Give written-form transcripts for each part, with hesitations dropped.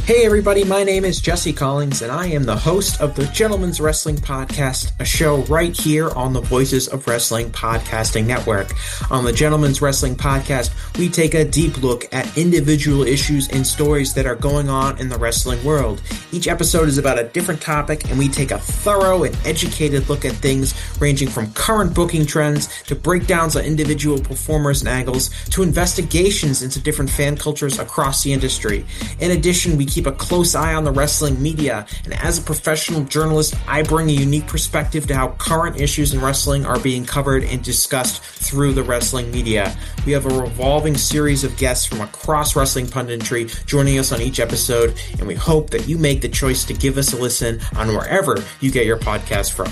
Hey everybody, my name is Jesse Collins, and I am the host of the Gentleman's Wrestling Podcast, a show right here on the Voices of Wrestling Podcasting Network. On the Gentleman's Wrestling Podcast, we take a deep look at individual issues and stories that are going on in the wrestling world. Each episode is about a different topic, and we take a thorough and educated look at things ranging from current booking trends to breakdowns on individual performers and angles to investigations into different fan cultures across the industry. In addition, we keep a close eye on the wrestling media, and as a professional journalist, I bring a unique perspective to how current issues in wrestling are being covered and discussed through the wrestling media. We have a revolving series of guests from across wrestling punditry joining us on each episode, and we hope that you make the choice to give us a listen on wherever you get your podcast from.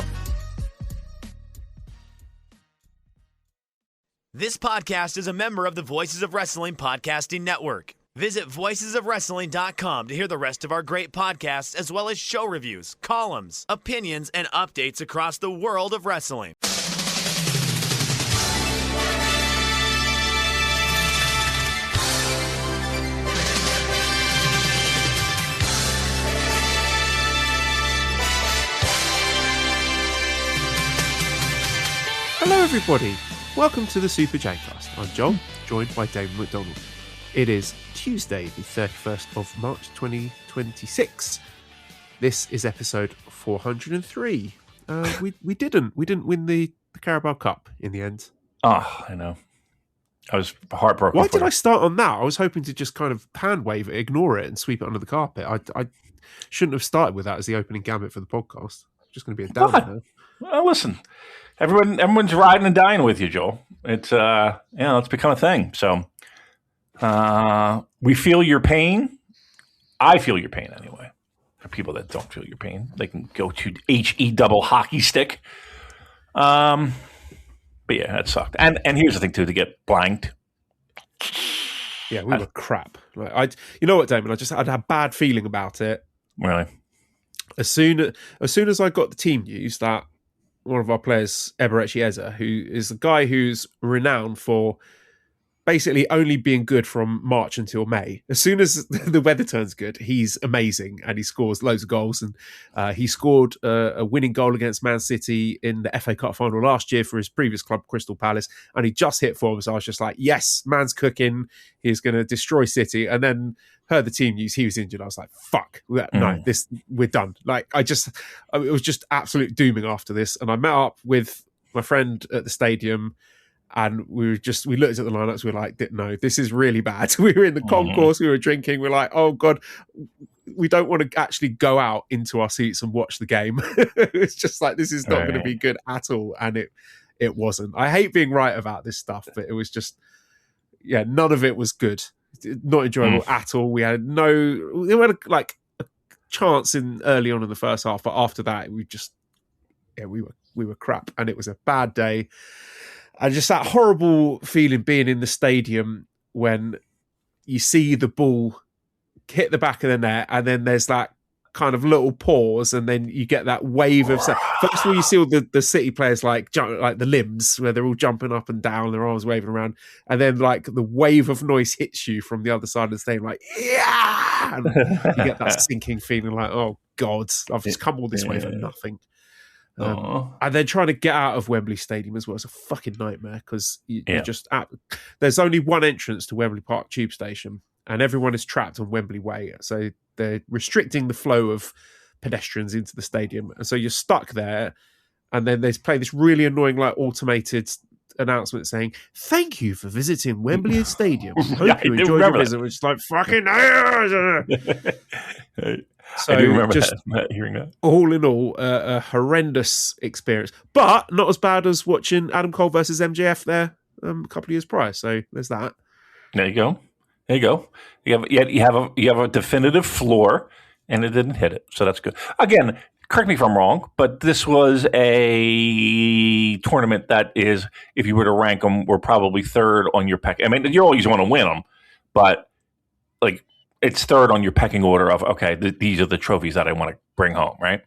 This podcast is a member of the Voices of Wrestling Podcasting Network. Visit voicesofwrestling.com to hear the rest of our great podcasts, as well as show reviews, columns, opinions, and updates across the world of wrestling. Hello everybody, welcome to the Super J-Cast. I'm John, joined by Damon McDonald. It is Tuesday, the 31st of March 2026. This is episode 403. We didn't win the Carabao Cup in the end. Oh, I know. I was heartbroken. Why did I start on that? I was hoping to just kind of hand wave it, ignore it, and sweep it under the carpet. I shouldn't have started with that as the opening gambit for the podcast. It's just going to be a downer. Well, listen, everyone's riding and dying with you, Joel. It's it's become a thing. So we feel your pain. I feel your pain anyway. For people that don't feel your pain, they can go to HE double hockey stick. But yeah, that sucked. And here's the thing too: to get blanked. Yeah, we were crap. Like you know what, Damon? I'd had a bad feeling about it. Really? As soon as I got the team news that one of our players, Eberechi Eza, who is a guy who's renowned for basically only being good from March until May. As soon as the weather turns good, he's amazing and he scores loads of goals. And he scored a winning goal against Man City in the FA Cup final last year for his previous club, Crystal Palace. And he just hit form. So I was just like, yes, man's cooking. He's going to destroy City. And then heard the team news, he was injured. I was like, fuck, no, we're done. Like, it was just absolute dooming after this. And I met up with my friend at the stadium, and we looked at the lineups. We were like, no, this is really bad. We were in the concourse. We were drinking. We're like, oh God, we don't want to actually go out into our seats and watch the game. It's just like, this is not going to be good at all. And it wasn't. I hate being right about this stuff, but it was just, none of it was good. Not enjoyable at all. We had a chance in early on in the first half, but after that, we were crap, and it was a bad day. And just that horrible feeling being in the stadium when you see the ball hit the back of the net, and then there's that kind of little pause, and then you get that wave of... First of all, you see all the City players like the limbs, where they're all jumping up and down, their arms waving around, and then like the wave of noise hits you from the other side of the stadium, like, yeah! And you get that sinking feeling like, oh God, I've just come all this way for nothing. And then trying to get out of Wembley Stadium as well is a fucking nightmare, because you're just there's only one entrance to Wembley Park Tube Station, and everyone is trapped on Wembley Way. So they're restricting the flow of pedestrians into the stadium, and so you're stuck there. And then they play this really annoying, like, automated announcement saying, "Thank you for visiting Wembley Stadium. Hope you enjoyed your visit." Which is like, fucking. So I do remember just hearing that. All in all, a horrendous experience, but not as bad as watching Adam Cole versus MJF there a couple of years prior. So there's that. There you go. You have a definitive floor, and it didn't hit it, so that's good. Again, correct me if I'm wrong, but this was a tournament that is, if you were to rank them, we're probably third on your peck. I mean, you always want to win them, but like, it's third on your pecking order of, okay, these are the trophies that I want to bring home, right?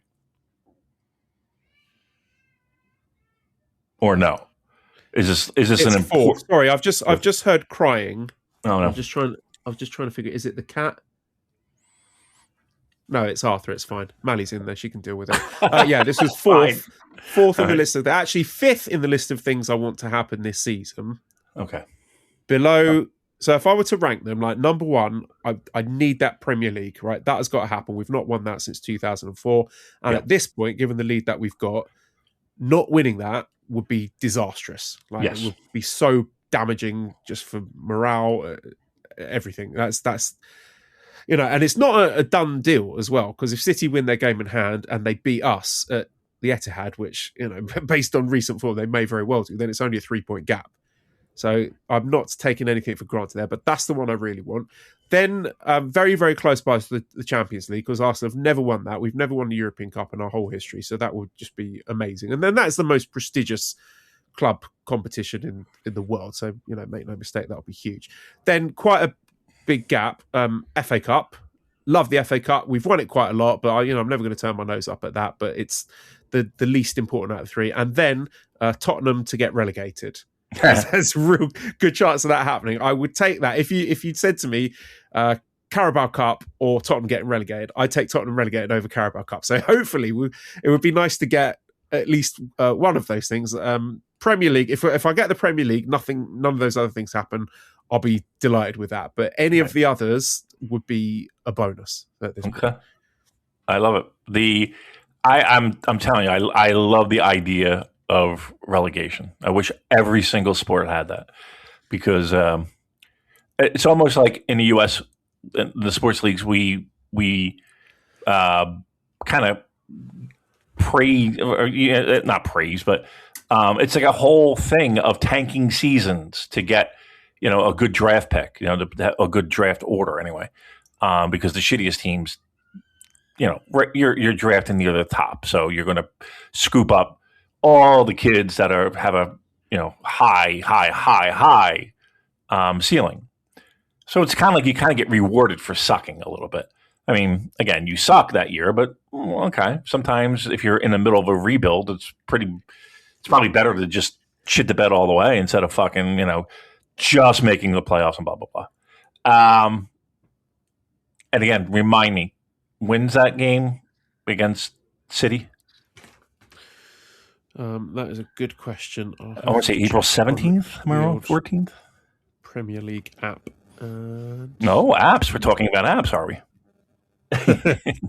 Or no? Is this it's an important? Sorry, I've just heard crying. Oh no! I'm just trying to figure. Is it the cat? No, it's Arthur. It's fine. Mally's in there. She can deal with it. Yeah, this was fourth on the list of actually fifth in the list of things I want to happen this season. Okay. Below, so if I were to rank them, like number one, I need that Premier League, right? That has got to happen. We've not won that since 2004. And at this point, given the lead that we've got, not winning that would be disastrous. Like it would be so damaging just for morale, everything. That's and it's not a done deal as well, because if City win their game in hand and they beat us at the Etihad, which, based on recent form, they may very well do, then it's only a 3-point gap. So I'm not taking anything for granted there, but that's the one I really want. Then very, very close by to the Champions League, because Arsenal have never won that. We've never won the European Cup in our whole history, so that would just be amazing. And then that's the most prestigious club competition in the world, so, make no mistake, that'll be huge. Then quite a big gap, FA Cup. Love the FA Cup. We've won it quite a lot, but I'm never going to turn my nose up at that, but it's the least important out of three. And then Tottenham to get relegated. There's a real good chance of that happening. I would take that. If you'd said to me Carabao Cup or Tottenham getting relegated, I'd take Tottenham relegated over Carabao Cup. So hopefully it would be nice to get at least one of those things. Premier League, if I get the Premier League, none of those other things happen, I'll be delighted with that. But any of the others would be a bonus at this point. I love it. I'm telling you, I love the idea of relegation. I wish every single sport had that, because it's almost like in the U.S., the sports leagues, we kind of praise, or not praise, but it's like a whole thing of tanking seasons to get a good draft pick, a good draft order anyway, because the shittiest teams, you're drafting near the top, so you're going to scoop up all the kids that have a high ceiling. So it's kind of like you kind of get rewarded for sucking a little bit. I mean, again, you suck that year, but okay. Sometimes if you're in the middle of a rebuild, it's probably better to just shit the bed all the way instead of fucking just making the playoffs and blah blah blah. And again, remind me, when's that game against City? That is a good question. I want to say April 17th. Am I wrong? 14th? Premier League app. No, apps. We're talking about apps, are we?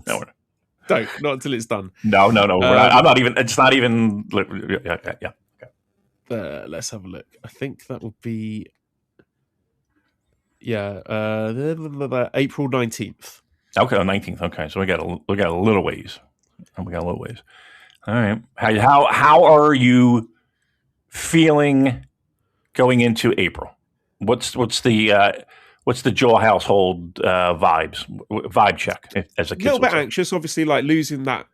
No, not until it's done. No. I'm not even. It's not even. Yeah. Okay. Let's have a look. I think that would be. Yeah, April 19th. Okay, 19th. Okay, so we got a little ways. All right. How are you feeling going into April? What's the Joel household vibe check as a kid? A little bit anxious, obviously. Like losing that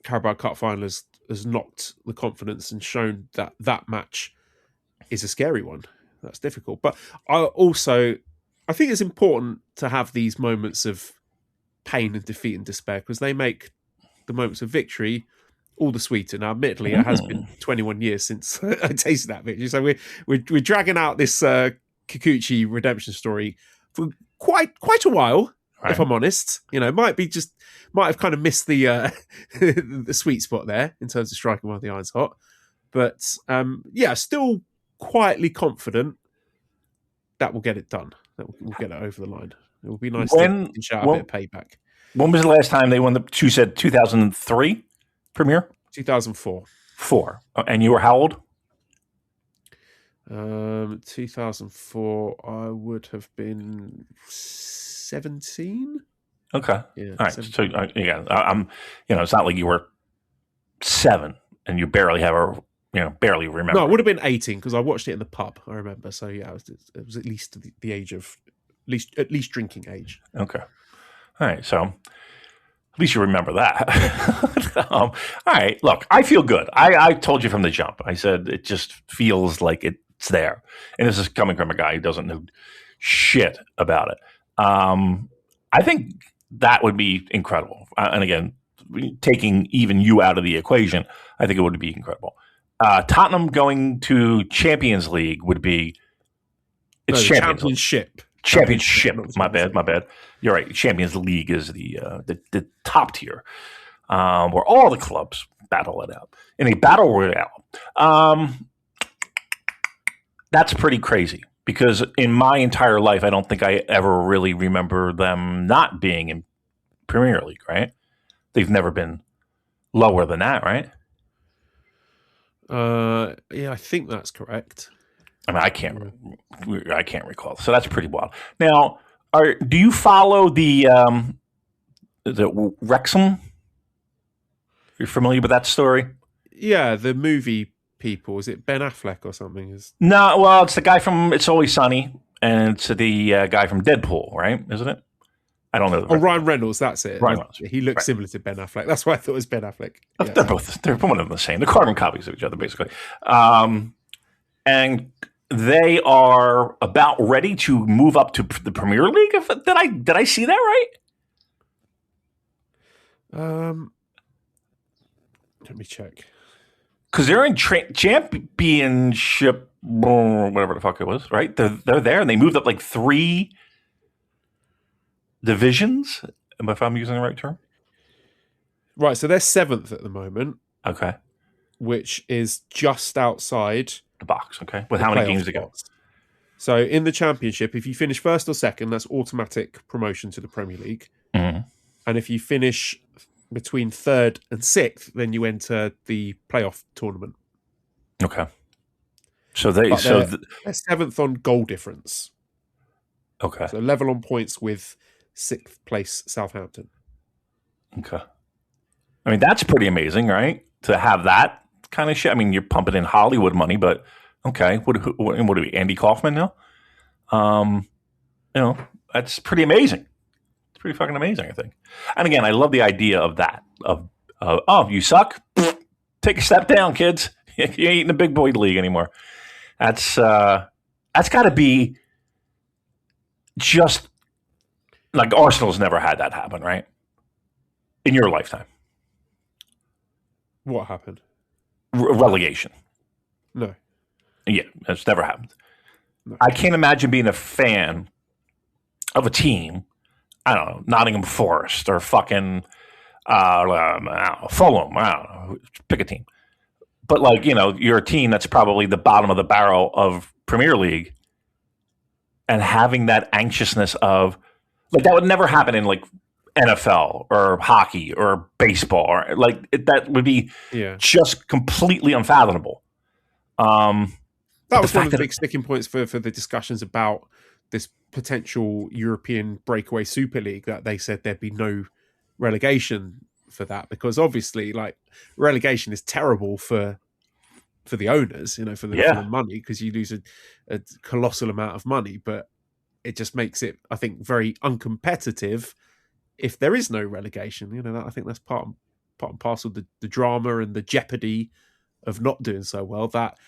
Carabao Cup final has knocked the confidence and shown that match is a scary one. That's difficult, but I think it's important to have these moments of pain and defeat and despair, because they make the moments of victory all the sweeter. Now, admittedly, it has been 21 years since I tasted that victory, so we're dragging out this Kikuchi redemption story for quite a while, right. If I'm honest. Might have kind of missed the the sweet spot there in terms of striking while the iron's hot, but still quietly confident that we'll get it done. That we'll get it over the line. It will be nice to shout a bit of payback. When was the last time they won you said 2003 premiere? 2004. 4. And you were how old? 2004, I would have been 17. Okay. Yeah. All right. 17. So again, I'm. It's not like you were 7 and you barely barely remember. No, it would have been 18 because I watched it in the pub. I remember. So yeah, it was at least the age of at least drinking age. Okay. All right. So at least you remember that. All right. Look, I feel good. I told you from the jump. I said it just feels like it's there, and this is coming from a guy who doesn't know shit about it. I think that would be incredible. And again, taking even you out of the equation, I think it would be incredible. Tottenham going to Champions League would be Championship. Championship. My bad. You're right. Champions League is the top tier, where all the clubs battle it out in a battle royale. That's pretty crazy because in my entire life, I don't think I ever really remember them not being in Premier League. Right? They've never been lower than that, right? Yeah, I think that's correct. I mean, I can't recall. So that's pretty wild. Now, do you follow the Wrexham? You're familiar with that story? Yeah, the movie people. Is it Ben Affleck or something? No, well, it's the guy from It's Always Sunny, and it's the guy from Deadpool, right? Isn't it? I don't know. Ryan Reynolds, that's it. Ryan Reynolds. He looks similar to Ben Affleck. That's why I thought it was Ben Affleck. Yeah. They're one of the same. They're carbon copies of each other, basically. And they are about ready to move up to the Premier League. Did I see that right? Let me check. Because they're in championship, whatever the fuck it was, right? They're there, and they moved up like 3 divisions. If I'm using the right term, right? So they're 7th at the moment. Okay, which is just outside the box. Okay, with how many games to go? So in the Championship, if you finish 1st or 2nd, that's automatic promotion to the Premier League. Mm-hmm. And if you finish between 3rd and 6th, then you enter the playoff tournament. Okay. So they're 7th on goal difference. Okay. So level on points with 6th place Southampton. Okay. I mean, that's pretty amazing, right? To have that kind of shit. I mean, you're pumping in Hollywood money, but okay. What do we, Andy Kaufman now? That's pretty amazing. It's pretty fucking amazing, I think. And again, I love the idea of that. Oh, you suck? Take a step down, kids. You ain't in the big boy league anymore. That's got to be just like Arsenal's never had that happen, right? In your lifetime. What happened? Relegation. No. Yeah, it's never happened. No. I can't imagine being a fan of a team, I don't know, Nottingham Forest or fucking Fulham. I don't know, pick a team. But like, you're a team that's probably the bottom of the barrel of Premier League, and having that anxiousness of like that would never happen in like NFL or hockey or baseball or like that would be just completely unfathomable. That was one of the big sticking points for the discussions about this potential European breakaway Super League, that they said there'd be no relegation for that, because obviously like relegation is terrible for the owners, for the money, because you lose a colossal amount of money, but it just makes it, I think, very uncompetitive if there is no relegation. I think that's part and parcel of the drama and the jeopardy of not doing so well, that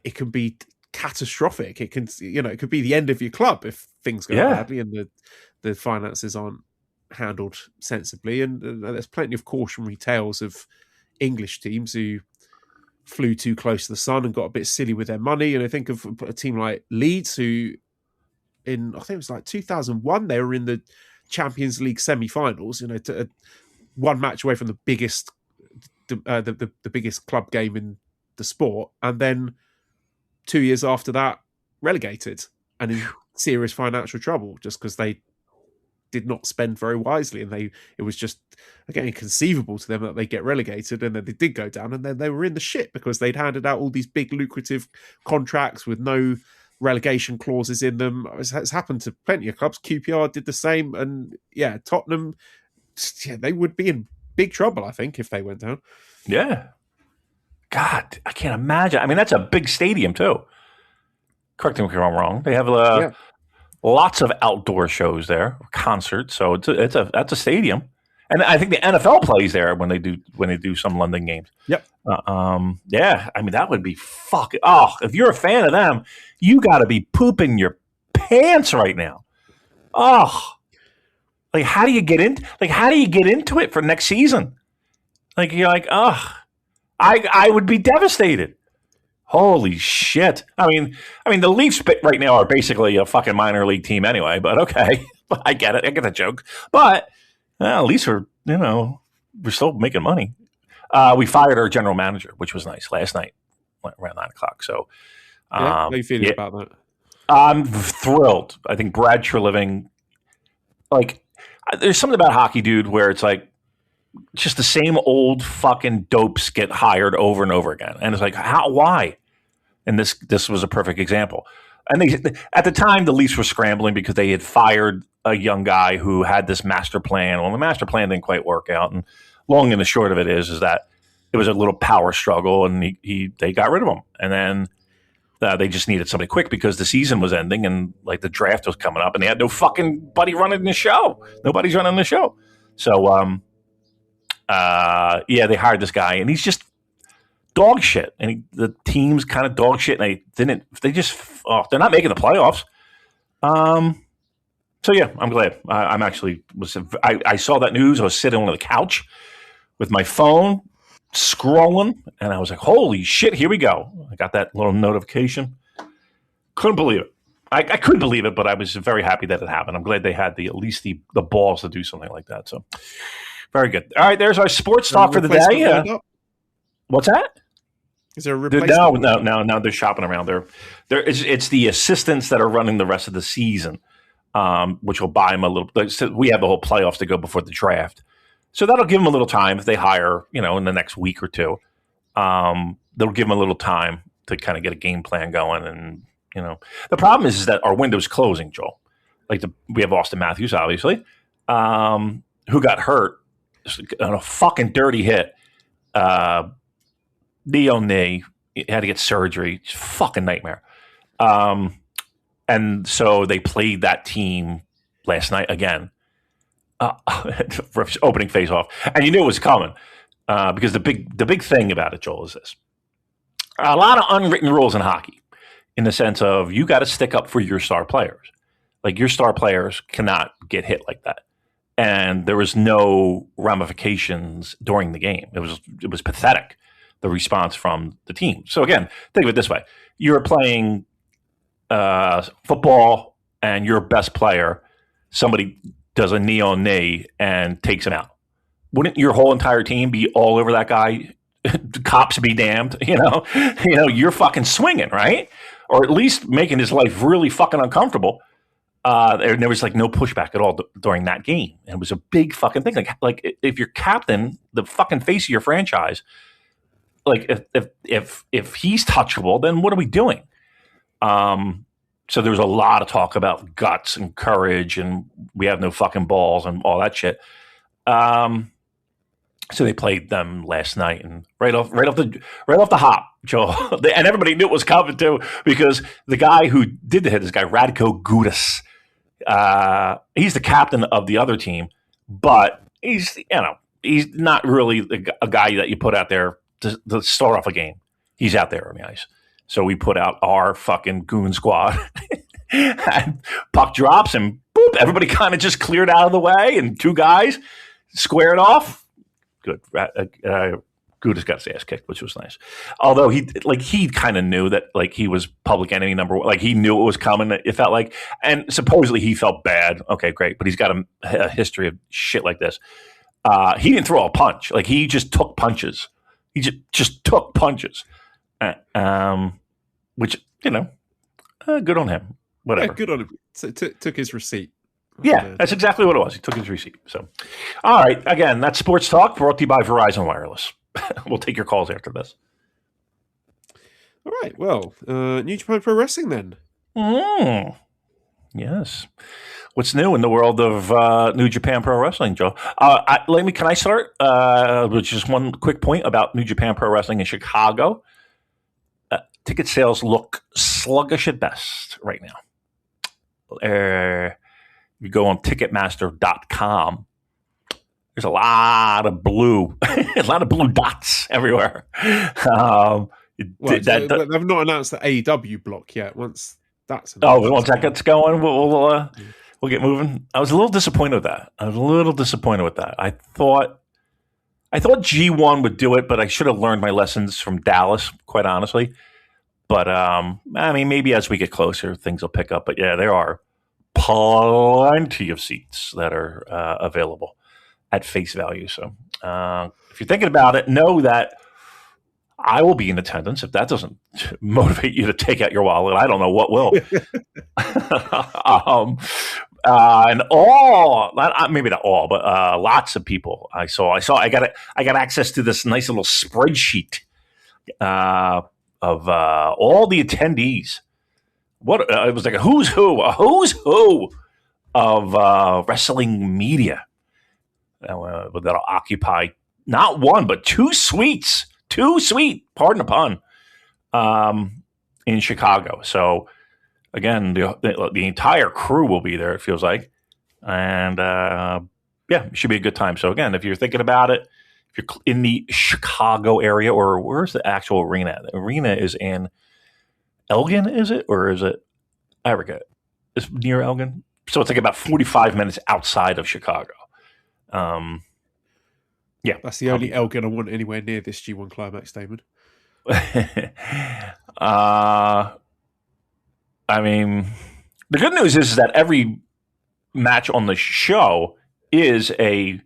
it can be catastrophic. It can, it could be the end of your club if things go badly and the finances aren't handled sensibly. And there's plenty of cautionary tales of English teams who flew too close to the sun and got a bit silly with their money. And I think of a team like Leeds, who I think it was like 2001, they were in the Champions League semi-finals, one match away from the biggest the biggest club game in the sport, and then 2 years after that relegated and in serious financial trouble just because they did not spend very wisely, and it was just, again, inconceivable to them that they get relegated, and then they did go down, and then they were in the shit because they'd handed out all these big lucrative contracts with no relegation clauses in them. It's happened to plenty of clubs. QPR did the same, and Tottenham, they would be in big trouble, I think, if they went down. Yeah. God, I can't imagine. I mean, that's a big stadium too. Correct me if I'm wrong. They have lots of outdoor shows there, concerts. So that's a stadium, and I think the NFL plays there when they do some London games. Yep. Yeah. I mean, that would be fucking. Oh, if you're a fan of them, you got to be pooping your pants right now. Oh, like how do you get into it for next season? Like you're like, oh, I would be devastated. Holy shit! I mean, the Leafs right now are basically a fucking minor league team anyway. But okay, I get it. I get the joke. But at least we're still making money. We fired our general manager, which was nice last night around 9:00. So, how are you feeling about that? I'm thrilled. I think Brad Treliving, there's something about hockey, dude, where it's like just the same old fucking dopes get hired over and over again, and it's like, why? And this was a perfect example. And at the time, the Leafs were scrambling because they had fired a young guy who had this master plan. Well, the master plan didn't quite work out, and long and the short of it is that it was a little power struggle, and they got rid of him. And then they just needed somebody quick because the season was ending, and like the draft was coming up, and they had no fucking buddy running the show. Nobody's running the show. So, they hired this guy, and he's just dog shit, and the team's kind of dog shit, and they're not making the playoffs. So yeah, I'm glad. I saw that news. I was sitting on the couch with my phone scrolling, and I was like, holy shit, here we go. I got that little notification. Couldn't believe it. I couldn't believe it, but I was very happy that it happened. I'm glad they had at least the balls to do something like that. So very good. All right, there's our sports talk for the day. What's that? Is there a replacement? No. They're shopping around. It's the assistants that are running the rest of the season, which will buy them a little. We have the whole playoffs to go before the draft, so that'll give them a little time if they hire, in the next week or two. They'll give them a little time to kind of get a game plan going, and the problem is that our window's closing, Joel. We have Austin Matthews, obviously, who got hurt on a fucking dirty hit. Knee, had to get surgery. It's a fucking nightmare. And so they played that team last night again for opening face-off. And you knew it was coming because the big thing about it, Joel, is this. A lot of unwritten rules in hockey in the sense of you got to stick up for your star players. Like your star players cannot get hit like that. And there was no ramifications during the game. It was pathetic, the response from the team. So again, think of it this way. You're playing football and your best player, somebody does a knee on knee and takes him out. Wouldn't your whole entire team be all over that guy? Cops be damned, you're fucking swinging, right? Or at least making his life really fucking uncomfortable. There was no pushback at all during that game. And it was a big fucking thing. Like if your captain, the fucking face of your franchise, if he's touchable, then what are we doing? So there was a lot of talk about guts and courage, and we have no fucking balls and all that shit. So they played them last night, and right off the hop, Joe, and everybody knew it was coming too, because the guy who did the hit, this guy Radko Gudas, he's the captain of the other team, but he's not really a guy that you put out there to start off a game. He's out there on the ice. So we put out our fucking goon squad. And puck drops and boop, everybody kind of just cleared out of the way, and two guys squared off. Good. Gudas got his ass kicked, which was nice. Although he kind of knew that he was public enemy number one. He knew it was coming. It felt like, and supposedly he felt bad. Okay, great. But he's got a history of shit like this. He didn't throw a punch. He just took punches. He just took punches. Which, good on him. Whatever. Yeah, good on him. So took his receipt. Yeah, that's exactly what it was. He took his receipt. So, all right. Again, that's Sports Talk brought to you by Verizon Wireless. We'll take your calls after this. All right. Well, New Japan Pro Wrestling then. Yes. What's new in the world of New Japan Pro Wrestling, Joe? Can I start with just one quick point about New Japan Pro Wrestling in Chicago? Ticket sales look sluggish at best right now. You go on Ticketmaster.com. There's a lot of blue dots everywhere. They've not announced the AEW block yet. Once that's announced, once that gets going, we'll get moving. I was a little disappointed with that. I thought G1 would do it, but I should have learned my lessons from Dallas, quite honestly. But I mean, maybe as we get closer, things will pick up. But yeah, there are plenty of seats that are available at face value. So if you're thinking about it, know that I will be in attendance. If that doesn't motivate you to take out your wallet, I don't know what will. And maybe not all, but lots of people I saw. I got access to this nice little spreadsheet of all the attendees. It was like a who's who of wrestling media that'll occupy not one but two suites. Pardon the pun. In Chicago. So again, the entire crew will be there. It feels like, and it should be a good time. So again, if you're thinking about it, if you're in the Chicago area, or where's the actual arena? The arena is in Elgin, is it, or is it? I forget. It's near Elgin, so it's like about 45 minutes outside of Chicago. Yeah, that's the only Elgin I want anywhere near this G1 Climax, Damon. I mean, the good news is that every match on the show is a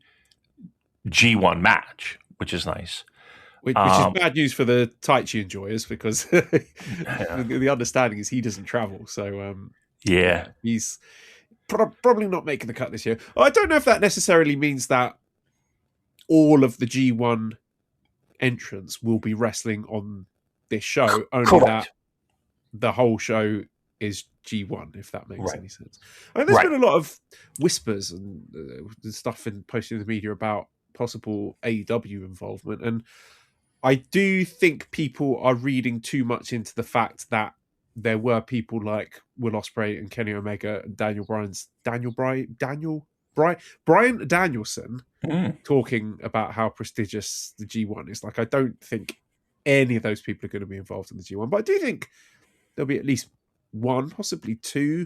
G1 match, which is nice. Which is bad news for the Taichi enjoyers, because the understanding is he doesn't travel. So, he's probably not making the cut this year. I don't know if that necessarily means that all of the G1 entrants will be wrestling on this show, only Correct. that the whole show is G1, if that makes any sense. I mean, there's been a lot of whispers and stuff posted in the media about possible AEW involvement, and I do think people are reading too much into the fact that there were people like Will Ospreay and Kenny Omega and Bryan Danielson talking about how prestigious the G1 is. Like, I don't think any of those people are going to be involved in the G1, but I do think there'll be at least one, possibly two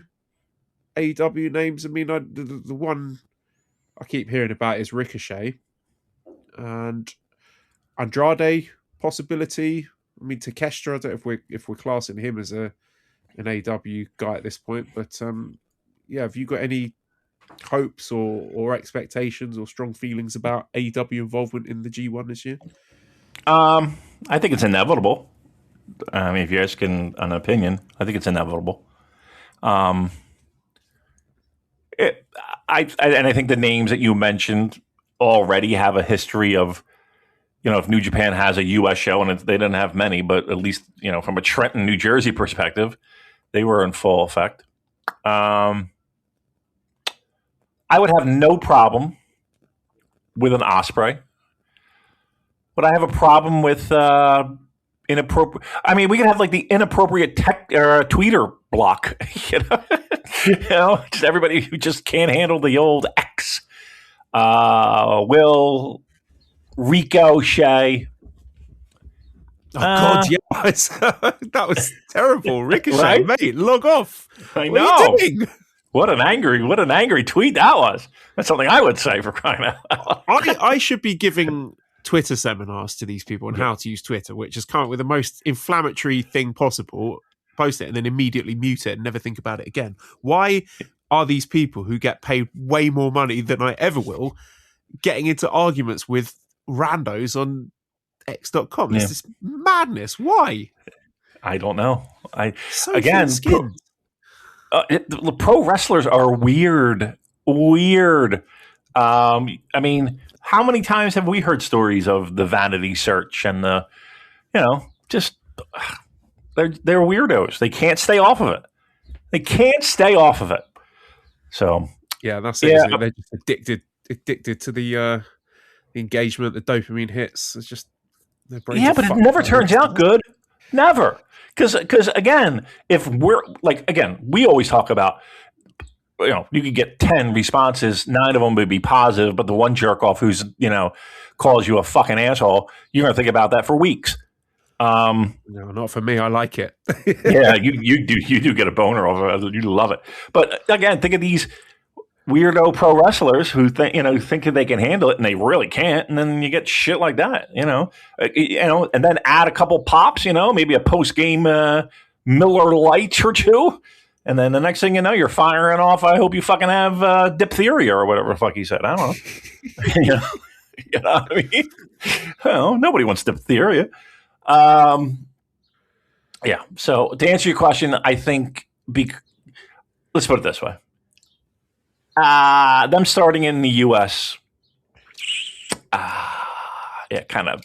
AEW names. I mean, the one I keep hearing about is Ricochet and Andrade possibility. I mean, Takeshita, I don't know if we're classing him as an AEW guy at this point, but have you got any hopes or expectations or strong feelings about AEW involvement in the G1 this year? I think it's inevitable. I mean, if you're asking an opinion, I think it's inevitable. I think the names that you mentioned already have a history of, if New Japan has a U.S. show, and they didn't have many, but at least, from a Trenton, New Jersey perspective, they were in full effect. I would have no problem with an Ospreay, but I have a problem with inappropriate. I mean, we could have like the inappropriate tweeter block, just everybody who just can't handle the old X. Will, Rico, Shea. Oh God, yes, that was terrible. Ricochet, right? Mate, log off. I know. What are you doing? What an angry tweet that was. That's something I would say, for crying out loud. I should be giving Twitter seminars to these people on how to use Twitter, which has come up with the most inflammatory thing possible. Post it and then immediately mute it and never think about it again. Why are these people who get paid way more money than I ever will getting into arguments with randos on X.com? It's this madness. Why? I don't know. The pro wrestlers are weird. I mean, how many times have we heard stories of the vanity search and the, just they're weirdos. They can't stay off of it. So yeah, that's it. Isn't it? They're just addicted to the engagement, the dopamine hits. It's just but it never turns out good. Never. Because again, we always talk about, you could get 10 responses, 9 of them would be positive, but the one jerk off who's, calls you a fucking asshole, you're going to think about that for weeks. No, not for me. I like it. Yeah, you do get a boner over it. You love it. But again, think of these weirdo pro wrestlers who think they can handle it and they really can't, and then you get shit like that, and then add a couple pops, maybe a post game Miller Lite or two, and then the next thing you know, you're firing off. I hope you fucking have diphtheria or whatever the fuck he said. I don't know. You know what I mean? Well, nobody wants diphtheria. Yeah. So to answer your question, I think let's put it this way. Them starting in the U.S., kind of.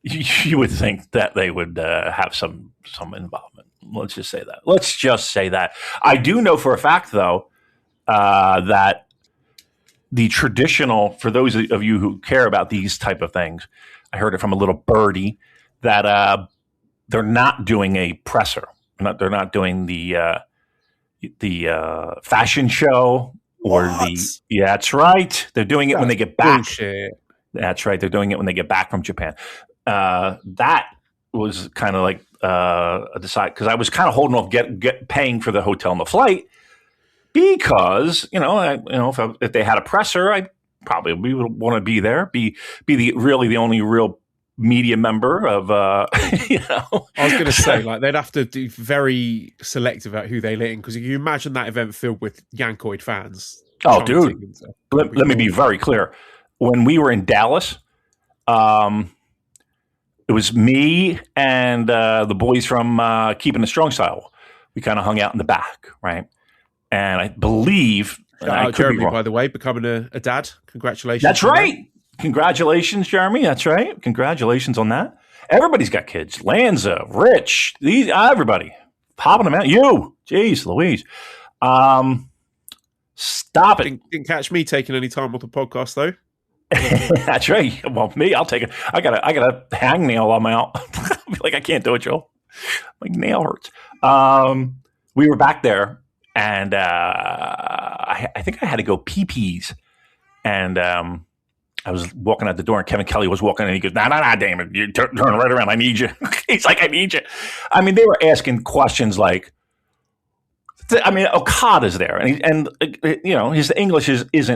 You would think that they would have some involvement. Let's just say that. I do know for a fact, though, that the traditional, for those of you who care about these type of things, I heard it from a little birdie that they're not doing a presser. They're not doing the fashion show or yeah, that's right. They're doing it when they get back. Bullshit. That's right. They're doing it when they get back from Japan. That was kind of like a decide, because I was kind of holding off paying for the hotel and the flight because if they had a presser, I probably would want to be there, be the only real media member of I was going to say, like, they'd have to be very selective about who they let in, because you imagine that event filled with Yankoid fans. Oh, dude, let me be very clear. When we were in Dallas, it was me and the boys from Keeping the Strong Style. We kind of hung out in the back, right? And I believe Jeremy, by the way, becoming a dad. Congratulations! That's right. Congratulations, Jeremy. That's right. Congratulations on that. Everybody's got kids. Lanza, Rich, everybody popping them out. You, jeez, Louise. Stop it. Didn't catch me taking any time off the podcast though. That's right. Well, me, I'll take it. I got a hangnail on my out. I feel like I can't do it, Joel. My nail hurts. We were back there, and I think I had to go pee-pees, and I was walking out the door, and Kevin Kelly was walking, and he goes, "Nah, Damon, you turn right around. I need you." He's like, "I need you." I mean, they were asking questions like, Okada's there, and his English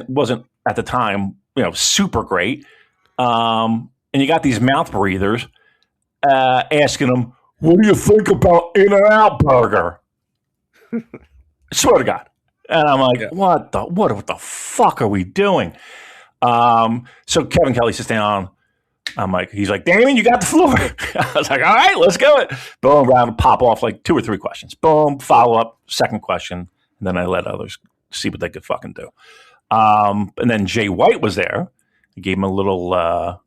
wasn't at the time super great, and you got these mouth breathers asking him, "What do you think about In-N-Out Burger?" Swear to God, and I'm like, What the fuck are we doing? So Kevin Kelly sits down. He's like, "Damon, you got the floor." I was like, "All right, let's go." Boom, round, pop off like 2 or 3 questions. Boom, follow up, second question, and then I let others see what they could fucking do. And then Jay White was there. I gave him a little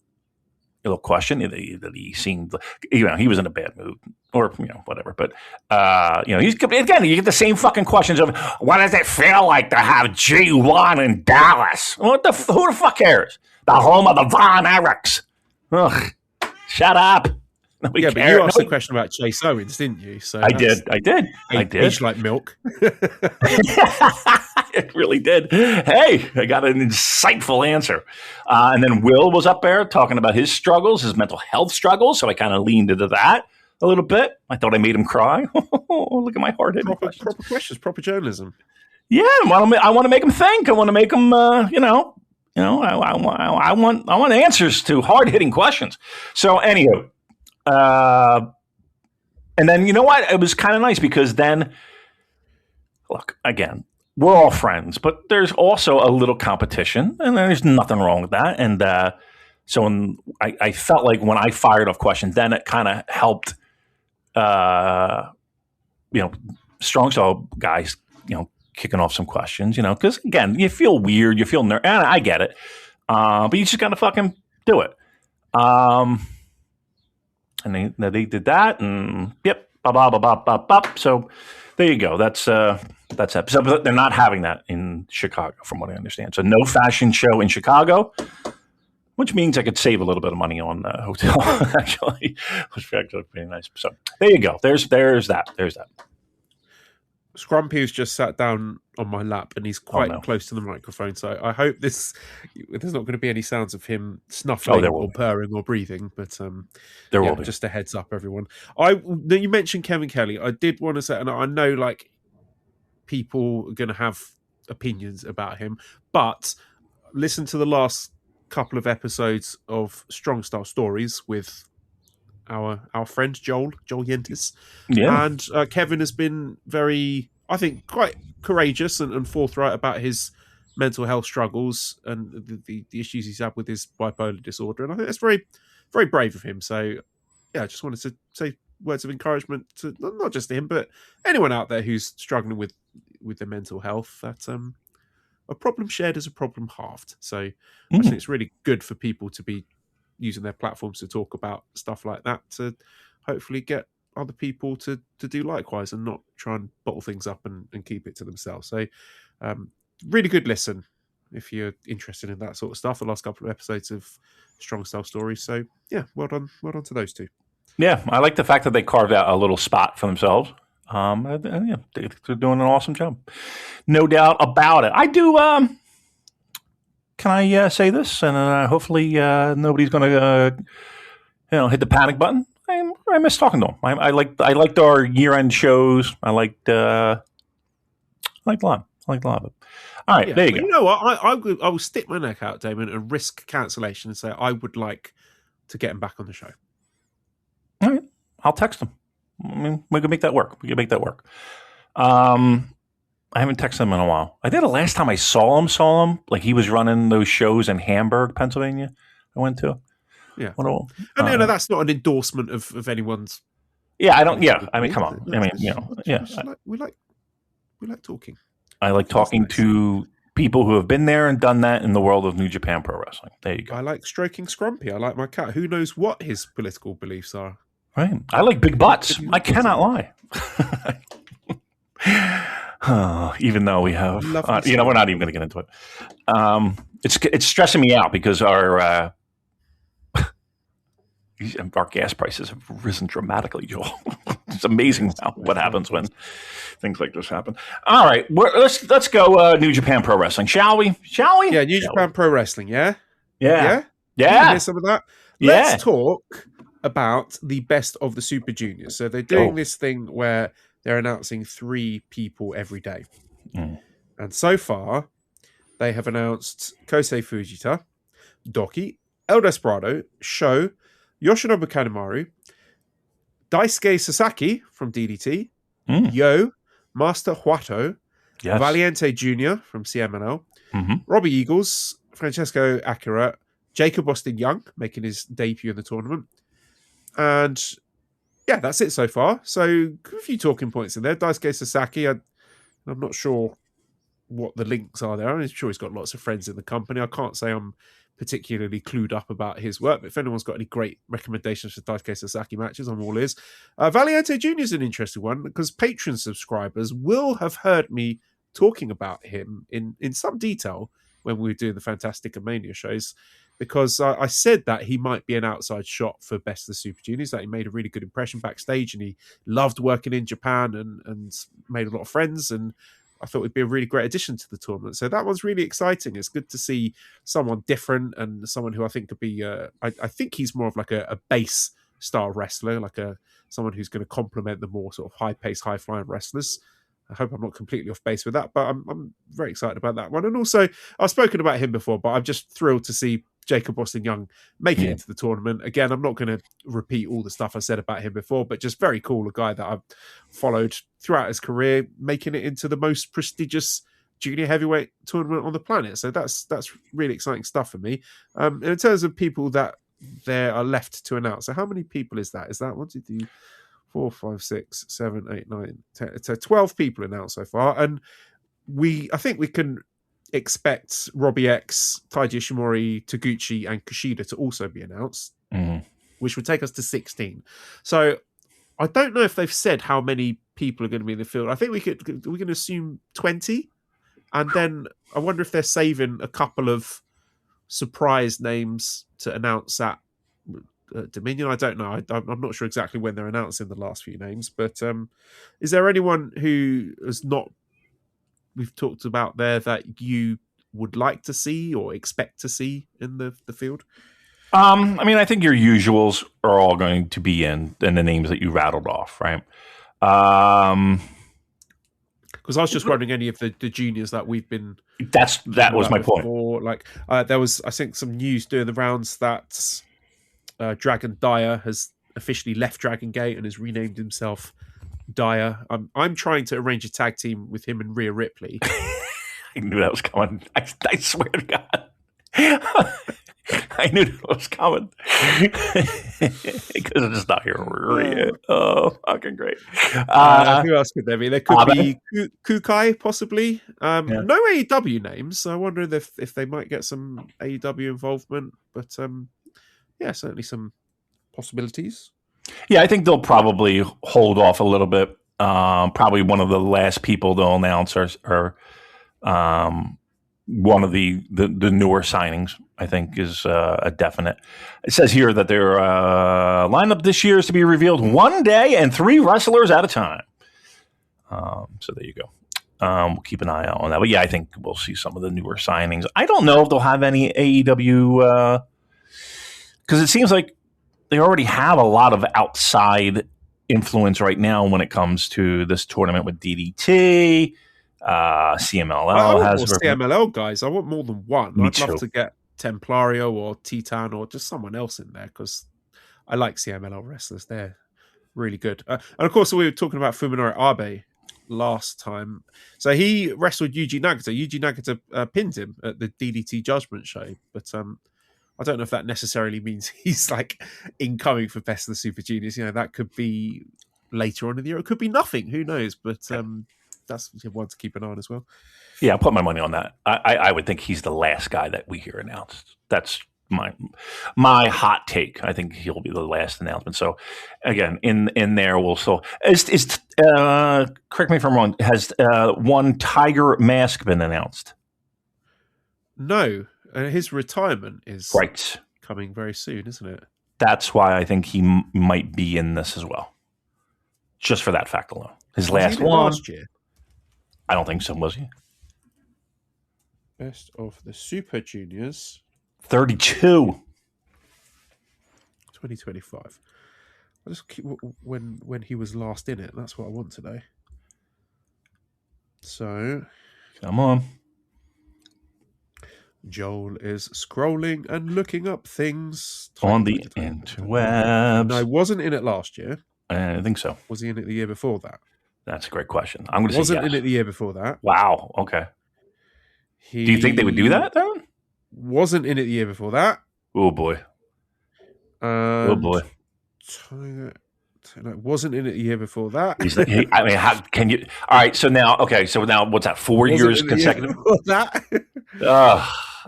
question that he seemed, he was in a bad mood or whatever. But he's again, you get the same fucking questions of, what does it feel like to have G1 in Dallas? Who the fuck cares? The home of the Von Erichs. Ugh, shut up. Nobody cares. But you asked a question about Chase Owens, didn't you? So I did. Aged like milk. It really did. Hey, I got an insightful answer. And then Will was up there talking about his struggles, his mental health struggles. So I kind of leaned into that a little bit. I thought I made him cry. Look at my hard-hitting questions. Proper questions, proper journalism. Yeah, I want to make him think. I want to make him, I want answers to hard-hitting questions. So anywho, and then you know what? It was kind of nice because then, look, again, we're all friends, but there's also a little competition, and there's nothing wrong with that. And so I felt like when I fired off questions, then it kind of helped, strong style guys, kicking off some questions, because again, you feel weird, you feel nervous, and I get it, but you just got to fucking do it. And they did that, and yep, so there you go. That's that. So but they're not having that in Chicago, from what I understand. So no fashion show in Chicago, which means I could save a little bit of money on the hotel. Actually, which is actually pretty nice. So there you go. There's that. Scrumpy's just sat down on my lap, and he's quite close to the microphone. So I hope there's not going to be any sounds of him snuffling or purring or breathing. But there will be. Just a heads up, everyone. You mentioned Kevin Kelly. I did want to say, and I know like people are going to have opinions about him, but listen to the last couple of episodes of Strong Style Stories with our friend Joel Yentis. Yeah. And Kevin has been very, I think, quite courageous and forthright about his mental health struggles and the issues he's had with his bipolar disorder. And I think that's very, very brave of him. So, yeah, I just wanted to say words of encouragement to not just him, but anyone out there who's struggling with their mental health, that a problem shared is a problem halved. So I think it's really good for people to be using their platforms to talk about stuff like that, to hopefully get other people to do likewise and not try and bottle things up and keep it to themselves. So really good listen if you're interested in that sort of stuff, the last couple of episodes of Strong Style Stories. So yeah, well done to those two. Yeah, I like the fact that they carved out a little spot for themselves. Yeah, they're doing an awesome job. No doubt about it. I do. Can I say this? And hopefully nobody's going to, hit the panic button. I miss talking to them. I liked our year-end shows. I liked a lot. I liked a lot of it. All right, there you go. You know what? I will stick my neck out, Damon, and risk cancellation and say I would like to get him back on the show. All right, I'll text him. I mean, we can make that work. I haven't texted him in a while. I think the last time I saw him, like he was running those shows in Hamburg, Pennsylvania. I went to. Yeah. No, that's not an endorsement of anyone's. Yeah, I don't. Yeah, I mean, come on. I mean, yeah. We like talking. I like talking to people who have been there and done that in the world of New Japan Pro Wrestling. There you go. I like stroking Scrumpy. I like my cat. Who knows what his political beliefs are? Right. I like big butts. I cannot lie. Even though we have, we're not even going to get into it. It's stressing me out because our gas prices have risen dramatically, Joel. It's amazing what happens when things like this happen. All right, let's go New Japan Pro Wrestling, shall we? Yeah, New Japan Pro Wrestling. Yeah. Yeah. Hear some of that. Let's talk about the best of the Super Juniors. So they're doing this thing where they're announcing 3 people every day. And so far, they have announced Kosei Fujita, DOUKI, El Desperado, Sho, Yoshinobu Kanemaru, Daisuke Sasaki from DDT, Yo, Master Huato, Valiente Jr. from CMNL, Robbie Eagles, Francesco Akira, Jacob Austin Young making his debut in the tournament. And yeah, that's it so far. So a few talking points in there. Daisuke Sasaki, I'm not sure what the links are there. I'm sure he's got lots of friends in the company. I can't say I'm particularly clued up about his work, but if anyone's got any great recommendations for Daisuke Sasaki matches, I'm all ears. Valiente Jr. is an interesting one because Patreon subscribers will have heard me talking about him in some detail when we were doing the Fantastic and Mania shows, because I said that he might be an outside shot for Best of the Super Juniors, that he made a really good impression backstage and he loved working in Japan and made a lot of friends, and I thought it'd be a really great addition to the tournament. So that one's really exciting. It's good to see someone different and someone who I think could be, I think he's more of like a base style wrestler, like someone who's going to complement the more sort of high-paced, high-flying wrestlers. I hope I'm not completely off base with that, but I'm very excited about that one. And also, I've spoken about him before, but I'm just thrilled to see Jacob Austin Young make it into the tournament. Again, I'm not going to repeat all the stuff I said about him before, but just very cool. A guy that I've followed throughout his career, making it into the most prestigious junior heavyweight tournament on the planet. So that's really exciting stuff for me. In terms of people that there are left to announce, so how many people is that? Is that 1, 2, 3, 4, 5, 6, 7, 8, 9, 10? So 12 people announced so far, and I think we can expect Robbie X, Taiji Ishimori, Taguchi, and Kushida to also be announced, which would take us to 16. So I don't know if they've said how many people are going to be in the field. I think we can assume 20, and then I wonder if they're saving a couple of surprise names to announce at Dominion. I don't know. I'm not sure exactly when they're announcing the last few names, but is there anyone who has not we've talked about there that you would like to see or expect to see in the field? I mean, I think your usuals are all going to be in the names that you rattled off, right? because I was just wondering any of the juniors that we've been. That was my point. Like there was, I think, some news doing the rounds that Dragon Dyer has officially left Dragon Gate and has renamed himself Dyer. I'm trying to arrange a tag team with him and Rhea Ripley. I knew that was coming. I swear to God. I knew that was coming. Because I'm just not here. Rhea. Oh, fucking great. Who else could there be? There could be Kukai, possibly. No AEW names. I wonder if they might get some AEW involvement. But yeah, certainly some possibilities. Yeah, I think they'll probably hold off a little bit. Probably one of the last people they'll announce are one of the newer signings, I think, is a definite. It says here that their lineup this year is to be revealed one day and 3 wrestlers at a time. So there you go. We'll keep an eye out on that. But yeah, I think we'll see some of the newer signings. I don't know if they'll have any AEW because it seems like they already have a lot of outside influence right now when it comes to this tournament with DDT. CMLL has more CMLL guys. I want more than one. Me I'd too. love to get Templario or Titan or just someone else in there because I like CMLL wrestlers. They're really good. And of course, we were talking about Fuminori Abe last time. So he wrestled Yuji Nagata. Yuji Nagata pinned him at the DDT Judgment Show, but I don't know if that necessarily means he's like incoming for Best of the Super Juniors. You know, that could be later on in the year. It could be nothing. Who knows? But that's one to keep an eye on as well. Yeah, I'll put my money on that. I would think he's the last guy that we hear announced. That's my hot take. I think he'll be the last announcement. So again, in there we'll is correct me if I'm wrong. Has one Tiger Mask been announced? No, his retirement is right coming very soon, isn't it? That's why I think he might be in this as well. Just for that fact alone. His last one last year. I don't think so, was he? Best of the Super Juniors 32. 2025. I just keep when he was last in it. That's what I want to know. So, come on. Joel is scrolling and looking up things on the interwebs. No, wasn't in it last year. I think so. Was he in it the year before that? That's a great question. I'm going to say wasn't yes. in it the year before that. Wow. Okay. Do you think they would do that then? Wasn't in it the year before that. Oh boy. Oh boy. Wasn't in it the year before that. I mean, how can you? All right. So now, what's that? 4 years consecutive. That.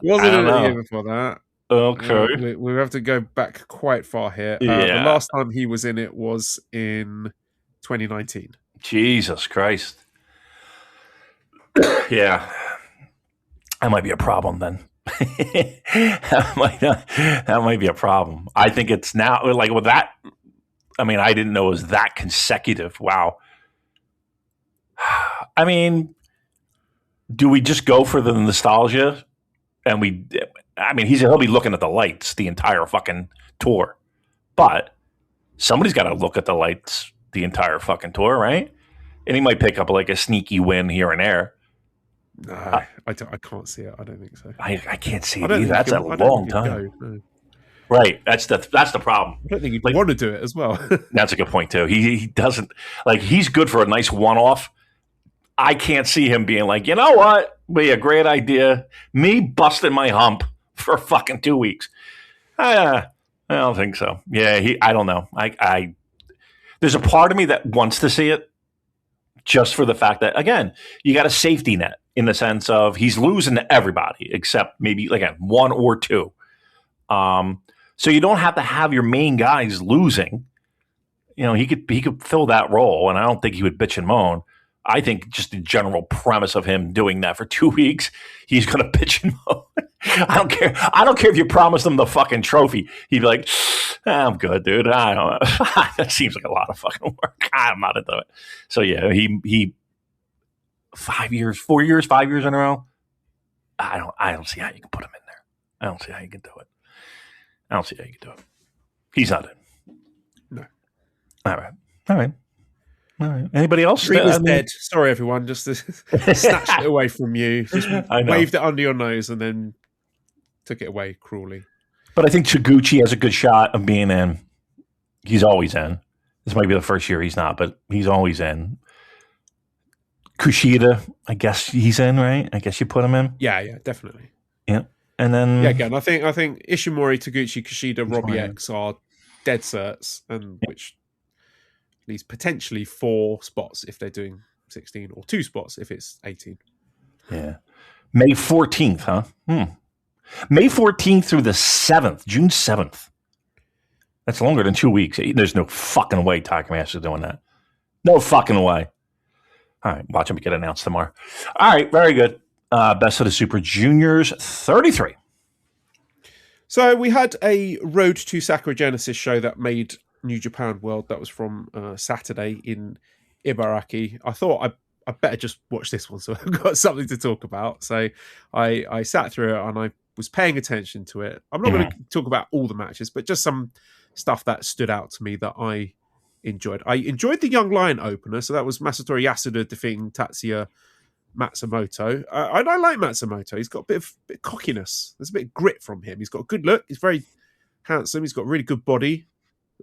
Wasn't in it the year before that. Okay. We have to go back quite far here. Yeah. The last time he was in it was in 2019. Jesus Christ. Yeah. That might be a problem then. that might be a problem. I think it's now like with that. I mean, I didn't know it was that consecutive. Wow. I mean, do we just go for the nostalgia? And he'll be looking at the lights the entire fucking tour. But somebody's got to look at the lights the entire fucking tour, right? And he might pick up like a sneaky win here and there. No, I can't see it. I don't think so. I can't see it either. That's a long time. No. Right. That's the problem. I don't think he'd want to do it as well. That's a good point too. He doesn't he's good for a nice one-off. I can't see him being like, you know what? Be a great idea. Me busting my hump for fucking 2 weeks. I don't think so. Yeah, I don't know. I there's a part of me that wants to see it just for the fact that, again, you got a safety net in the sense of he's losing to everybody except maybe, again, 1 or 2. So you don't have to have your main guys losing. You know, he could fill that role, and I don't think he would bitch and moan. I think just the general premise of him doing that for 2 weeks, he's going to bitch and moan. I don't care. I don't care if you promised him the fucking trophy. He'd be like, I'm good, dude. I don't know. That seems like a lot of fucking work. I'm not into it. So yeah, he 5 years, 4 years, 5 years in a row. I don't see how you can put him in there. I don't see how you can do it. I don't see how you can do it. He's not in. No. All right. All right. Anybody else? Dream is dead. Sorry, everyone. Just snatched it away from you. Just waved it under your nose and then took it away cruelly. But I think Taguchi has a good shot of being in. He's always in. This might be the first year he's not, but he's always in. Kushida, I guess he's in, right? I guess you put him in. Yeah, definitely. Yeah, and then again, I think Ishimori, Taguchi, Kushida, Robbie X are dead certs, and which leaves potentially 4 spots if they're doing 16, or 2 spots if it's 18. Yeah, May 14th, huh? May 14th through the 7th, June 7th. That's longer than 2 weeks. There's no fucking way Takemaster's doing that. No fucking way. All right, watch him get announced tomorrow. All right, very good. Best of the Super Juniors 33. So we had a Road to Sakura Genesis show that made New Japan World. That was from Saturday in Ibaraki. I thought I better just watch this one so I've got something to talk about. So I sat through it and I was paying attention to it. I'm not going to talk about all the matches, but just some stuff that stood out to me that I enjoyed. I enjoyed the Young Lion opener, so that was Masatori Yasuda defeating Tatsuya Matsumoto. I like Matsumoto. He's got a bit of cockiness. There's a bit of grit from him. He's got a good look. He's very handsome. He's got a really good body.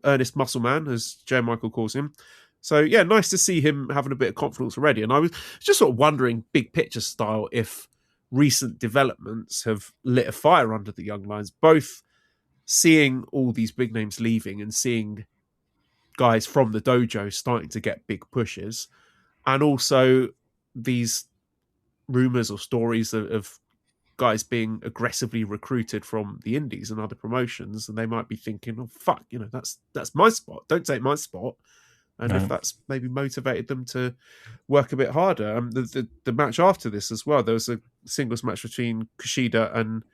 Earnest muscle man, as J. Michael calls him. So, yeah, nice to see him having a bit of confidence already. And I was just sort of wondering, big picture style, if recent developments have lit a fire under the Young Lions, both seeing all these big names leaving and seeing guys from the dojo starting to get big pushes, and also these rumors or stories of guys being aggressively recruited from the indies and other promotions, and they might be thinking, oh fuck, that's my spot, don't take my spot. And if that's maybe motivated them to work a bit harder. The match after this as well, there was a singles match between Kushida and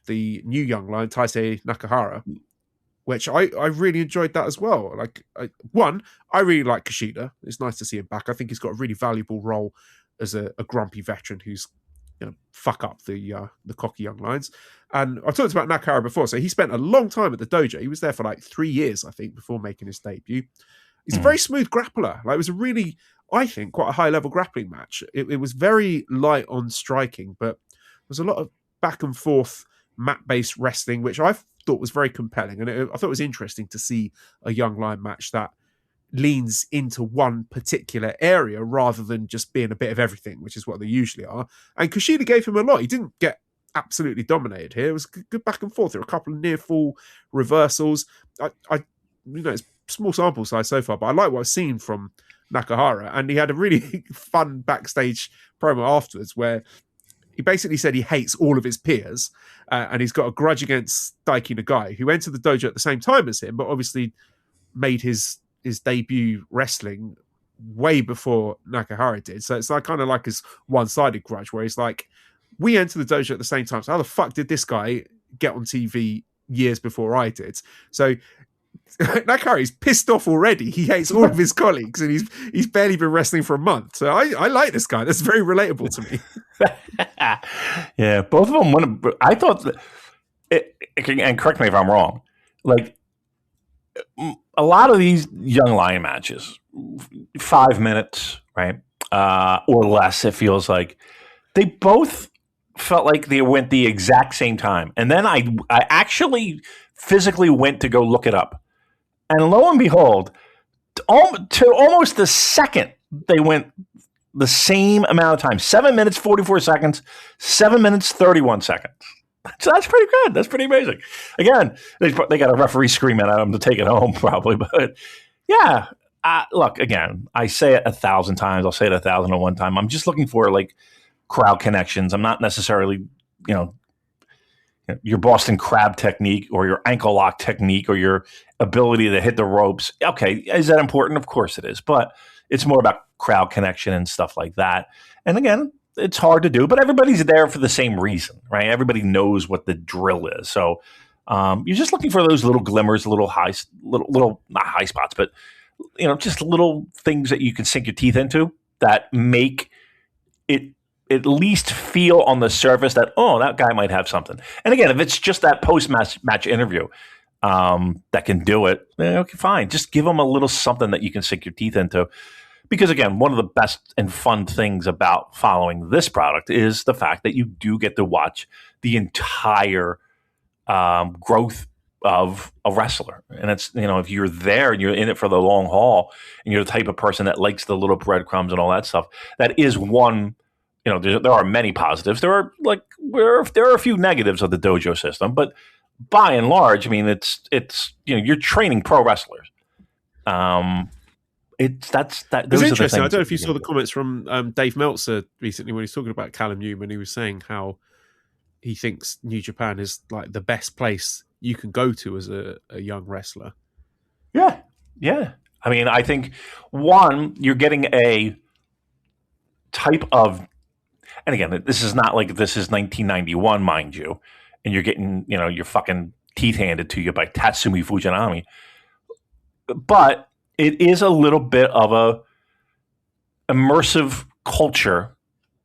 the new young lion Taisei Nakahara, which I really enjoyed that as well. Like, I really like Kushida. It's nice to see him back. I think he's got a really valuable role as a grumpy veteran who's fuck up the cocky young lions. And I talked about Nakahara before, so he spent a long time at the dojo. He was there for like 3 years, I think, before making his debut. He's a very smooth grappler. Like, it was a really, I think, quite a high level grappling match. It was very light on striking, but there was a lot of back and forth mat-based wrestling, which I thought was very compelling. And I thought it was interesting to see a young lion match that leans into one particular area rather than just being a bit of everything, which is what they usually are. And Kushida gave him a lot. He didn't get absolutely dominated here. It was good back and forth. There were a couple of near full reversals. It's small sample size so far, but I like what I've seen from Nakahara. And he had a really fun backstage promo afterwards where he basically said he hates all of his peers, and he's got a grudge against Daiki Nagai, who entered the dojo at the same time as him, but obviously made his debut wrestling way before Nakahara did. So it's like kind of like his one-sided grudge, where he's like, we entered the dojo at the same time, so how the fuck did this guy get on TV years before I did? So Nakahara's pissed off already. He hates all of his colleagues, and he's barely been wrestling for a month. So I like this guy. That's very relatable to me. Yeah, both of them. I thought that, and correct me if I'm wrong, like a lot of these young lion matches, 5 minutes, right, or less. It feels like they both felt like they went the exact same time, and then I actually physically went to go look it up. And lo and behold, to almost the second, they went the same amount of time. 7 minutes, 44 seconds, 7 minutes, 31 seconds. So that's pretty good. That's pretty amazing. Again, they got a referee screaming at them to take it home probably. But yeah, look, again, I say it 1,000 times. I'll say it 1,001 time. I'm just looking for like crowd connections. I'm not necessarily, your Boston Crab technique or your ankle lock technique or your ability to hit the ropes. Okay, is that important? Of course it is. But it's more about crowd connection and stuff like that. And again, it's hard to do, but everybody's there for the same reason, right? Everybody knows what the drill is. So you're just looking for those little glimmers, little not high spots, but just little things that you can sink your teeth into that make it at least feel on the surface that, oh, that guy might have something. And again, if it's just that post-match interview that can do it, then okay, fine. Just give them a little something that you can sink your teeth into. Because again, one of the best and fun things about following this product is the fact that you do get to watch the entire growth of a wrestler. And it's, if you're there and you're in it for the long haul and you're the type of person that likes the little breadcrumbs and all that stuff, that is one, there are many positives. There are a few negatives of the dojo system, but by and large, I mean, it's you're training pro wrestlers. It's interesting. I don't know if you saw the comments from Dave Meltzer recently when he was talking about Callum Newman. He was saying how he thinks New Japan is like the best place you can go to as a young wrestler. Yeah. I mean, I think you're getting a type of, and again, this is not like this is 1991, mind you, and you're getting your fucking teeth handed to you by Tatsumi Fujinami, but it is a little bit of a immersive culture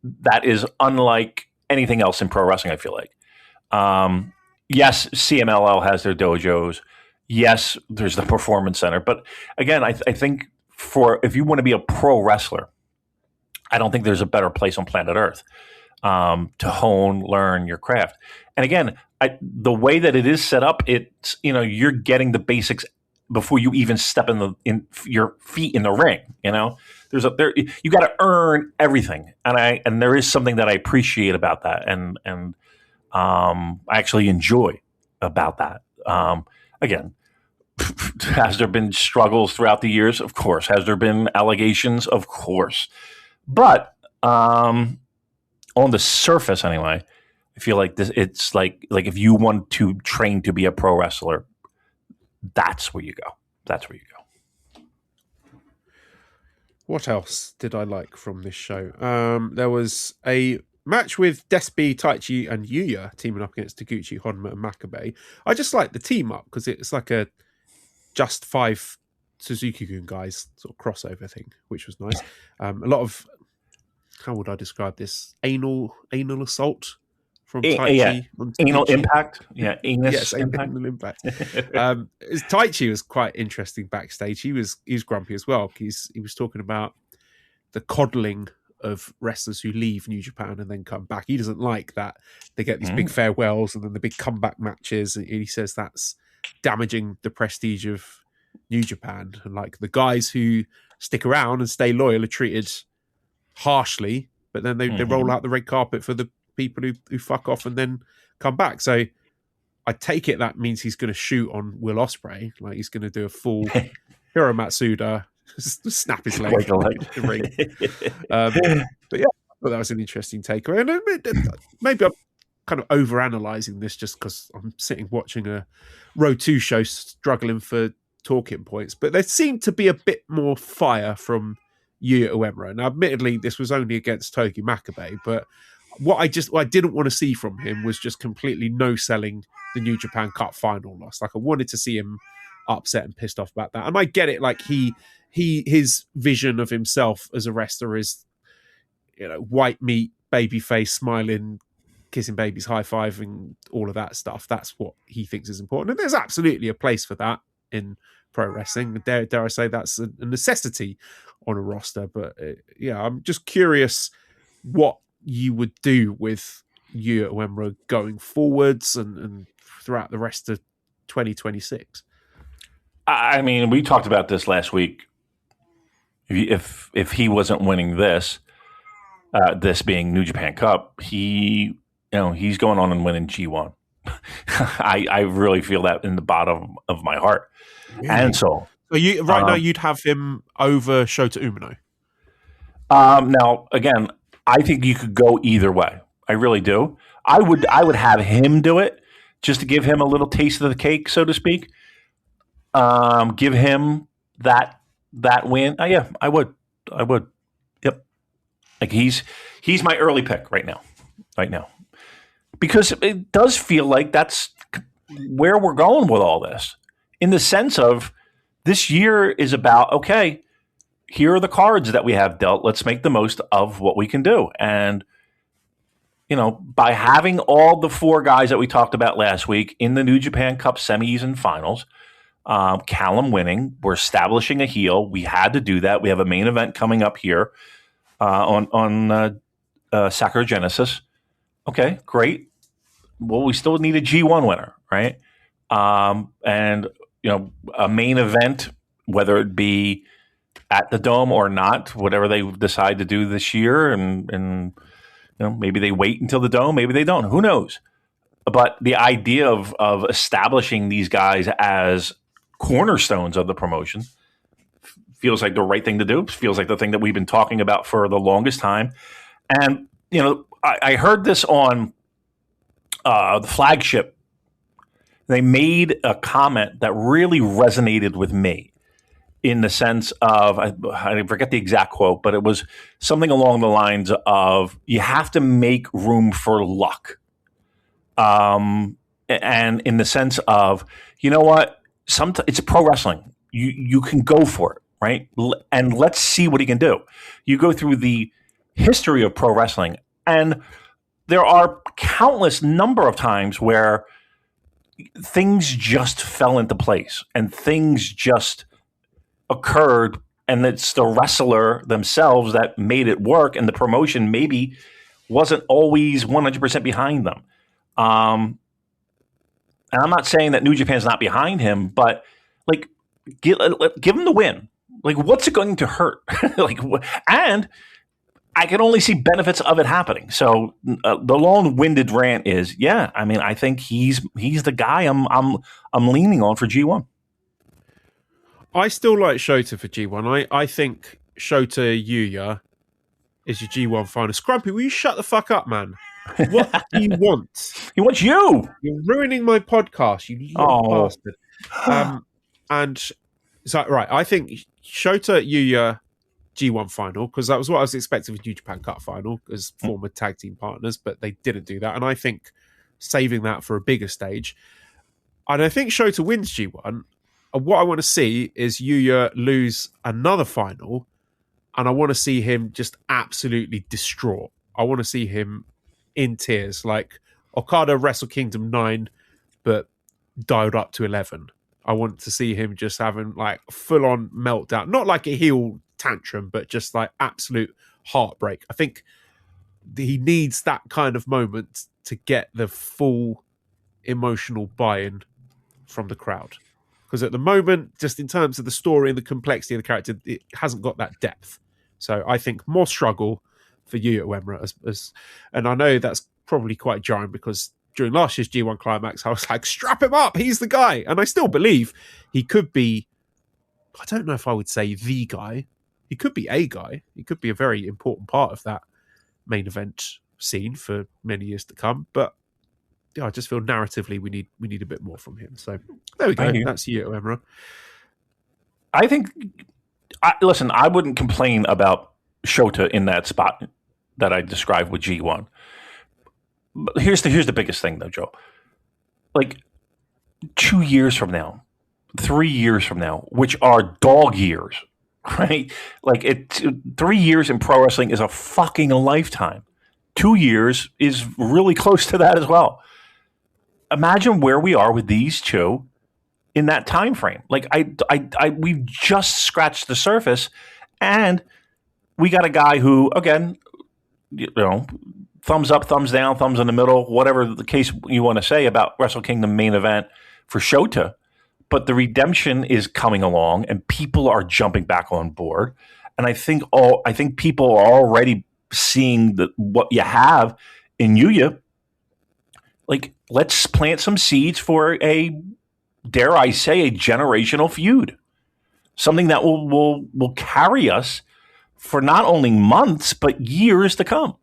that is unlike anything else in pro wrestling, I feel like. Yes, CMLL has their dojos. Yes, there's the Performance Center. But again, I think if you want to be a pro wrestler, I don't think there's a better place on planet Earth to learn your craft. And again, the way that it is set up, it's you're getting the basics before you even step in your feet in the ring. You got to earn everything, and there is something that I appreciate about that, and I actually enjoy about that. Again, has there been struggles throughout the years? Of course. Has there been allegations? Of course. But on the surface, anyway, I feel like it's like if you want to train to be a pro wrestler, that's where you go. What else did I like from this show? There was a match with Despi, Taichi, and Yuya teaming up against Taguchi, Honma, and Makabe. I just like the team up because it's like a just 5 Suzuki-gun guys sort of crossover thing, which was nice. A lot of, how would I describe this? Anal assault from Taichi. Yeah. Anal impact. Yeah, anus impact. Anal impact. Taichi was quite interesting backstage. He was grumpy as well. He was talking about the coddling of wrestlers who leave New Japan and then come back. He doesn't like that. They get these big farewells and then the big comeback matches. And he says that's damaging the prestige of New Japan. And like the guys who stick around and stay loyal are treated harshly, but then they roll out the red carpet for the people who fuck off and then come back. So I take it that means he's going to shoot on Will Ospreay. Like he's going to do a full Hiro Matsuda, snap his leg. The ring. But yeah, I thought that was an interesting takeaway. And maybe I'm kind of overanalyzing this just because I'm sitting watching a Road 2 show struggling for talking points. But there seemed to be a bit more fire from Yuya Uemura. Now, admittedly, this was only against Togi Makabe, but what I didn't want to see from him was just completely no-selling the New Japan Cup final loss. Like I wanted to see him upset and pissed off about that. And I get it. Like his vision of himself as a wrestler is, white meat, baby face, smiling, kissing babies, high-fiving, all of that stuff. That's what he thinks is important. And there's absolutely a place for that in pro wrestling. Dare I say that's a necessity on a roster. But I'm just curious what you would do with Yuya Uemura going forwards and throughout the rest of 2026. I mean, we talked about this last week. If he wasn't winning this being New Japan Cup, he's going on and winning G1. I really feel that in the bottom of my heart. Really? And so now you'd have him over Shota Umino. Now again, I think you could go either way. I really do. I would have him do it just to give him a little taste of the cake, so to speak. Give him that win. Yeah, I would. Yep. Like he's my early pick right now. Because it does feel like that's where we're going with all this. In the sense of this year is about, okay, here are the cards that we have dealt. Let's make the most of what we can do. And, by having all the 4 guys that we talked about last week in the New Japan Cup semis and finals, Callum winning. We're establishing a heel. We had to do that. We have a main event coming up here on Sakura Genesis. Okay, great. Well, we still need a G1 winner, right? And a main event, whether it be at the Dome or not, whatever they decide to do this year, and maybe they wait until the Dome, maybe they don't. Who knows? But the idea of establishing these guys as cornerstones of the promotion feels like the right thing to do. Feels like the thing that we've been talking about for the longest time. And I heard this on the flagship. They made a comment that really resonated with me in the sense of, I forget the exact quote, but it was something along the lines of, you have to make room for luck. And in the sense of, you know what, it's pro wrestling. You can go for it, right? And let's see what he can do. You go through the history of pro wrestling, and there are countless number of times where things just fell into place and things just occurred, and it's the wrestler themselves that made it work, and the promotion maybe wasn't always 100% behind them. And I'm not saying that New Japan's not behind him, but give him the win. What's it going to hurt? And I can only see benefits of it happening. So the long-winded rant is, I think he's the guy I'm leaning on for G1. I still like Shota for G1. I think Shota Yuya is your G1 final. Scrumpy, will you shut the fuck up, man? What do you want? He wants you. You're ruining my podcast, you little bastard. And so, right, I think Shota Yuya G1 final, because that was what I was expecting with New Japan Cup final as former tag team partners, but they didn't do that. And I think saving that for a bigger stage. And I think Shota wins G1. And what I want to see is Yuya lose another final, and I want to see him just absolutely distraught. I want to see him in tears, like Okada Wrestle Kingdom 9, but dialed up to 11. I want to see him just having full-on meltdown. Not like a heel tantrum, but just absolute heartbreak. I think he needs that kind of moment to get the full emotional buy-in from the crowd. Because at the moment, just in terms of the story and the complexity of the character, it hasn't got that depth. So I think more struggle for Yuya Uemura. And I know that's probably quite jarring, because during last year's G1 Climax, I was like, strap him up, he's the guy. And I still believe he could be, I don't know if I would say the guy. He could be a guy. He could be a very important part of that main event scene for many years to come. But I just feel narratively we need a bit more from him. So there we go. That's Yuya Uemura. I think, listen, I wouldn't complain about Shota in that spot that I described with G1. But here's the biggest thing, though, Joe. 2 years from now, 3 years from now, which are dog years, right? 3 years in pro wrestling is a fucking lifetime. 2 years is really close to that as well. Imagine where we are with these two in that time frame. We've just scratched the surface, and we got a guy who, again, thumbs up, thumbs down, thumbs in the middle, whatever the case you want to say about Wrestle Kingdom main event for Shota. But the redemption is coming along, and people are jumping back on board. And I think people are already seeing what you have in Yuya. Let's plant some seeds for dare I say, a generational feud. Something that will carry us for not only months, but years to come.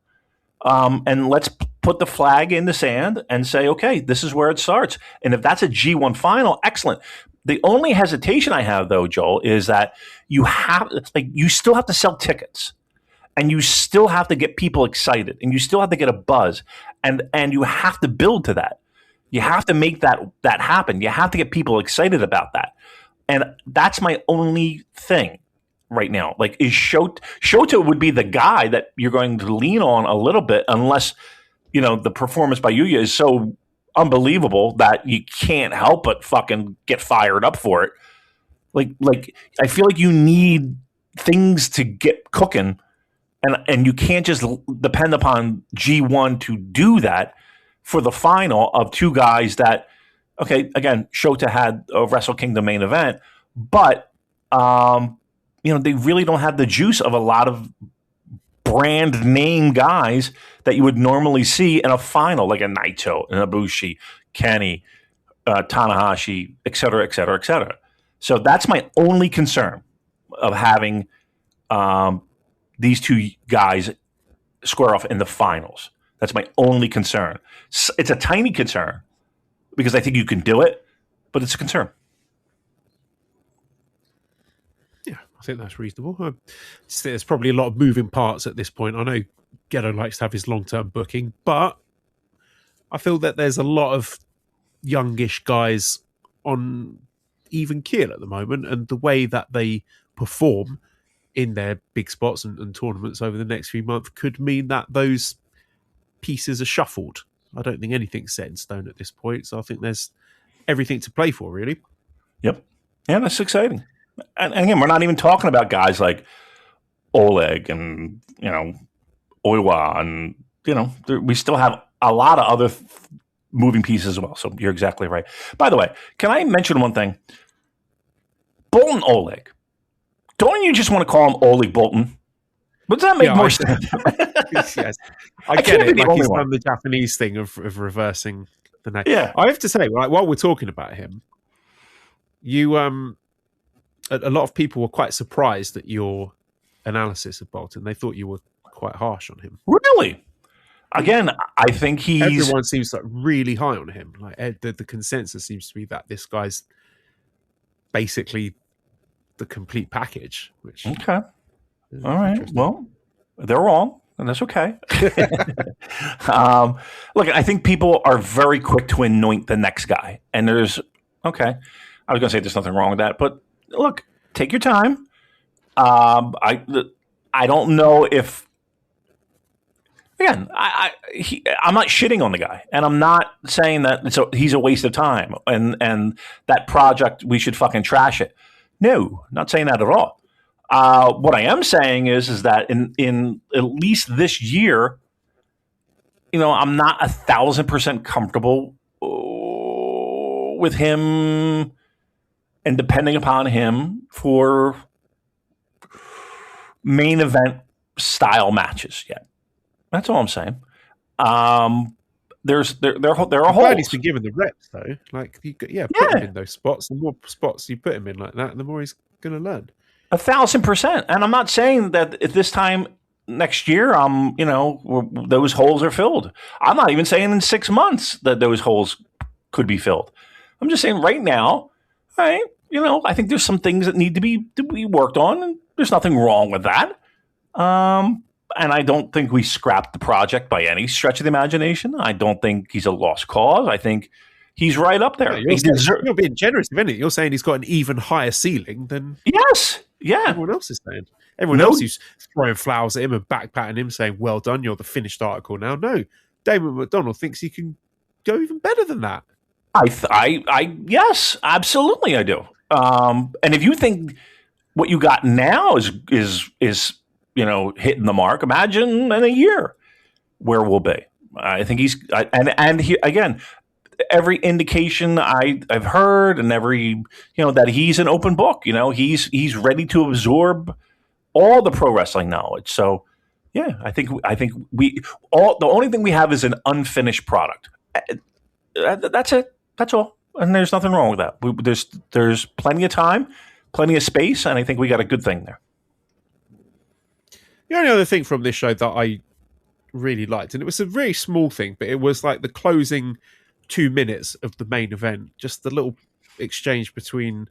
And let's put the flag in the sand and say, okay, this is where it starts. And if that's a G1 final, excellent. The only hesitation I have, though, Joel, is that you still have to sell tickets, and you still have to get people excited, and you still have to get a buzz, and you have to build to that. You have to make that happen. You have to get people excited about that. And that's my only thing right now. Is Shota would be the guy that you're going to lean on a little bit, unless, the performance by Yuya is so unbelievable that you can't help but fucking get fired up for it. Like I feel like you need things to get cooking, and you can't just depend upon G1 to do that for the final of two guys that, okay, again, Shota had a Wrestle Kingdom main event, but they really don't have the juice of a lot of brand name guys that you would normally see in a final, like a Naito, an Ibushi, Kenny, Tanahashi, et cetera, et cetera, et cetera. So that's my only concern of having these two guys square off in the finals. That's my only concern. It's a tiny concern because I think you can do it, but it's a concern. Yeah, I think that's reasonable. There's probably a lot of moving parts at this point. I know Gedo likes to have his long-term booking, but I feel that there's a lot of youngish guys on even keel at the moment, and the way that they perform in their big spots and tournaments over the next few months could mean that those pieces are shuffled. I don't think anything's set in stone at this point, so I think there's everything to play for, really. Yep. Yeah, that's exciting. And again, we're not even talking about guys like Oleg and, Oiwa, and, we still have a lot of other moving pieces as well. So you're exactly right. By the way, can I mention one thing? Bolton Oleg. Don't you just want to call him Oleg Bolton? Does that make more sense? Yes. I get it. Like he's done the Japanese thing of reversing the name. Yeah. I have to say, like, while we're talking about him, you a lot of people were quite surprised at your analysis of Bolton. They thought you were quite harsh on him. Really? Again, I think everyone seems like really high on him. Like the consensus seems to be that this guy's basically the complete package. Which okay, all right. Well, they're wrong, and that's okay. Look, I think people are very quick to anoint the next guy, and there's okay. I was going to say there's nothing wrong with that, but look, take your time. I don't know if. Again, I'm not shitting on the guy, and I'm not saying that he's a waste of time, and that project we should fucking trash it. No, not saying that at all. What I am saying is that in at least this year, I'm not 1,000% comfortable with him and depending upon him for main event style matches yet. That's all I'm saying. There are holes. Glad he's been given the reps though. Like, put him in those spots. The more spots you put him in like that, the more he's going to learn. 1,000%. And I'm not saying that at this time next year, those holes are filled. I'm not even saying in 6 months that those holes could be filled. I'm just saying right now. All right, I think there's some things that need to be worked on, and there's nothing wrong with that. And I don't think we scrapped the project by any stretch of the imagination. I don't think he's a lost cause. I think he's right up there. You're being generous, isn't it? You're saying he's got an even higher ceiling than everyone else is saying. Everyone else who's throwing flowers at him and backpatting him, saying, "Well done, you're the finished article now." No, Damon McDonald thinks he can go even better than that. Yes, absolutely, I do. And if you think what you got now is hitting the mark, imagine in a year where we'll be. I think again, every indication I've heard and every, that he's an open book, he's ready to absorb all the pro wrestling knowledge. So yeah, I think the only thing we have is an unfinished product. That's it. That's all. And there's nothing wrong with that. There's plenty of time, plenty of space, and I think we got a good thing there. The only other thing from this show that I really liked, and it was a very small thing, but it was like the closing 2 minutes of the main event, just the little exchange between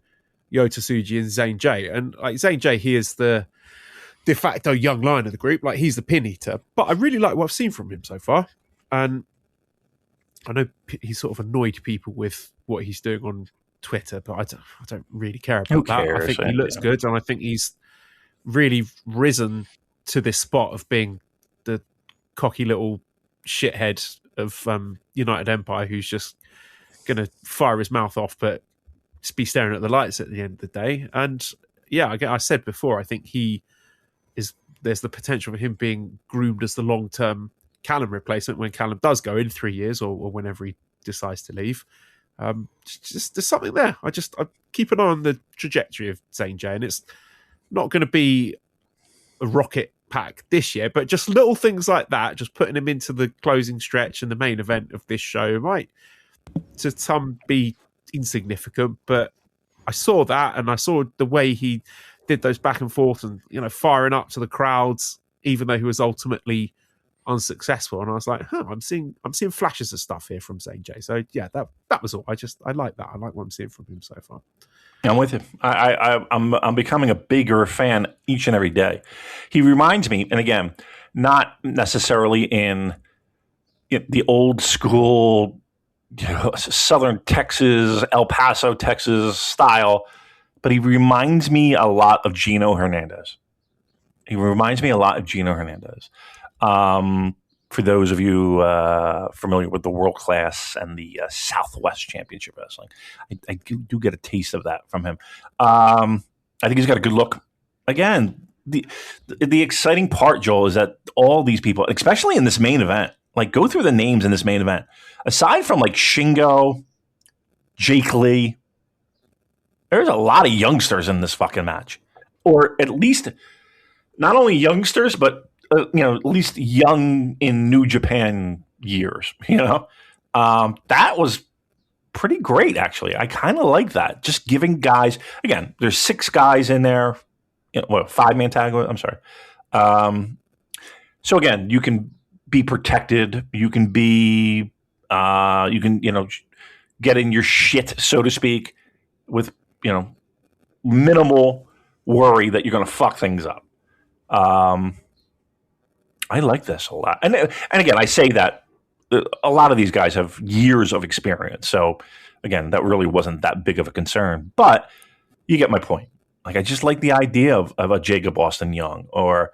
Yota Tsuji and Zane J. And like Zane J, he is the de facto young lion of the group. Like, he's the pin eater. But I really like what I've seen from him so far. And I know he's sort of annoyed people with what he's doing on Twitter, but I don't really care about that. I think he looks good, and I think he's really risen to this spot of being the cocky little shithead of United Empire who's just going to fire his mouth off, but just be staring at the lights at the end of the day. And yeah, I said before, I think there's the potential for him being groomed as the long-term Callum replacement when Callum does go in 3 years or whenever he decides to leave. Just there's something there. I keep an eye on the trajectory of Zane J, and it's not going to be a rocket pack this year, but just little things like that, just putting him into the closing stretch and the main event of this show might to some be insignificant, but I saw that, and I saw the way he did those back and forth and firing up to the crowds, even though he was ultimately unsuccessful. And I was like, I'm seeing flashes of stuff here from Zane J. So yeah, that was all. I like that. I like what I'm seeing from him so far. I'm with you. I'm becoming a bigger fan each and every day. He reminds me, and again, not necessarily in the old school Southern Texas, El Paso, Texas style, but he reminds me a lot of Gino Hernandez. For those of you familiar with the World Class and the Southwest Championship Wrestling, I do get a taste of that from him. I think he's got a good look. Again, the exciting part, Joel, is that all these people, especially in this main event, like go through the names in this main event. Aside from like Shingo, Jake Lee, there's a lot of youngsters in this fucking match, or at least not only youngsters, but at least young in New Japan years. That was pretty great, actually. I kind of like that. Just giving guys, again, there's 6 guys in there. 5-man tag. I'm sorry. So again, you can be protected. You can be, get in your shit, so to speak, with, minimal worry that you're going to fuck things up. I like this a lot. And again, I say that a lot of these guys have years of experience. So again, that really wasn't that big of a concern, but you get my point. Like, I just like the idea of a Jacob Austin Young or,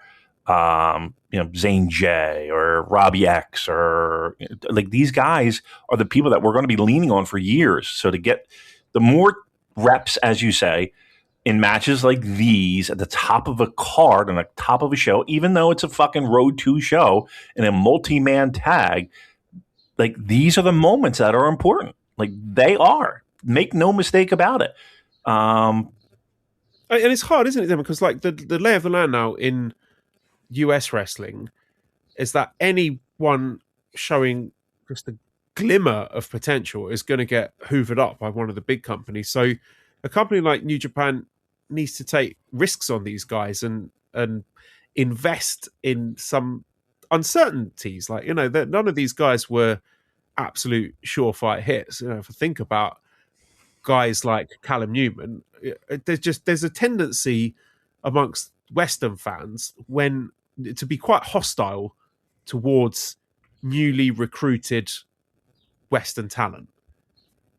Zane J or Robbie X or like these guys are the people that we're going to be leaning on for years. So to get the more reps, as you say, in matches like these at the top of a card and the top of a show, even though it's a fucking Road 2 show in a multi-man tag, like these are the moments that are important. Like they are. Make no mistake about it. And it's hard, isn't it, because like the lay of the land now in US wrestling is that anyone showing just a glimmer of potential is going to get hoovered up by one of the big companies. So a company like New Japan needs to take risks on these guys and invest in some uncertainties. Like, that none of these guys were absolute surefire hits. If I think about guys like Callum Newman, there's a tendency amongst Western fans to be quite hostile towards newly recruited Western talent.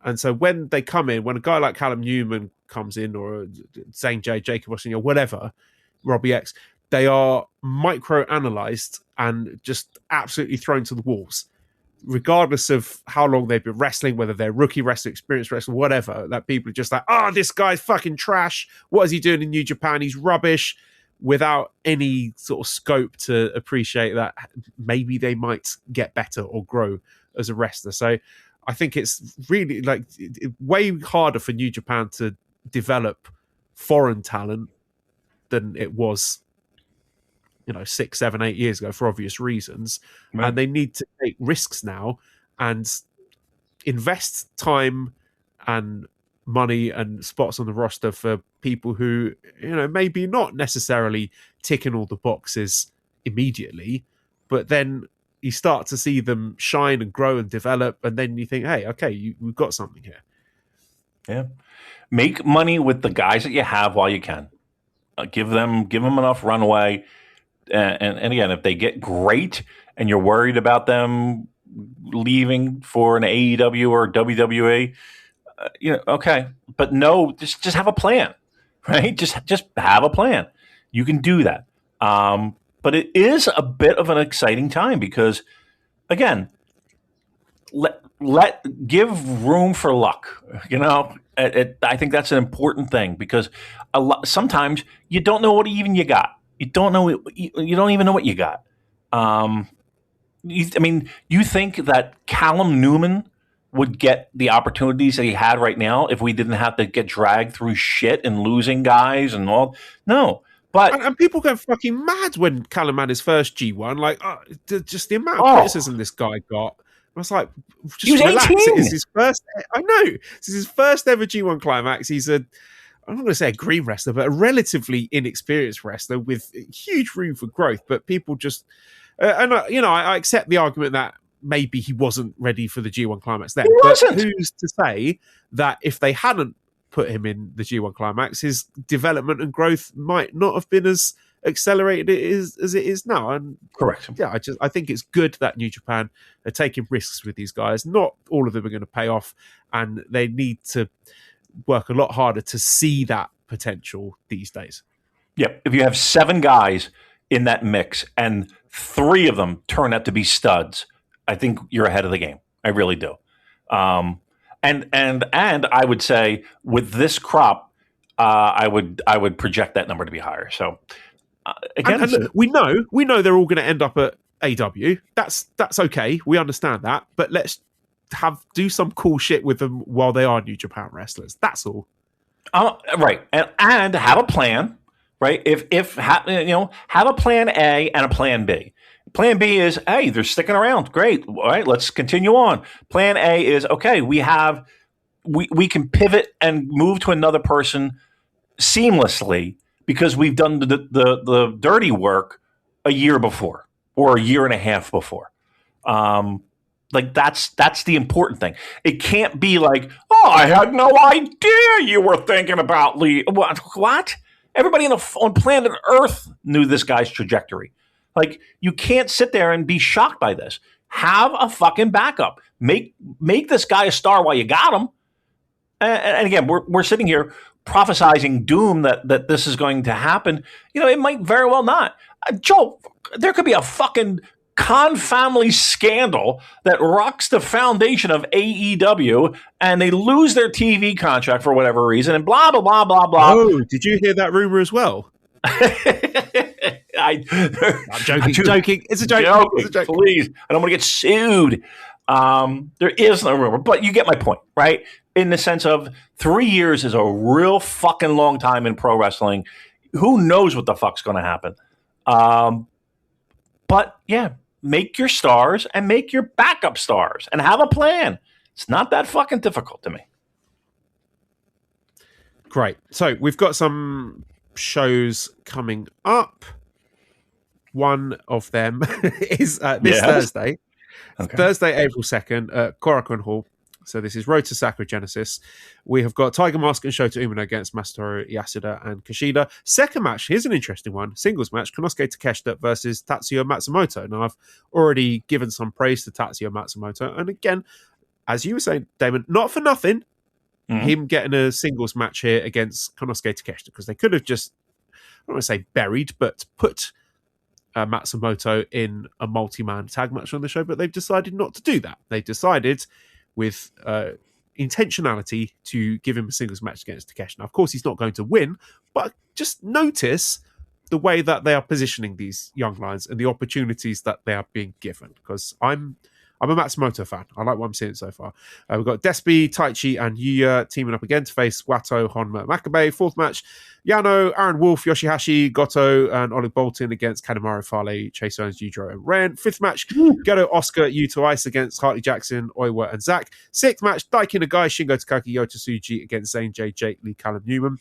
And so when they come in, when a guy like Callum Newman comes in, or Zane J, Jacob Austin, or whatever, Robbie X, they are micro-analyzed and just absolutely thrown to the wolves, regardless of how long they've been wrestling, whether they're rookie wrestler, experienced wrestler, whatever. That people are just like, this guy's fucking trash. What is he doing in New Japan? He's rubbish, without any sort of scope to appreciate that maybe they might get better or grow as a wrestler. So I think it's really way harder for New Japan to develop foreign talent than it was, 6, 7, 8 years ago for obvious reasons. Right. And they need to take risks now and invest time and money and spots on the roster for people who, maybe not necessarily ticking all the boxes immediately, but then you start to see them shine and grow and develop, and then you think, hey, okay, we've got something here. Yeah. Make money with the guys that you have while you can. Give them enough runway. And again, if they get great and you're worried about them leaving for an AEW or WWE, okay. But no, just have a plan, right? Just have a plan. You can do that. But it is a bit of an exciting time because, again, give room for luck. I think that's an important thing because sometimes you don't know what even you got. You don't know. You don't even know what you got. You think that Callum Newman would get the opportunities that he had right now if we didn't have to get dragged through shit and losing guys and all? No. But and people go fucking mad when Callum had his first G1. Like, just the amount of criticism this guy got. I was like, just he was relax. 18. It is his first. I know. This is his first ever G1 climax. He's I'm not going to say a green wrestler, but a relatively inexperienced wrestler with huge room for growth. But people just, I accept the argument that maybe he wasn't ready for the G1 climax then. But who's to say that if they hadn't put him in the G1 climax, his development and growth might not have been as accelerated as it is now? And correct. Yeah, I think it's good that New Japan are taking risks with these guys. Not all of them are going to pay off, and they need to work a lot harder to see that potential these days. Yeah, if you have 7 guys in that mix and 3 of them turn out to be studs, I think you're ahead of the game. I really do. And I would say with this crop, I would project that number to be higher. So again, and we know they're all going to end up at AW. That's okay. We understand that, but let's do some cool shit with them while they are New Japan wrestlers. That's all. Right, and have a plan. Right, have a plan A and a plan B. Plan B is, hey, they're sticking around. Great. All right, let's continue on. Plan A is, okay, we can pivot and move to another person seamlessly because we've done the dirty work a year before or a year and a half before. That's the important thing. It can't be like, oh, I had no idea you were thinking about Lee. What? Everybody on planet Earth knew this guy's trajectory. Like, you can't sit there and be shocked by this. Have a fucking backup. Make this guy a star while you got him. And again, we're sitting here prophesizing doom that this is going to happen. It might very well not. Joe, there could be a fucking Khan family scandal that rocks the foundation of AEW, and they lose their TV contract for whatever reason, and blah, blah, blah, blah, blah. Oh, did you hear that rumor as well? I'm joking. It's a joke. It's a joke. Please. I don't want to get sued. There is no rumor, but you get my point, right? In the sense of 3 years is a real fucking long time in pro wrestling. Who knows what the fuck's going to happen? But yeah, make your stars and make your backup stars and have a plan. It's not that fucking difficult to me. Great. So we've got some shows coming up. One of them is this Thursday. Okay. Thursday, April 2nd at Korakuen Hall. So this is Road to Sakura Genesis. We have got Tiger Mask and Shota Umino against Masato Yasuda and Kushida. Second match, here's an interesting one. Singles match, Konosuke Takeshita versus Tatsuya Matsumoto. Now, I've already given some praise to Tatsuya Matsumoto. And again, as you were saying, Damon, not for nothing, him getting a singles match here against Konosuke Takeshita, because they could have just, I don't want to say buried, but put Matsumoto in a multi-man tag match on the show, but they've decided not to do that. They decided with intentionality to give him a singles match against Takeshita. Now, of course, he's not going to win, but just notice the way that they are positioning these young lions and the opportunities that they are being given, because I'm a Matsumoto fan. I like what I'm seeing so far. We've got Despi, Taichi, and Yuya teaming up again to face Wato, Honma, Makabe. Fourth match, Yano, Aaron Wolf, Yoshihashi, Goto, and Oleg Bolton against Kanemaru, Fale, Chase Owens, Yujiro, and Ren. Fifth match, Gedo, OSKAR, Yuto-Ice against Hartley Jackson, Oiwa, and Zack. Sixth match, Daiki Nagai, Shingo Takagi, Yota Tsuji against Zane J, Jake Lee, Callum Newman.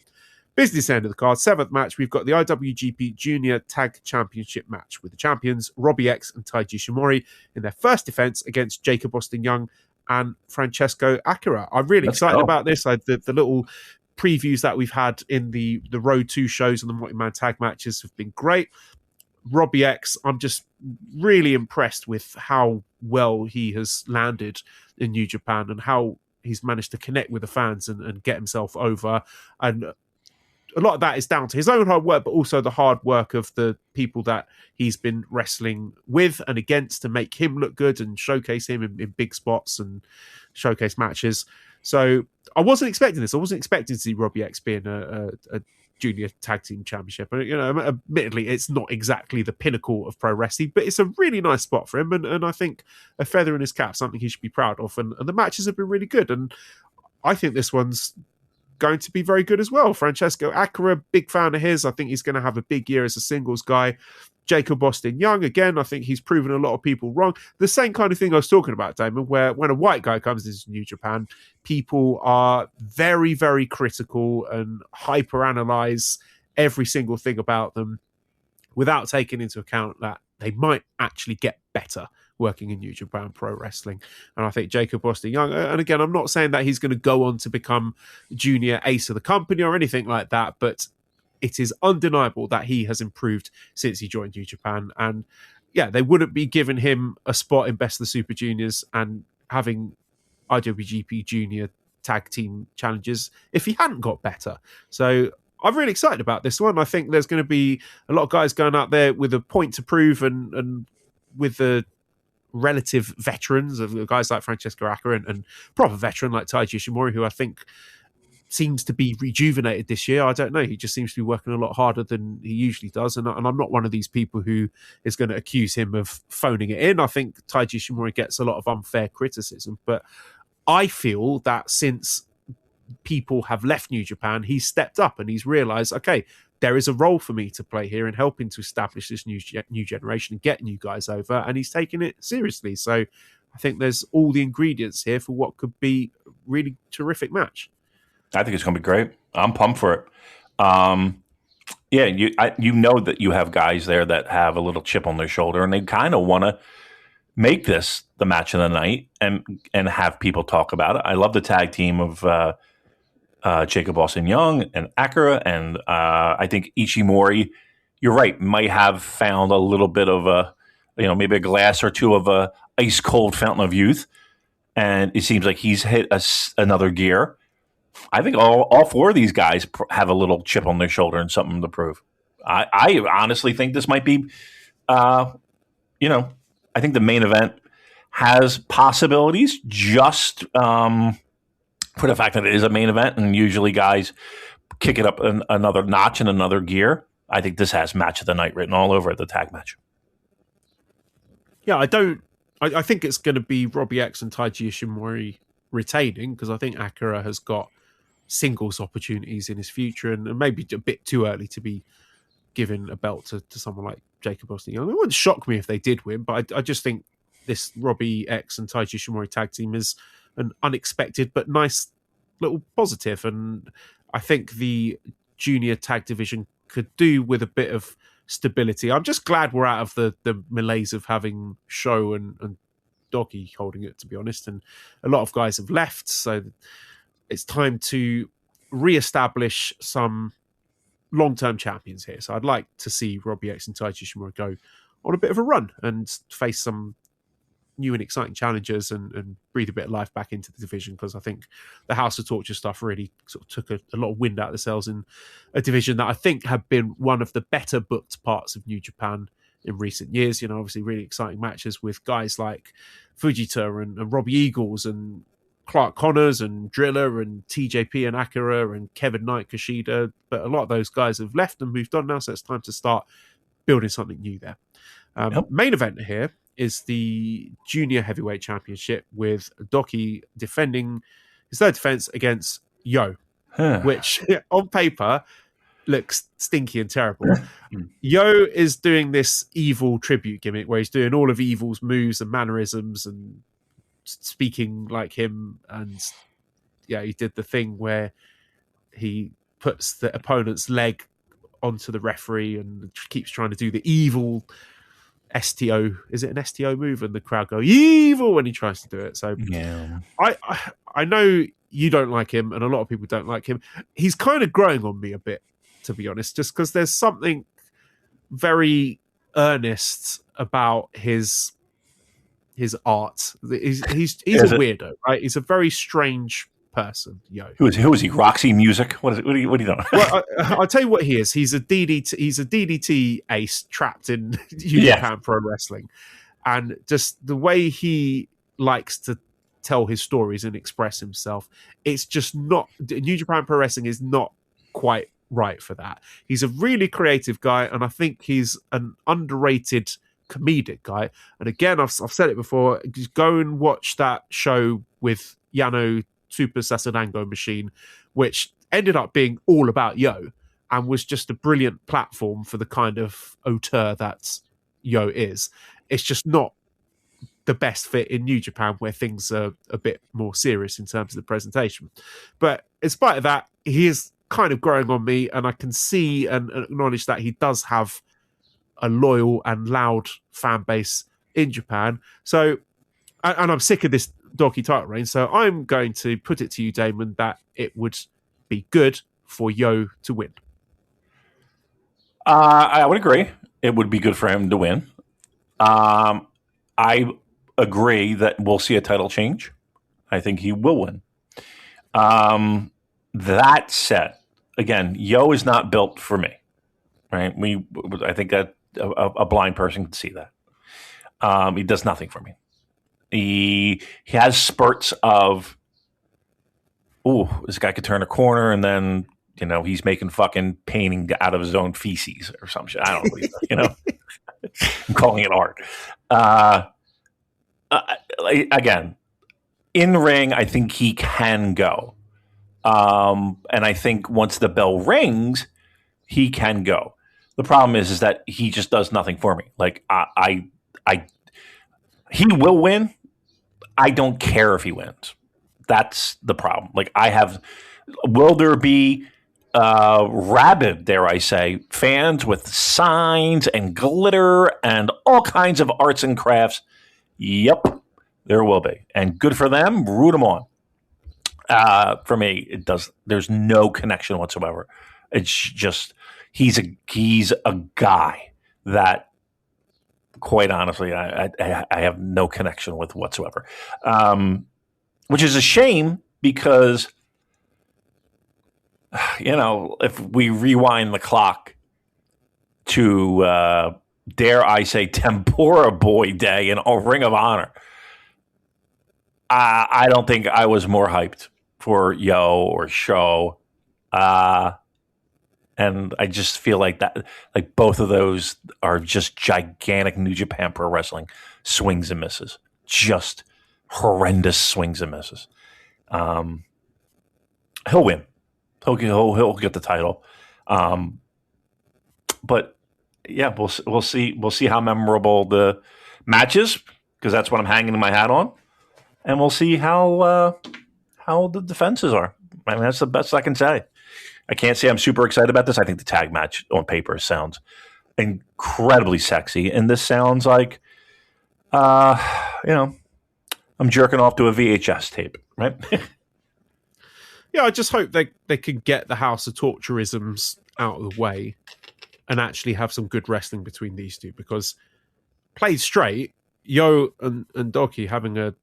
Business end of the card. Seventh match, we've got the IWGP Junior Tag Championship match with the champions Robbie X and Taiji Shimori in their first defense against Jacob Austin Young and Francesco Akira. I'm really excited about this. The little previews that we've had in the Road 2 shows and the multi-man tag matches have been great. Robbie X, I'm just really impressed with how well he has landed in New Japan and how he's managed to connect with the fans and get himself over. And a lot of that is down to his own hard work, but also the hard work of the people that he's been wrestling with and against to make him look good and showcase him in big spots and showcase matches. So I wasn't expecting this. I wasn't expecting to see Robbie X being a junior tag team championship. Admittedly, it's not exactly the pinnacle of pro wrestling, but it's a really nice spot for him. And I think a feather in his cap, something he should be proud of. And the matches have been really good. And I think this one's going to be very good as well. Francesco Akira, big fan of his. I think he's going to have a big year as a singles guy. Jacob Austin Young, again, I think he's proven a lot of people wrong. The same kind of thing I was talking about, Damon, where when a white guy comes into New Japan, people are very, very critical and hyper-analyze every single thing about them without taking into account that they might actually get better working in New Japan Pro Wrestling. And I think Jacob Austin Young, and again, I'm not saying that he's going to go on to become junior ace of the company or anything like that, but it is undeniable that he has improved since he joined New Japan. And yeah, they wouldn't be giving him a spot in Best of the Super Juniors and having IWGP Junior tag team challenges if he hadn't got better. So I'm really excited about this one. I think there's going to be a lot of guys going out there with a point to prove and with the relative veterans of guys like Francesco Akira and proper veteran like Taiji Ishimori, who I think seems to be rejuvenated this year. I don't know. He just seems to be working a lot harder than he usually does. And I'm not one of these people who is going to accuse him of phoning it in. I think Taiji Ishimori gets a lot of unfair criticism, but I feel that since people have left New Japan, he's stepped up and he's realized, okay, there is a role for me to play here in helping to establish this new generation and get new guys over, and he's taking it seriously. So I think there's all the ingredients here for what could be a really terrific match. I think it's going to be great. I'm pumped for it. You know that you have guys there that have a little chip on their shoulder, and they kind of want to make this the match of the night and have people talk about it. I love the tag team of Jacob Austin Young and Akira, and I think Ishimori, you're right, might have found a little bit of maybe a glass or two of a ice cold fountain of youth, and it seems like he's hit another gear. I think all four of these guys have a little chip on their shoulder and something to prove. I honestly think this might be, I think the main event has possibilities just for the fact that it is a main event and usually guys kick it up another notch and another gear. I think this has match of the night written all over it, the tag match. Yeah, I think it's going to be Robbie X and Taiji Ishimori retaining, because I think Akira has got singles opportunities in his future and maybe a bit too early to be giving a belt to someone like Jacob Austin Young. It wouldn't shock me if they did win, but I just think this Robbie X and Taiji Ishimori tag team is an unexpected but nice little positive, and I think the junior tag division could do with a bit of stability. I'm just glad we're out of the malaise of having Sho and DOUKI holding it, to be honest, and a lot of guys have left, so it's time to re-establish some long-term champions here. So I'd like to see Robbie X and Taiji Ishimori go on a bit of a run and face some new and exciting challengers and breathe a bit of life back into the division, because I think the House of Torture stuff really sort of took a lot of wind out of the sails in a division that I think had been one of the better booked parts of New Japan in recent years. Obviously really exciting matches with guys like Fujita and Robbie Eagles and Clark Connors and Driller and TJP and Akira and Kevin Knight, Kushida, but a lot of those guys have left and moved on now, so it's time to start building something new there. Main event here is the Junior Heavyweight Championship with DOUKI defending his third defense against Yo, which on paper looks stinky and terrible. Yo is doing this evil tribute gimmick where he's doing all of Evil's moves and mannerisms and speaking like him, and he did the thing where he puts the opponent's leg onto the referee and keeps trying to do the evil STO. Is it an STO move? And the crowd go evil when he tries to do it. So yeah, I know you don't like him, and a lot of people don't like him. He's kind of growing on me a bit, to be honest, just because there's something very earnest about his art. He's a weirdo, right? He's a very strange person, Yo. Who is he? Roxy Music? What are you doing? Well, I'll tell you what he is. He's a DDT ace trapped in New Japan Pro Wrestling, and just the way he likes to tell his stories and express himself, it's just not. New Japan Pro Wrestling is not quite right for that. He's a really creative guy, and I think he's an underrated comedic guy. And again, I've said it before, just go and watch that show with Yano Super Sasadango Machine, which ended up being all about Yo and was just a brilliant platform for the kind of auteur that Yo is. It's just not the best fit in New Japan, where things are a bit more serious in terms of the presentation. But in spite of that, he is kind of growing on me, and I can see and acknowledge that he does have a loyal and loud fan base in Japan. So, and I'm sick of this DOUKI title reign, so I'm going to put it to you, Damon, that it would be good for Yo to win. I would agree. It would be good for him to win. I agree that we'll see a title change. I think he will win. That said, again, Yo is not built for me. Right? I think that a blind person can see that. He does nothing for me. He has spurts of, this guy could turn a corner, and then he's making fucking painting out of his own feces or some shit. I don't know. I'm calling it art. Again, in ring, I think he can go, and I think once the bell rings, he can go. The problem is that he just does nothing for me. Like he will win. I don't care if he wins. That's the problem. Like will there be rabid, dare I say, fans with signs and glitter and all kinds of arts and crafts? Yep, there will be. And good for them. Root them on. For me, it does. There's no connection whatsoever. It's just he's a guy that, quite honestly, I have no connection with whatsoever, which is a shame because, if we rewind the clock to, dare I say, Tempura Boy Day in Ring of Honor, I don't think I was more hyped for Yo or Sho. And I just feel like that, like both of those are just gigantic New Japan Pro Wrestling swings and misses, just horrendous swings and misses. He'll win. He'll get the title. But yeah, we'll see. We'll see how memorable the match is, because that's what I'm hanging my hat on, and we'll see how the defenses are. I mean, that's the best I can say. I can't say I'm super excited about this. I think the tag match on paper sounds incredibly sexy, and this sounds like, I'm jerking off to a VHS tape, right? Yeah, I just hope they can get the House of Torturisms out of the way and actually have some good wrestling between these two, because played straight, Yo and DOUKI having a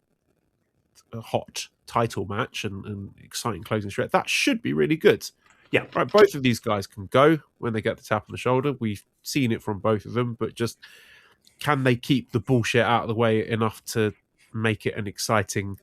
hot title match and exciting closing stretch, that should be really good. Yeah, right. Both of these guys can go when they get the tap on the shoulder. We've seen it from both of them, but just can they keep the bullshit out of the way enough to make it an exciting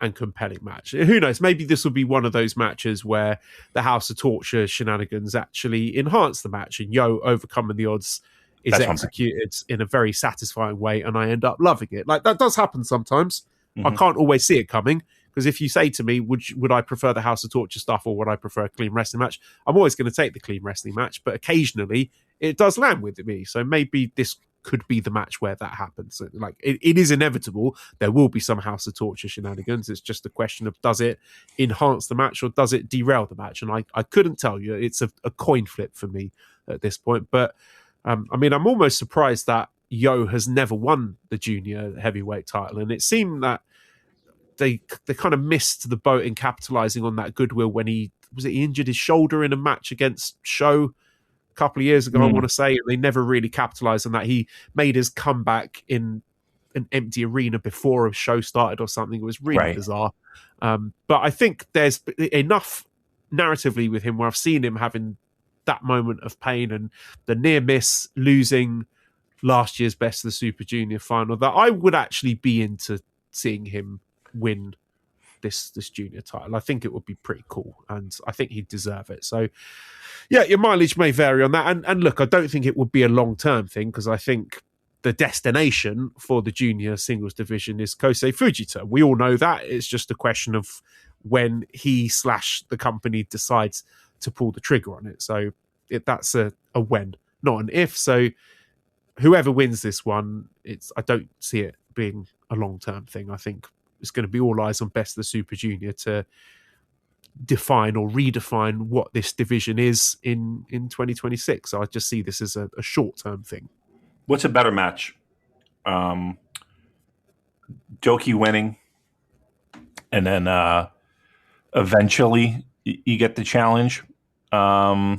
and compelling match? Who knows? Maybe this will be one of those matches where the House of Torture shenanigans actually enhance the match, and Yo overcoming the odds is executed in a very satisfying way, and I end up loving it. Like, that does happen sometimes. Mm-hmm. I can't always see it coming. Because if you say to me, would I prefer the House of Torture stuff or would I prefer a clean wrestling match? I'm always going to take the clean wrestling match, but occasionally it does land with me. So maybe this could be the match where that happens. Like, it is inevitable. There will be some House of Torture shenanigans. It's just a question of, does it enhance the match or does it derail the match? And I couldn't tell you. It's a coin flip for me at this point. But I'm almost surprised that Yo has never won the junior heavyweight title. And it seemed that they kind of missed the boat in capitalizing on that goodwill when he injured his shoulder in a match against Sho a couple of years ago, I want to say. They never really capitalized on that. He made his comeback in an empty arena before a show started or something. It was really Right. bizarre. But I think there's enough narratively with him where I've seen him having that moment of pain and the near miss losing last year's Best of the Super Junior final that I would actually be into seeing him win this junior title. I think it would be pretty cool, and I think he'd deserve it. So yeah, your mileage may vary on that. And look, I don't think it would be a long-term thing, because I think the destination for the junior singles division is Kosei Fujita. We all know that. It's just a question of when he / the company decides to pull the trigger on it. So that's a when, not an if. So whoever wins this one, I don't see it being a long-term thing. I think it's going to be all eyes on Best of the Super Junior to define or redefine what this division is in 2026. So I just see this as a short-term thing. What's a better match? DOUKI winning, and then eventually you get the challenge? Or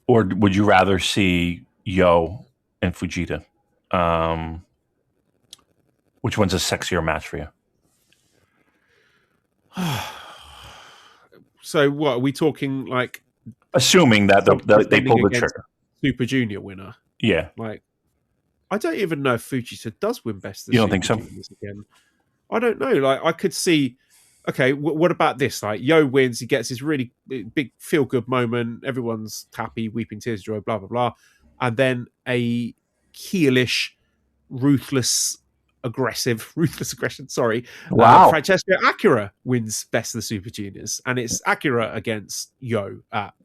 would you rather see Yo and Fujita? Which one's a sexier match for you? So what are we talking, like, assuming that they pull the trigger? Super Junior winner. Yeah. Like, I don't even know if Fujita does win Best of the You don't Super think so? Juniors again. I don't know. Like, I could see, okay, what about this? Like, Yo wins, he gets this really big feel-good moment, everyone's happy, weeping tears of joy, blah, blah, blah. And then a heelish, ruthless aggression, sorry. Wow. Francesco Akira wins Best of the Super Juniors, and it's Akira against Yo at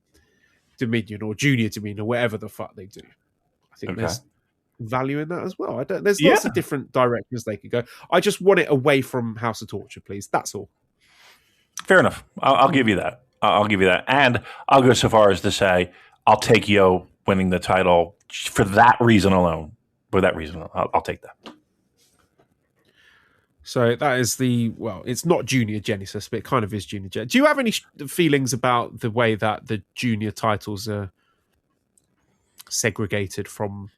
Dominion or Junior Dominion or whatever the fuck they do. I think there's value in that as well. There's lots of different directions they could go. I just want it away from House of Torture, please. That's all. Fair enough. I'll give you that. I'll give you that. And I'll go so far as to say I'll take Yo winning the title for that reason alone. For that reason, I'll take that. So that is it's not Junior Genesis, but it kind of is Junior Genesis. Do you have any feelings about the way that the junior titles are segregated from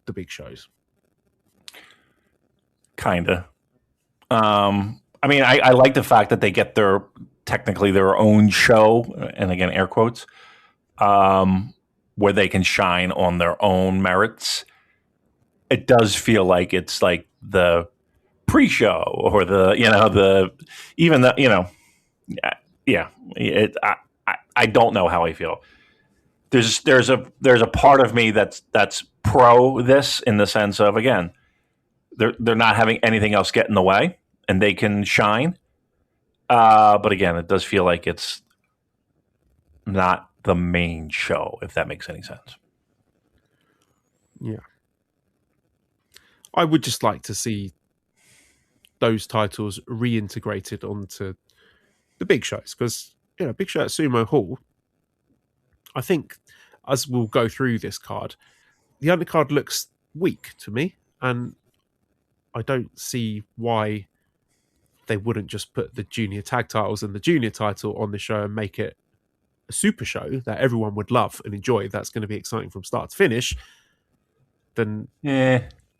the big shows? Kinda. I mean, I like the fact that they get technically their own show, and again, air quotes, where they can shine on their own merits. It does feel like it's like the pre-show or I don't know how I feel. There's a part of me that's pro this, in the sense of, again, they're not having anything else get in the way and they can shine. But again, it does feel like it's not the main show, if that makes any sense. Yeah. I would just like to see those titles reintegrated onto the big shows, because big show at Sumo Hall, I think, as we'll go through this card, the undercard looks weak to me, and I don't see why they wouldn't just put the junior tag titles and the junior title on the show and make it a super show that everyone would love and enjoy. That's going to be exciting from start to finish. Then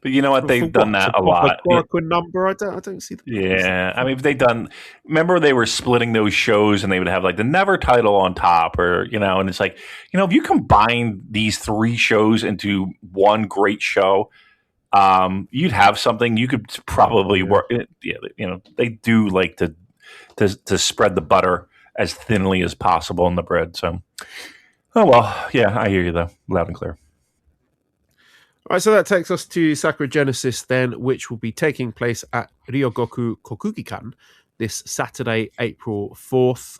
but you know what? They've done that a lot. Number, I don't see the Yeah, I mean, they've done. Remember, they were splitting those shows, and they would have like the Never title on top, or and it's like, if you combine these three shows into one great show, you'd have something you could probably work. Yeah, they do like to spread the butter as thinly as possible in the bread. So, oh well, yeah, I hear you though, loud and clear. All right, so that takes us to Sakura Genesis then, which will be taking place at Ryogoku Kokugikan this Saturday, April 4th.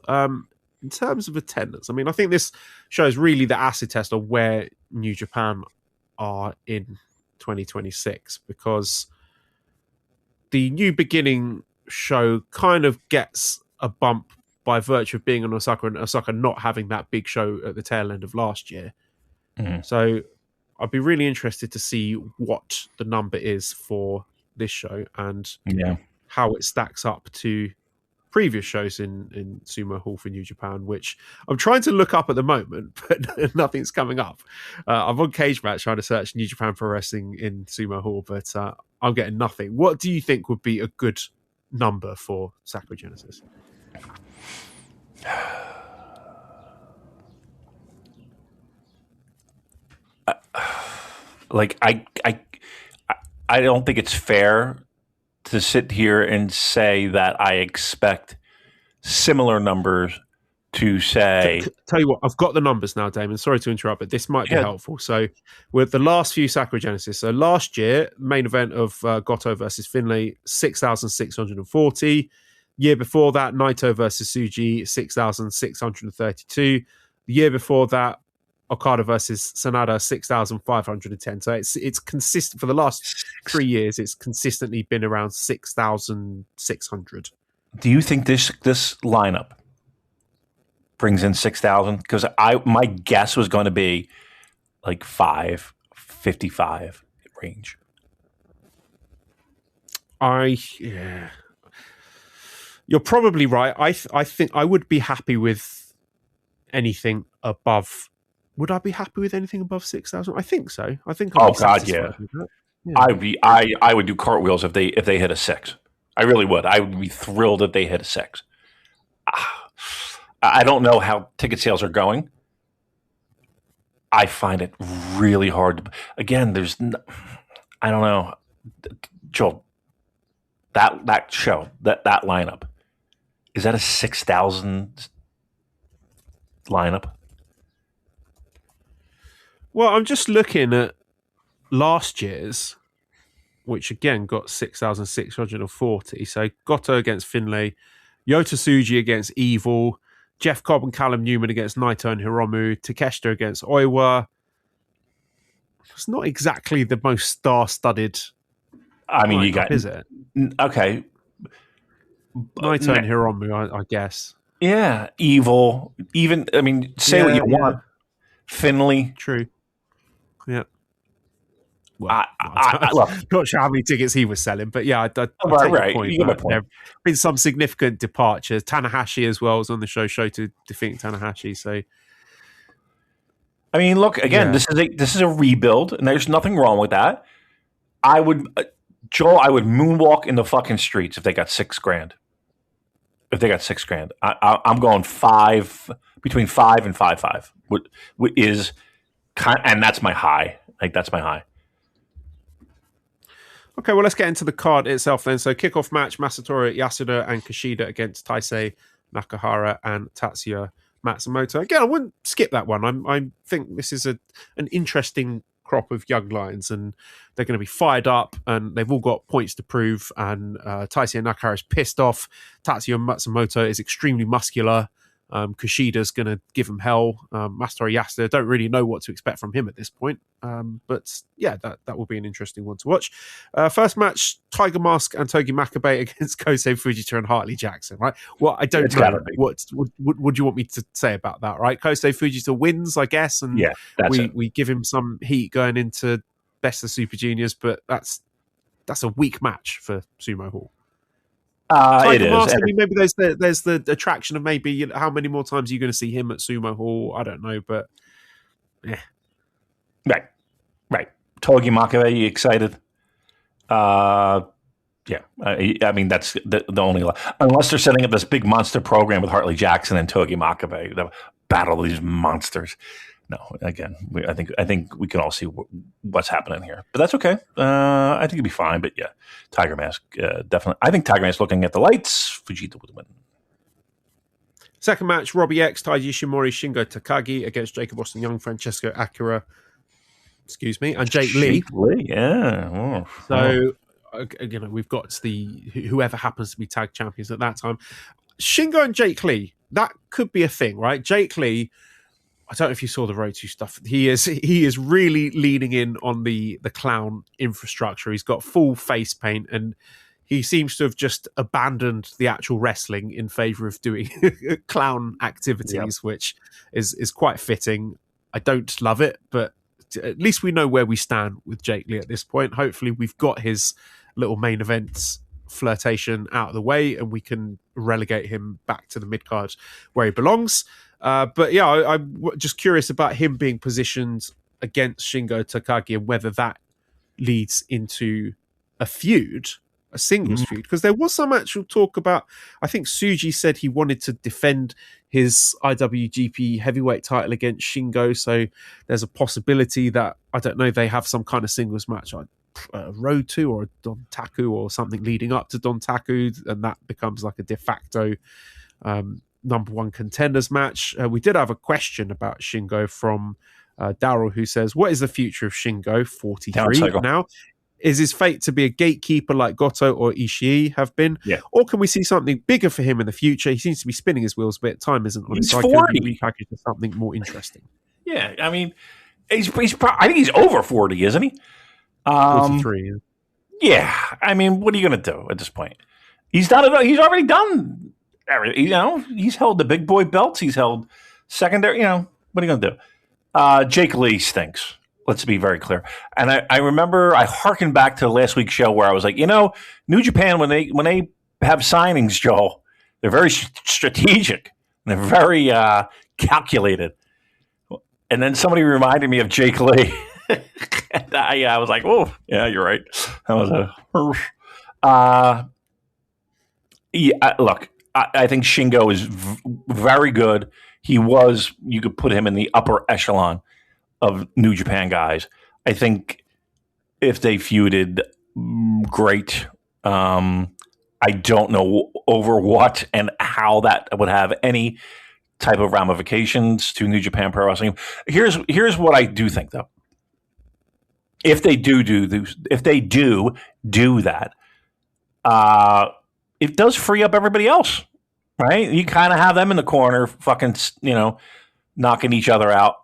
In terms of attendance, I mean, I think this shows really the acid test of where New Japan are in 2026, because the New Beginning show kind of gets a bump by virtue of being on Osaka, and Osaka not having that big show at the tail end of last year. Mm-hmm. So I'd be really interested to see what the number is for this show and how it stacks up to previous shows in Sumo Hall for New Japan, which I'm trying to look up at the moment, but nothing's coming up. I'm on Cage Match trying to search New Japan Pro Wrestling in Sumo Hall, but I'm getting nothing. What do you think would be a good number for Sakura Genesis? Like I don't think it's fair to sit here and say that I expect similar numbers to say. Tell you what, I've got the numbers now, Damon. Sorry to interrupt, but this might be helpful. So, with the last few Sakura Genesis, so last year, main event of Goto versus Finlay, 6,640. Year before that, Naito versus Tsuji, 6,632. The year before that, Okada versus Sanada, 6,510. So it's consistent for the last 3 years. It's consistently been around 6,600. Do you think this lineup brings in 6,000? Because my guess was going to be like 555 range. You're probably right. I think I would be happy with anything above. Would I be happy with anything above 6,000? I think so. I think. Oh God, yeah. I would do cartwheels if they hit a 6. I really would. I would be thrilled if they hit a 6. I don't know how ticket sales are going. I find it really hard. Again, I don't know, Joel. That show, that lineup, is that a 6,000 lineup? Well, I'm just looking at last year's, which again got 6,640. So Goto against Finlay, Yota Tsuji against Evil, Jeff Cobb and Callum Newman against Naito and Hiromu, Takeshita against Oiwa. It's not exactly the most star-studded. I mean, you got, is it? Okay. Naito and Hiromu, I guess. Yeah, Evil. Even, I mean, say what you want. Finlay. True. Yeah. Well, look, not sure how many tickets he was selling, but yeah, I take right. Point, you get my point. There have been some significant departures. Tanahashi as well was on the show to defeat Tanahashi. So, I mean, look again. Yeah. This is a rebuild, and there's nothing wrong with that. I would, Joel. I would moonwalk in the fucking streets if they got $6,000. If they got $6,000, I'm going between 5 and 5.5. What is and that's my high. Like that's my high. Okay, well, let's get into the card itself then. So, kickoff match, Masatori Yasuda and Kushida against Taisei Nakahara and Tatsuya Matsumoto. Again, I wouldn't skip that one. I think this is an interesting crop of young lions, and they're going to be fired up, and they've all got points to prove, and Taisei Nakahara is pissed off. Tatsuya Matsumoto is extremely muscular. Kushida's going to give him hell. Masatori Yasuda, don't really know what to expect from him at this point. But yeah, that will be an interesting one to watch. First match, Tiger Mask and Togi Makabe against Kosei Fujita and Hartley Jackson, right? Well, I don't know. What do you want me to say about that, right? Kosei Fujita wins, I guess, and we give him some heat going into Best of Super Juniors, but that's a weak match for Sumo Hall. It is. Mask, I mean, maybe there's the attraction of maybe how many more times are you going to see him at Sumo Hall? I don't know, but yeah. Right. Togi Makabe, you excited? Yeah. I mean, that's the only... Unless they're setting up this big monster program with Hartley Jackson and Togi Makabe, the battle of these monsters. No, again, I think we can all see what's happening here. But that's okay. I think it'll be fine. But yeah, Tiger Mask, definitely. I think Tiger Mask looking at the lights, Fujita would win. Second match, Robbie X, Taiji Ishimori, Shingo Takagi against Jacob Austin Young, Francesco Akira, and Jake Lee. Yeah. So, we've got whoever happens to be tag champions at that time. Shingo and Jake Lee, that could be a thing, right? Jake Lee, I don't know if you saw the Road 2 stuff. He is really leaning in on the clown infrastructure. He's got full face paint, and he seems to have just abandoned the actual wrestling in favor of doing clown activities, which is quite fitting. I don't love it, but at least we know where we stand with Jake Lee at this point. Hopefully we've got his little main events flirtation out of the way, and we can relegate him back to the mid card where he belongs. But yeah, I'm just curious about him being positioned against Shingo Takagi and whether that leads into a feud, a singles feud, because there was some actual talk about, I think Tsuji said he wanted to defend his IWGP heavyweight title against Shingo, so there's a possibility that, I don't know, they have some kind of singles match, like Road to or Dontaku or something leading up to Dontaku, and that becomes like a de facto number one contenders match. We did have a question about Shingo from Daryl, who says, what is the future of Shingo, 43 now? Is his fate to be a gatekeeper like Goto or Ishii have been? Yeah. Or can we see something bigger for him in the future? He seems to be spinning his wheels a bit. Time isn't on his side. He's 40. Can he be repackaged to something more interesting? Yeah, I mean, I think he's over 40, isn't he? 43. Yeah, I mean, what are you going to do at this point? He's already done everything. You know, he's held the big boy belts. He's held secondary. You know, what are you going to do? Jake Lee stinks. Let's be very clear. And I remember I hearkened back to last week's show where I was like, you know, New Japan, when they have signings, Joel, they're very strategic. And they're very calculated. And then somebody reminded me of Jake Lee. And I was like, oh, yeah, you're right. That was look, I think Shingo is very good. You could put him in the upper echelon of New Japan guys. I think if they feuded, great. I don't know over what and how that would have any type of ramifications to New Japan Pro Wrestling. Here's what I do think, though. If they do that, it does free up everybody else, right? You kind of have them in the corner, fucking, knocking each other out.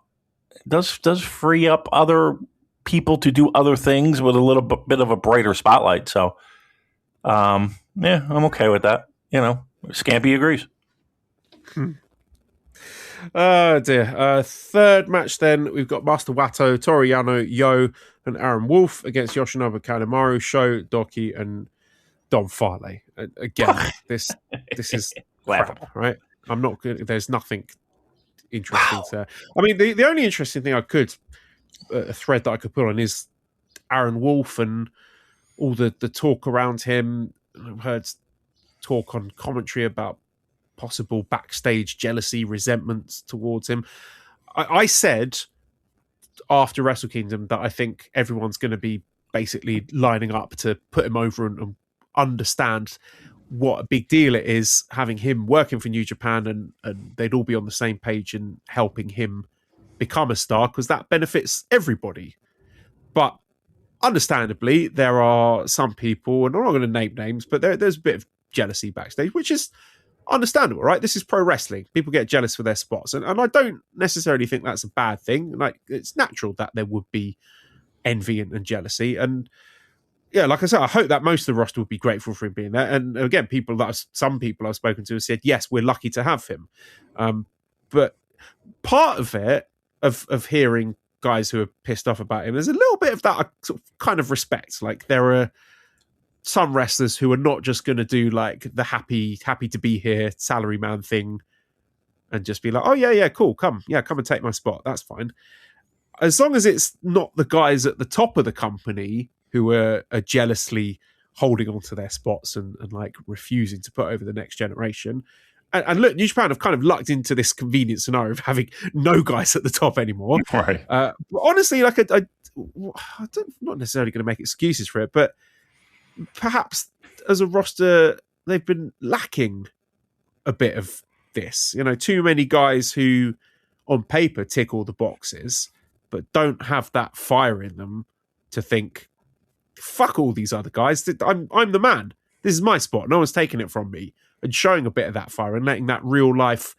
It does free up other people to do other things with a little bit of a brighter spotlight. So, yeah, I'm okay with that. Scampy agrees. Oh dear. Third match then, we've got Master Wato, Toru Yano, Yo, and Aaron Wolf against Yoshinobu Kanemaru, Sho, Doki, and Don Farley. Again, this is crap, right? I'm not good. There's nothing interesting there. I mean, the only interesting thing I could, a thread that I could put on is Aaron Wolf and all the talk around him. I've heard talk on commentary about possible backstage jealousy, resentments towards him. I said after Wrestle Kingdom that I think everyone's going to be basically lining up to put him over and understand what a big deal it is having him working for New Japan, and they'd all be on the same page in helping him become a star, because that benefits everybody. But understandably, there are some people, and I'm not going to name names, but there's a bit of jealousy backstage, which is understandable, right? This is pro wrestling. People get jealous for their spots, and I don't necessarily think that's a bad thing. Like, it's natural that there would be envy and jealousy, and yeah, like I said, I hope that most of the roster would be grateful for him being there. And again, some people I've spoken to have said, yes, we're lucky to have him. But part of it, of hearing guys who are pissed off about him, there's a little bit of that I sort of kind of respect. Like, there are some wrestlers who are not just going to do like the happy to be here salaryman thing and just be like, oh yeah, cool, come and take my spot. That's fine. As long as it's not the guys at the top of the company who are jealously holding on to their spots and like refusing to put over the next generation. And look, New Japan have kind of lucked into this convenient scenario of having no guys at the top anymore. Right. But honestly, like I'm not necessarily going to make excuses for it, but perhaps as a roster, they've been lacking a bit of this. Too many guys who on paper tick all the boxes, but don't have that fire in them to think, fuck all these other guys. I'm the man. This is my spot. No one's taking it from me. And showing a bit of that fire and letting that real life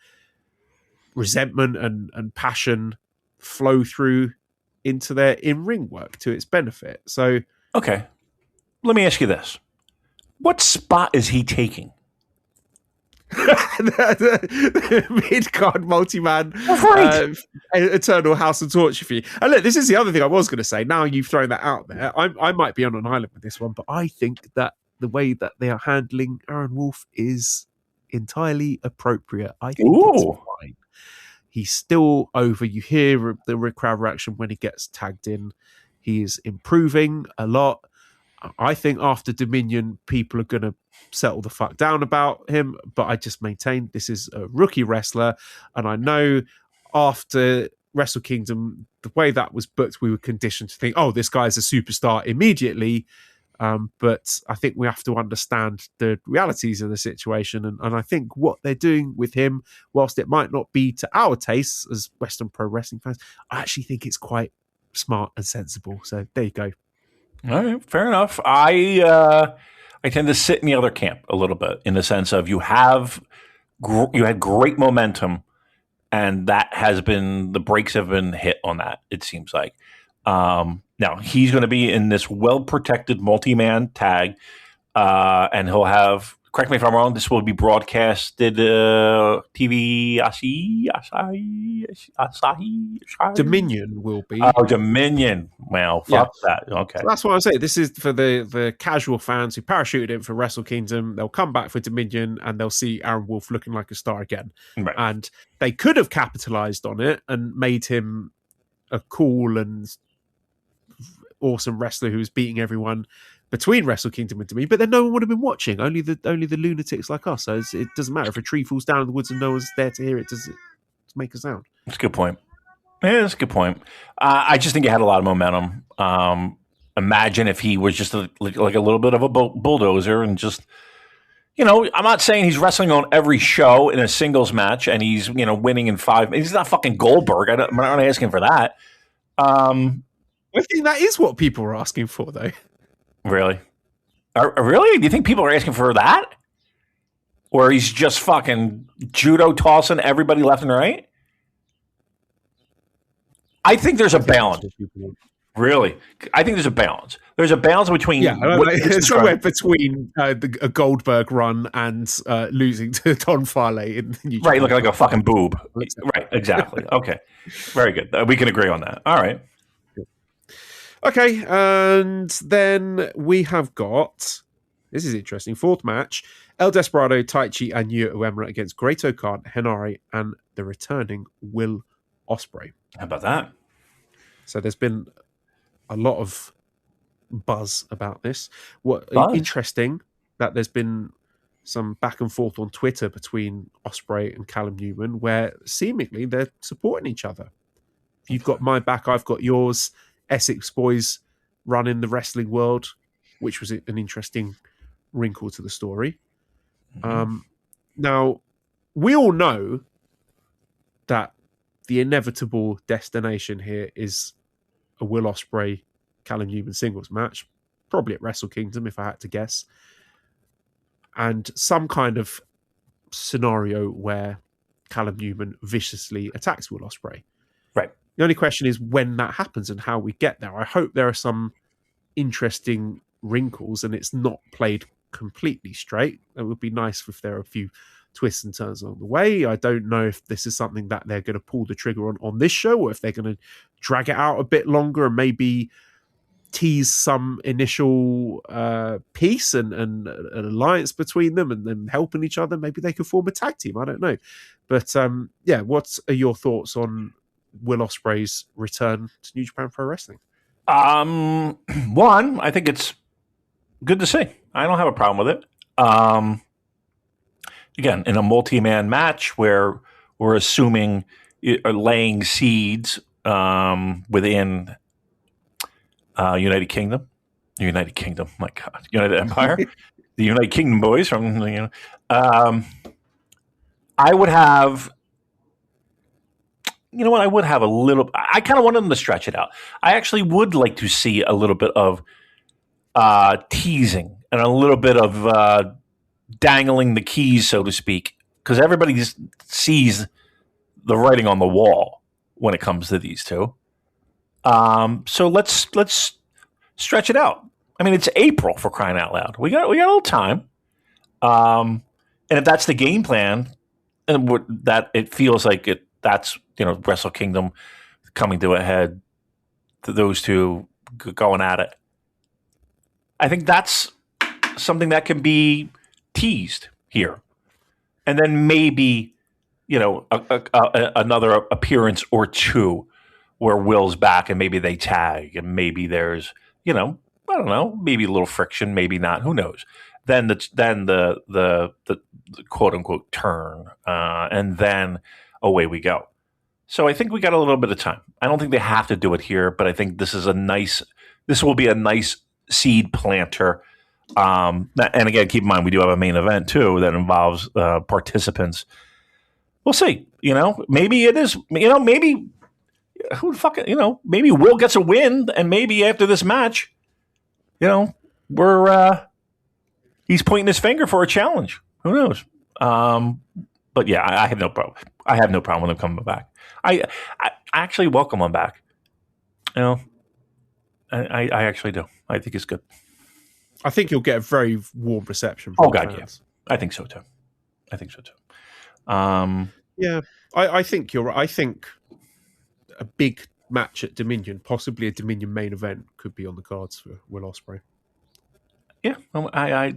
resentment and passion flow through into their in-ring work to its benefit. So, okay, let me ask you this: what spot is he taking? the mid-card multi-man Eternal House of Torture for you. And look, this is the other thing I was going to say. Now you've thrown that out there, I might be on an island with this one, but I think that the way that they are handling Aaron Wolf is entirely appropriate. I think it's fine. He's still over. You hear the crowd reaction when he gets tagged in. He is improving a lot. I think after Dominion, people are going to settle the fuck down about him, but I just maintain this is a rookie wrestler, and I know after Wrestle Kingdom, the way that was booked, we were conditioned to think, oh, this guy's a superstar immediately, but I think we have to understand the realities of the situation, and I think what they're doing with him, whilst it might not be to our tastes as Western pro wrestling fans, I actually think it's quite smart and sensible. So there you go. All right, fair enough. I tend to sit in the other camp a little bit, in the sense of you had great momentum, and that has been, the brakes have been hit on that, it seems like. Now he's going to be in this well-protected multi-man tag, and he'll have, correct me if I'm wrong, this will be broadcasted TV Asahi. Dominion will be. Oh, Dominion. Well, fuck that. Okay. So that's what I'm saying. This is for the casual fans who parachuted in for Wrestle Kingdom. They'll come back for Dominion and they'll see Aaron Wolf looking like a star again. Right. And they could have capitalized on it and made him a cool and awesome wrestler who was beating everyone between Wrestle Kingdom and Dominion, but then no one would have been watching. Only the lunatics like us. So it doesn't matter if a tree falls down in the woods and no one's there to hear it. Does it make a sound? That's a good point. Yeah, that's a good point. I just think he had a lot of momentum. Imagine if he was just like a little bit of a bulldozer and just, I'm not saying he's wrestling on every show in a singles match and he's, winning in 5 minutes. He's not fucking Goldberg. I'm not asking for that. I think that is what people are asking for, though. Really? Really? Do you think people are asking for that? Or he's just fucking judo tossing everybody left and right? I think there's a balance. Really? I think there's a balance. There's a balance between... Yeah, it's somewhere between a Goldberg run and losing to Don Farley. Right, looking like a fucking boob. Right, exactly. Okay. Very good. We can agree on that. All right. Okay, and then we have got, this is interesting, fourth match, El Desperado, Taichi, and Yota Uemura against Great Okan, Henare, and the returning Will Ospreay. How about that? So there's been a lot of buzz about this. Interesting that there's been some back and forth on Twitter between Ospreay and Callum Newman, where seemingly they're supporting each other. If you've got my back, I've got yours. Essex boys running the wrestling world, which was an interesting wrinkle to the story. Mm-hmm. Now, we all know that the inevitable destination here is a Will Ospreay, Callum Newman singles match, probably at Wrestle Kingdom, if I had to guess, and some kind of scenario where Callum Newman viciously attacks Will Ospreay. Right. The only question is when that happens and how we get there. I hope there are some interesting wrinkles and it's not played completely straight. It would be nice if there are a few twists and turns along the way. I don't know if this is something that they're going to pull the trigger on this show or if they're going to drag it out a bit longer and maybe tease some initial peace and an alliance between them and then helping each other. Maybe they could form a tag team. I don't know. But what are your thoughts on Will Ospreay's return to New Japan Pro Wrestling? One, I think it's good to see. I don't have a problem with it. Again, in a multi-man match where we're assuming laying seeds within United Kingdom, my God, United Empire, the United Kingdom boys from I would have. You know what? I would have a little... I kind of wanted them to stretch it out. I actually would like to see a little bit of teasing and a little bit of dangling the keys, so to speak, because everybody just sees the writing on the wall when it comes to these two. So let's stretch it out. I mean, it's April, for crying out loud. We got a little time. And if that's the game plan, and that it feels like it, that's Wrestle Kingdom coming to a head, to those two going at it. I think that's something that can be teased here, and then maybe another appearance or two where Will's back and maybe they tag and maybe there's I don't know, maybe a little friction, maybe not, who knows. Then the quote unquote turn, and then away we go. So I think we got a little bit of time. I don't think they have to do it here, but I think this will be a nice seed planter. And again, keep in mind we do have a main event too that involves participants. We'll see. Maybe it is. Maybe who the fuck. Maybe Will gets a win, and maybe after this match, he's pointing his finger for a challenge. Who knows? But yeah, I have no problem. I have no problem with him coming back. I actually welcome him back. I actually do. I think it's good. I think you'll get a very warm reception. Oh God, yes, yeah. I think so too. Yeah, I think you're right. I think a big match at Dominion, possibly a Dominion main event, could be on the cards for Will Ospreay. Yeah, I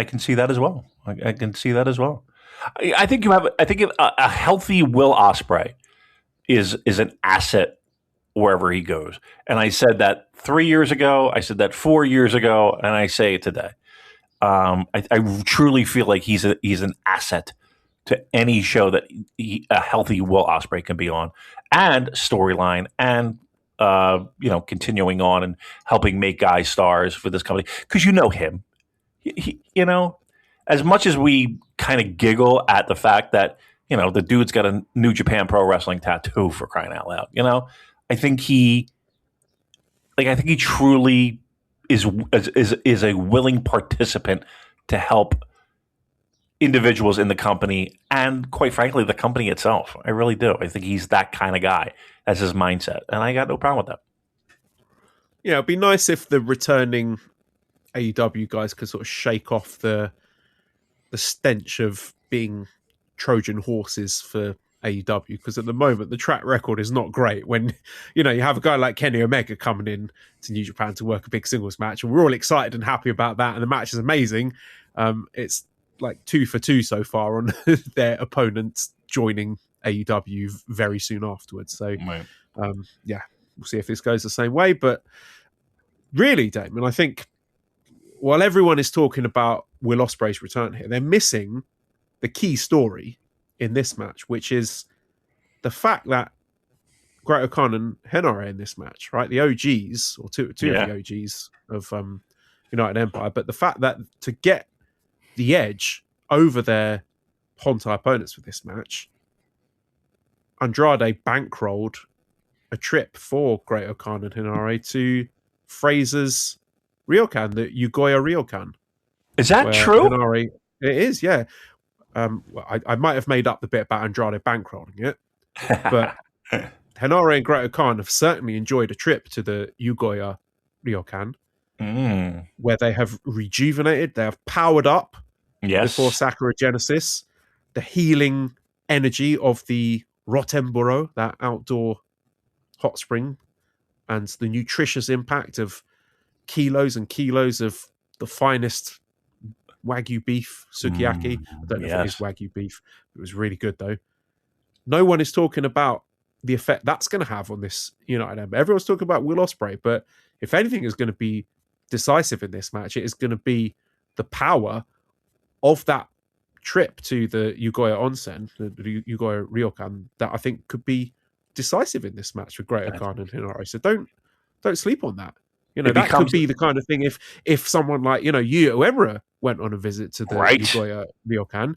can see that as well. I can see that as well. I think a healthy Will Ospreay is an asset wherever he goes. And I said that 3 years ago. I said that 4 years ago, and I say it today. I truly feel like he's an asset to any show that a healthy Will Ospreay can be on, and storyline, and continuing on and helping make guys stars for this company. Because him, he, as much as we kind of giggle at the fact that the dude's got a New Japan Pro Wrestling tattoo, for crying out loud, I think he truly is a willing participant to help individuals in the company and, quite frankly, the company itself. I really do. I think he's that kind of guy. That's his mindset, and I got no problem with that. Yeah, it'd be nice if the returning AEW guys could sort of shake off the stench of being Trojan horses for AEW, because at the moment the track record is not great. When you have a guy like Kenny Omega coming in to New Japan to work a big singles match, and we're all excited and happy about that, and the match is amazing. It's like 2 for 2 so far on their opponents joining AEW very soon afterwards. So right. Yeah, we'll see if this goes the same way. But really, Damon, I think while everyone is talking about Will Ospreay's return here, they're missing the key story in this match, which is the fact that Great-O-Khan and Henare in this match, right? The OGs, or two of the OGs of United Empire, but the fact that to get the edge over their Hontai opponents for this match, Andrade bankrolled a trip for Great-O-Khan and Henare to Fraser's Ryokan, the Yugoya Ryokan. Is that true? Henare, it is, yeah. I might have made up the bit about Andrade bankrolling it, but Henare and Great-O-Khan have certainly enjoyed a trip to the Yugoya Ryokan, where they have rejuvenated, they have powered up before Sakura Genesis, the healing energy of the Rotemburo, that outdoor hot spring, and the nutritious impact of kilos and kilos of the finest Wagyu beef, sukiyaki. I don't know if it is Wagyu beef. It was really good, though. No one is talking about the effect that's going to have on this United Empire. Everyone's talking about Will Ospreay, but if anything is going to be decisive in this match, it is going to be the power of that trip to the Yugoya Onsen, the Yugoya Ryokan, that I think could be decisive in this match with Great-O-Khan and Henare. So don't sleep on that. That could be the kind of thing if someone like, Yuto Uemura went on a visit to the Yugoya Ryokan,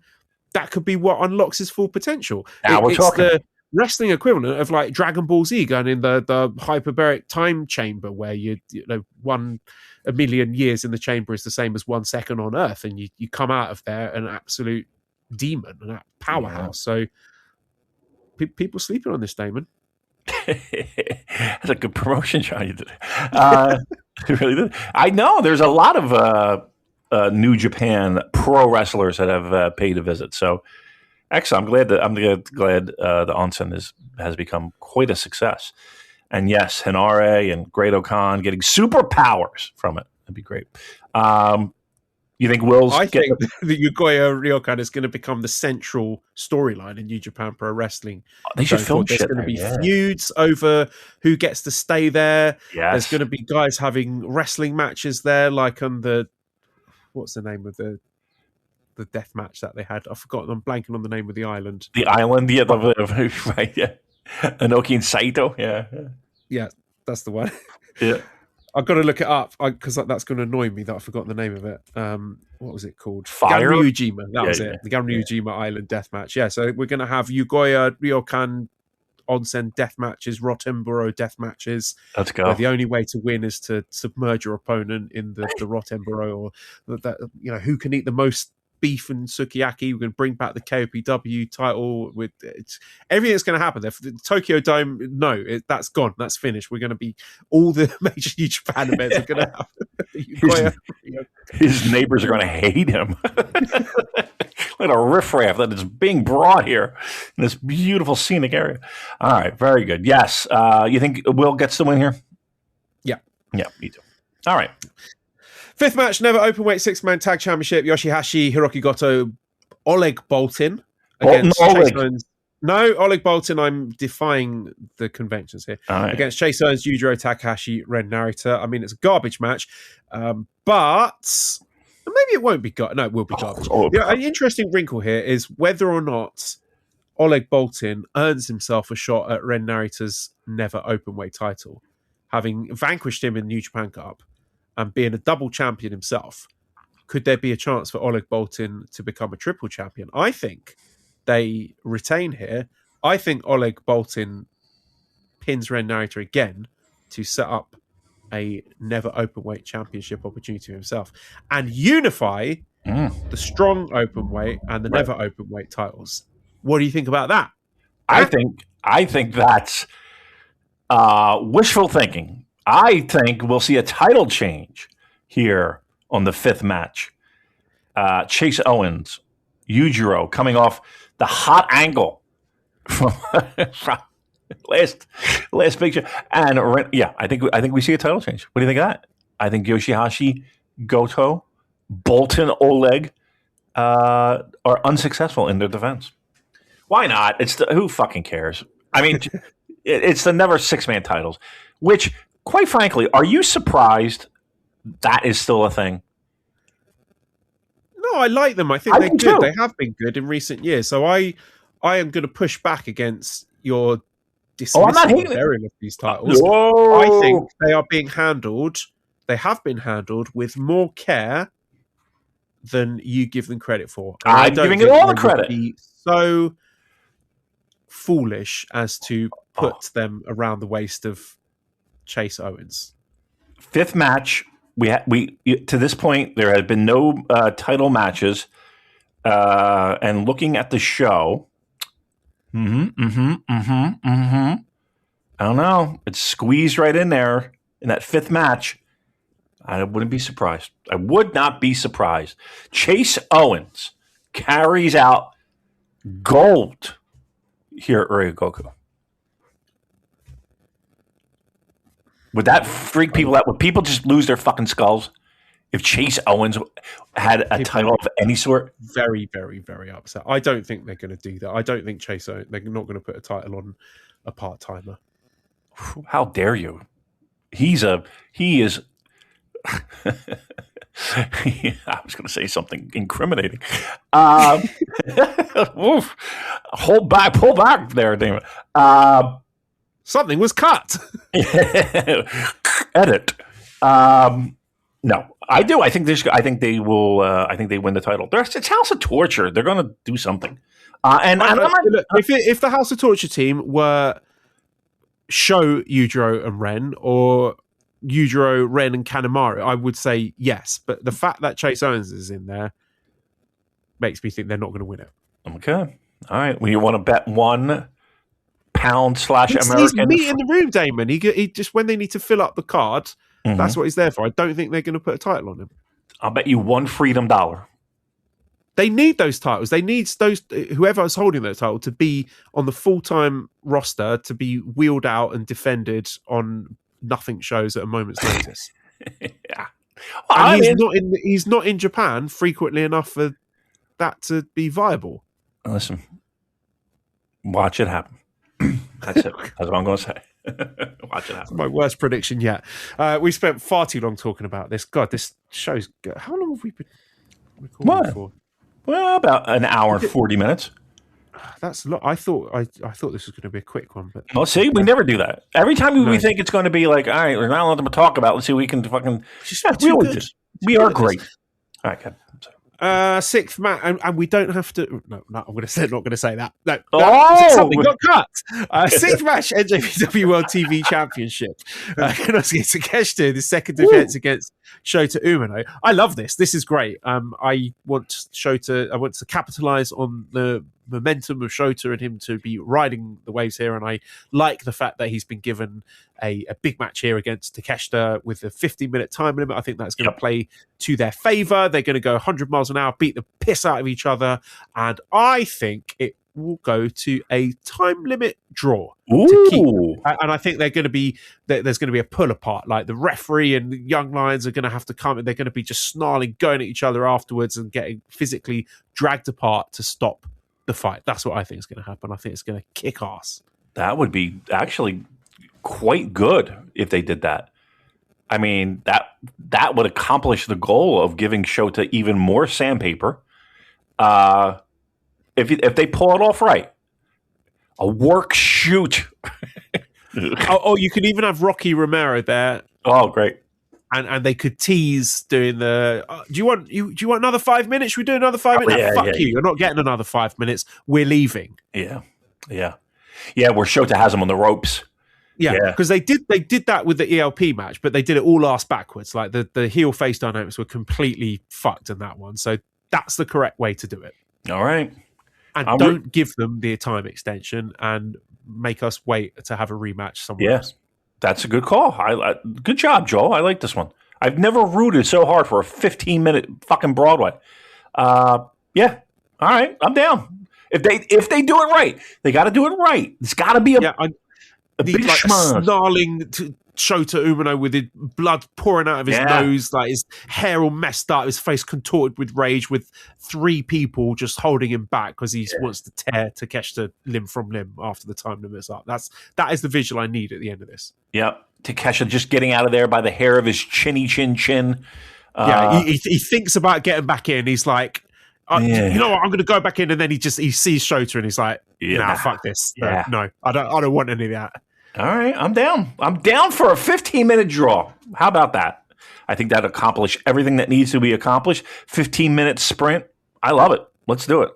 that could be what unlocks his full potential. Now it's the wrestling equivalent of like Dragon Ball Z going in the hyperbaric time chamber, where you 1 million years in the chamber is the same as 1 second on Earth, and you come out of there an absolute demon, an powerhouse. So people sleeping on this, Damon. That's a good promotion, John. You did. It really did. I know there's a lot of New Japan pro wrestlers that have paid a visit. So excellent. I'm glad the onsen has become quite a success. And yes, Henare and Great-O-Khan getting superpowers from it. That'd be great. You think Will's? I think the Yugoya Ryokan is going to become the central storyline in New Japan Pro Wrestling. They should film shit. There's going to be feuds over who gets to stay there. Yes. There's going to be guys having wrestling matches there, like on the what's the name of the death match that they had? I've forgotten. I'm blanking on the name of the island. The island, right? Yeah, Inoki and Saito. Yeah, that's the one. Yeah. I've got to look it up because that's going to annoy me that I've forgotten the name of it. What was it called? Fire? Ganryujima. That was it. The Ganryujima Island death match. Yeah, so we're going to have Yugoya, Ryokan, Onsen death matches, Rottenboro death matches. Let's go. Where the only way to win is to submerge your opponent in the Rottenboro, or that who can eat the most beef and sukiyaki. We're going to bring back the KOPW title. With everything that's going to happen there. For the Tokyo Dome, that's gone. That's finished. We're going to be all the major New Japan events are going to happen. His neighbors are going to hate him. Like a riffraff that is being brought here in this beautiful scenic area. All right, very good. Yes, you think Will gets the win here? Yeah, me too. All right. Fifth match, never openweight six-man tag championship. Yoshihashi, Hiroki Goto, Oleg Boltin against Chase Owens. No, Oleg Boltin. I'm defying the conventions here. Right. Against Chase Owens, Yujiro Takahashi, Ren Narita. I mean, it's a garbage match, but maybe it won't be. No, it will be garbage. An interesting wrinkle here is whether or not Oleg Boltin earns himself a shot at Ren Narita's never openweight title, having vanquished him in New Japan Cup. And being a double champion himself, could there be a chance for Oleg Boltin to become a triple champion? I think they retain here. I think Oleg Boltin pins Ren Narita again to set up a never openweight championship opportunity for himself and unify the strong openweight and the never openweight titles. What do you think about that? I think that's wishful thinking. I think we'll see a title change here on the fifth match. Chase Owens, Yujiro coming off the hot angle from last picture, and I think we see a title change. What do you think of that? I think Yoshihashi, Goto, Boltin, Oleg are unsuccessful in their defense. Why not? Who fucking cares? I mean, it's the never six-man titles, which. Quite frankly, are you surprised that is still a thing? No, I like them. I think they're good. Too. They have been good in recent years. So I am going to push back against your dismissal of these titles. Whoa. I think they are being handled. They have been handled with more care than you give them credit for. And I'm giving it all the credit. Be so foolish as to put them around the waist of Chase Owens. Fifth match. We to this point there have been no title matches, and looking at the show, I don't know. It's squeezed right in there in that fifth match. I wouldn't be surprised. I would not be surprised. Chase Owens carries out gold here at Ryogoku. Would that freak people out? Would people just lose their fucking skulls if Chase Owens had a title of any sort? Very, very, very upset. I don't think they're going to do that. I don't think Chase Owens, they're not going to put a title on a part-timer. How dare you? He is I was going to say something incriminating. Pull back there, Damon. Something was cut. Edit. No, I do. I think they will. I think they win the title. It's House of Torture. They're going to do something. If the House of Torture team were Sho, Yujiro, and Ren, or Yujiro, Ren, and Kanemaru, I would say yes. But the fact that Chase Owens is in there makes me think they're not going to win it. Okay. All right. Well, you want to bet £1 /American? He's meat in the room, Damon. He just, when they need to fill up the card, that's what he's there for. I don't think they're going to put a title on him. I'll bet you $1 freedom dollar. They need those titles. They need those, whoever is holding that title, to be on the full-time roster, to be wheeled out and defended on nothing shows at a moment's notice. Yeah. And he's not in Japan frequently enough for that to be viable. Listen, watch it happen. That's it. That's what I'm going to say. Watch it happen. My worst prediction yet. We spent far too long talking about this. God, this show's... How long have we been recording for? Well, about an hour and 40 minutes. That's a lot. I thought this was going to be a quick one, but well, see, we never do that. Every time we think it's going to be like, all right, we're not allowed to talk about. Let's see, we can fucking. We are great. All right, good. Sixth match, and we don't have to. No, I'm going to say not going to say that. No, something got cut. Sixth match, NJPW World TV Championship. Konosuke Takeshita, the second defense against Shota Umino. I love this. This is great. I want to capitalize on the momentum of Shota and him to be riding the waves here, and I like the fact that he's been given a big match here against Takeshita with a 15-minute time limit. I think that's going to play to their favor. They're going to go 100 miles an hour, beat the piss out of each other, and I think it will go to a time limit draw to keep. And I think there's going to be a pull apart. Like the referee and the young lions are going to have to come, and they're going to be just snarling, going at each other afterwards, and getting physically dragged apart to stop the fight. That's what I think is going to happen. I think it's going to kick ass. That would be actually quite good if they did that. I mean, that would accomplish the goal of giving Shota even more sandpaper. If they pull it off right, a work shoot. You could even have Rocky Romero there. Oh, great! And they could tease doing the. Do you want another 5 minutes? Should we do another 5 minutes? Yeah, Fuck you! You're not getting another 5 minutes. We're leaving. Yeah. Where Shota has him on the ropes. Yeah, because they did that with the ELP match, but they did it all ass backwards. Like the heel face dynamics were completely fucked in that one. So that's the correct way to do it. All right. And don't give them the time extension and make us wait to have a rematch somewhere else. That's a good call. Good job, Joel. I like this one. I've never rooted so hard for a 15-minute fucking Broadway. All right, I'm down. If they do it right, they got to do it right. It's got to be a big snarling Shota Umino with his blood pouring out of his nose, like his hair all messed up, his face contorted with rage, with three people just holding him back because he wants to tear Takeshita limb from limb after the time limit's up. That is the visual I need at the end of this. Yep, Takeshita just getting out of there by the hair of his chinny chin. He thinks about getting back in. He's like, you know what? I'm going to go back in, and then he sees Shota, and he's like, "Nah, fuck this. No, I don't want any of that." All right, I'm down. I'm down for a 15-minute draw. How about that? I think that accomplished everything that needs to be accomplished. 15-minute sprint. I love it. Let's do it.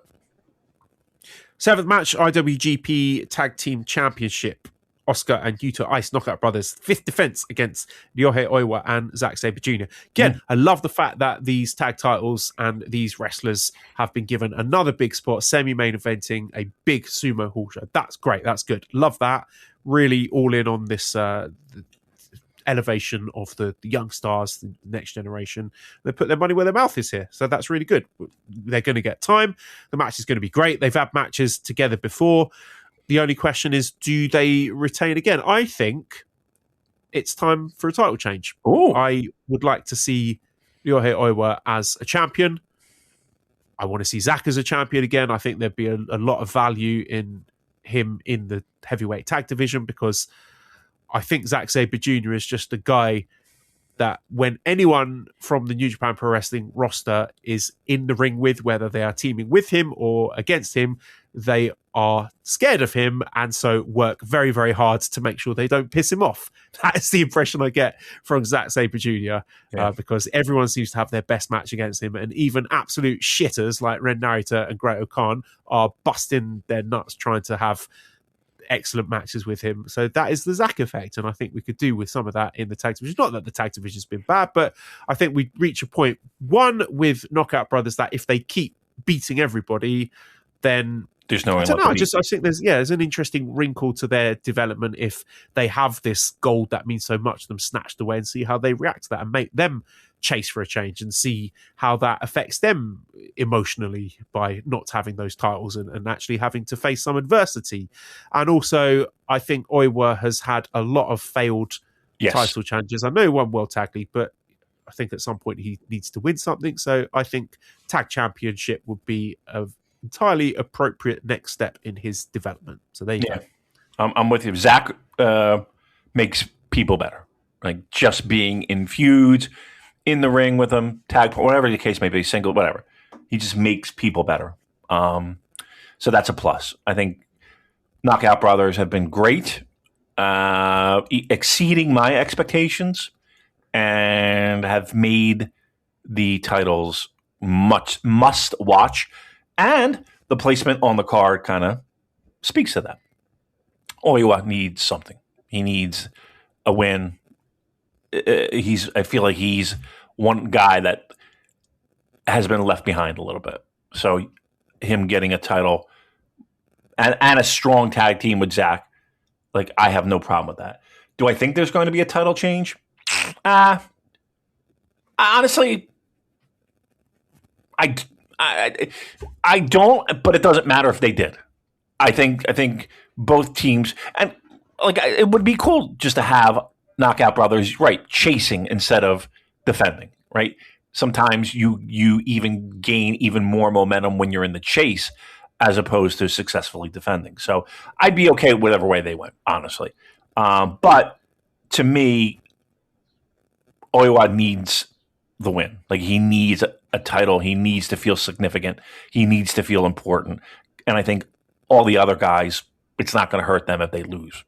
Seventh match, IWGP Tag Team Championship. OSKAR and Yuto-Ice Knockout Brothers. Fifth defense against Ryohei Oiwa and Zack Sabre Jr. Again, I love the fact that these tag titles and these wrestlers have been given another big spot, semi-main eventing a big sumo hall show. That's great. That's good. Love that. Really all in on this elevation of the young stars, the next generation. They put their money where their mouth is here. So that's really good. They're going to get time. The match is going to be great. They've had matches together before. The only question is, do they retain again? I think it's time for a title change. Ooh. I would like to see Ryohei Oiwa as a champion. I want to see Zack as a champion again. I think there'd be a lot of value in him in the heavyweight tag division, because I think Zack Sabre Jr. is just a guy that when anyone from the New Japan Pro Wrestling roster is in the ring with, whether they are teaming with him or against him, they are scared of him and so work very, very hard to make sure they don't piss him off. That is the impression I get from Zack Sabre Jr. Because everyone seems to have their best match against him, and even absolute shitters like Ren Narita and Great Khan are busting their nuts trying to have excellent matches with him. So that is the Zack effect, and I think we could do with some of that in the tag division. Not that the tag division has been bad, but I think we reach a point, one, with Knockout Brothers, that if they keep beating everybody, then there's no I don't know. I think there's an interesting wrinkle to their development if they have this gold that means so much to them snatched away, and see how they react to that and make them chase for a change and see how that affects them emotionally by not having those titles and actually having to face some adversity. And also, I think Oiwa has had a lot of failed title challenges. I know he won World Tag League, but I think at some point he needs to win something. So I think tag championship would be an entirely appropriate next step in his development. So there you go. I'm with you. Zack makes people better. Like just being in feuds, in the ring with them, tag, whatever the case may be, single, whatever. He just makes people better. So that's a plus. I think Knockout Brothers have been great, exceeding my expectations, and have made the titles much must watch. And the placement on the card kind of speaks to that. Oiwa needs something. He needs a win. I feel like he's one guy that has been left behind a little bit. So him getting a title and a strong tag team with Zack, like I have no problem with that. Do I think there's going to be a title change? Honestly, I don't, but it doesn't matter if they did. I think both teams, and like it would be cool just to have Knockout Brothers, right, chasing instead of defending, right? Sometimes you even gain even more momentum when you're in the chase as opposed to successfully defending. So I'd be okay with whatever way they went, honestly. But to me, Oiwa needs the win. Like he needs a title. He needs to feel significant. He needs to feel important. And I think all the other guys, it's not going to hurt them if they lose.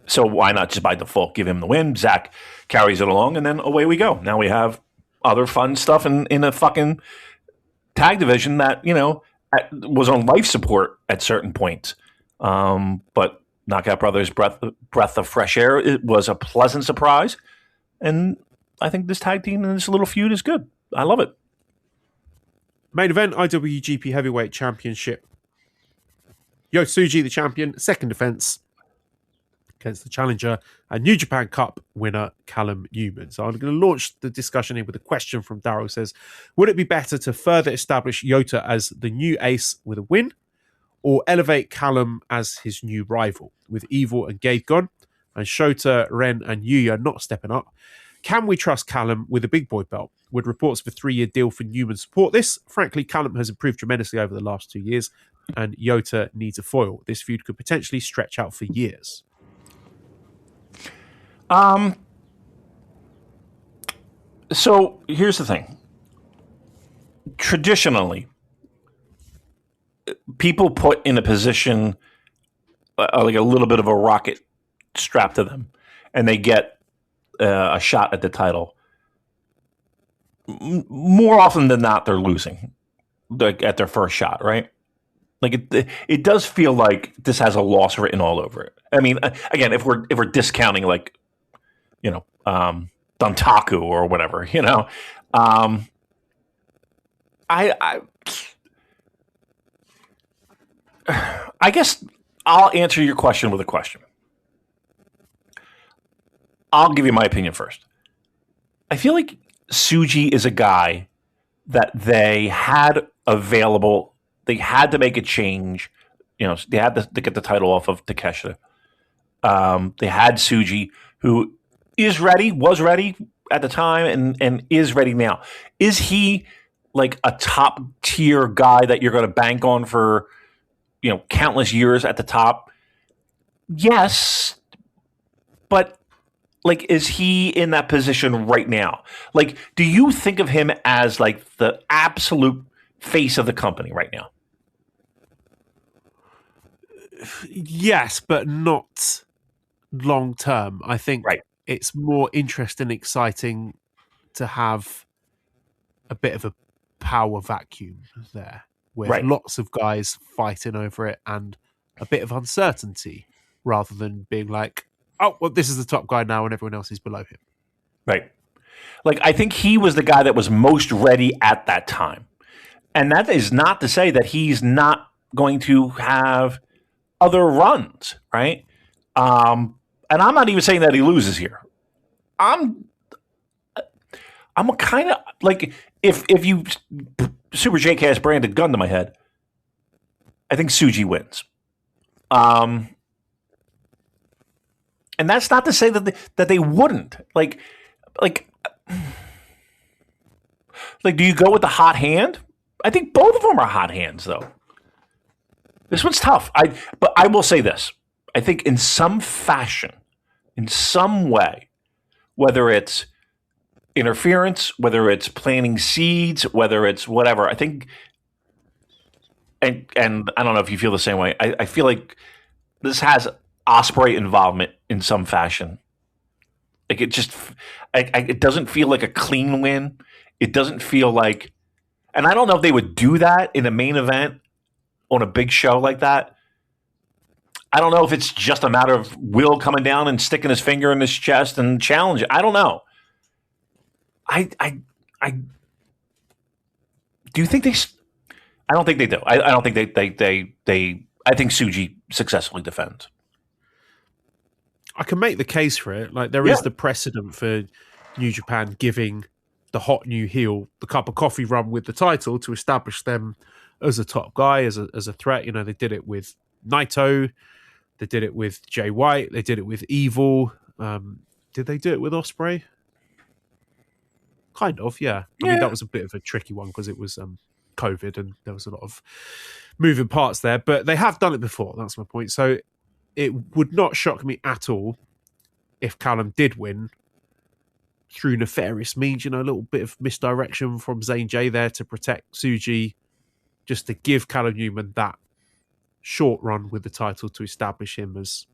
So why not just by default give him the win? Zack carries it along, and then away we go. Now we have other fun stuff in a fucking tag division that, was on life support at certain points. But Knockout Brothers' breath of fresh air, it was a pleasant surprise. And I think this tag team and this little feud is good. I love it. Main event, IWGP Heavyweight Championship. Yota Tsuji, the champion, second defense against the challenger and New Japan Cup winner Callum Newman. So I'm going to launch the discussion here with a question from Daryl. Says, would it be better to further establish Yota as the new ace with a win, or elevate Callum as his new rival with Evil and Gabe gone and Shota, Ren and Yuya not stepping up? Can we trust Callum with a big boy belt? Would reports of a 3-year deal for Newman support this? Frankly, Callum has improved tremendously over the last 2 years, and Yota needs a foil. This feud could potentially stretch out for years. So here's the thing. Traditionally, people put in a position like a little bit of a rocket strapped to them, and they get a shot at the title. More often than not, they're losing at their first shot, right? Like it does feel like this has a loss written all over it. I mean, again, if we're discounting like, Dontaku or whatever, I guess I'll answer your question with a question. I'll give you my opinion first. I feel like Tsuji is a guy that they had available. They had to make a change. They had to get the title off of Takeshita. They had Tsuji, who was ready at the time and is ready now. Is he like a top tier guy that you're going to bank on for, countless years at the top? Yes. But like, is he in that position right now? Like, do you think of him as like the absolute face of the company right now? Yes, but not long term. I think it's more interesting and exciting to have a bit of a power vacuum there with lots of guys fighting over it and a bit of uncertainty rather than being like, oh, well, this is the top guy now and everyone else is below him. Right. Like, I think he was the guy that was most ready at that time. And that is not to say that he's not going to have other runs, right? And I'm not even saying that he loses here. I'm a kind of like, if you Super J-Cast branded gun to my head, I think Tsuji wins. And And that's not to say that they wouldn't. Like, do you go with the hot hand? I think both of them are hot hands, though. This one's tough. But I will say this. I think in some fashion, in some way, whether it's interference, whether it's planting seeds, whether it's whatever, I think, and I don't know if you feel the same way, I feel like this has Ospreay involvement in some fashion. Like it doesn't feel like a clean win. It doesn't feel like, and I don't know if they would do that in a main event on a big show like that. I don't know if it's just a matter of Will coming down and sticking his finger in his chest and challenging. I don't know. I do you think they? I don't think they do. I don't think they. I think Tsuji successfully defends. I can make the case for it. Like there is the precedent for New Japan giving the hot new heel the cup of coffee run with the title to establish them as a top guy, as a threat. You know, they did it with Naito, they did it with Jay White, they did it with Evil. Did they do it with Ospreay? Kind of, yeah. I mean, that was a bit of a tricky one because it was COVID and there was a lot of moving parts there. But they have done it before. That's my point. So it would not shock me at all if Callum did win through nefarious means, you know, a little bit of misdirection from Zane J there to protect Tsuji, just to give Callum Newman that short run with the title to establish him as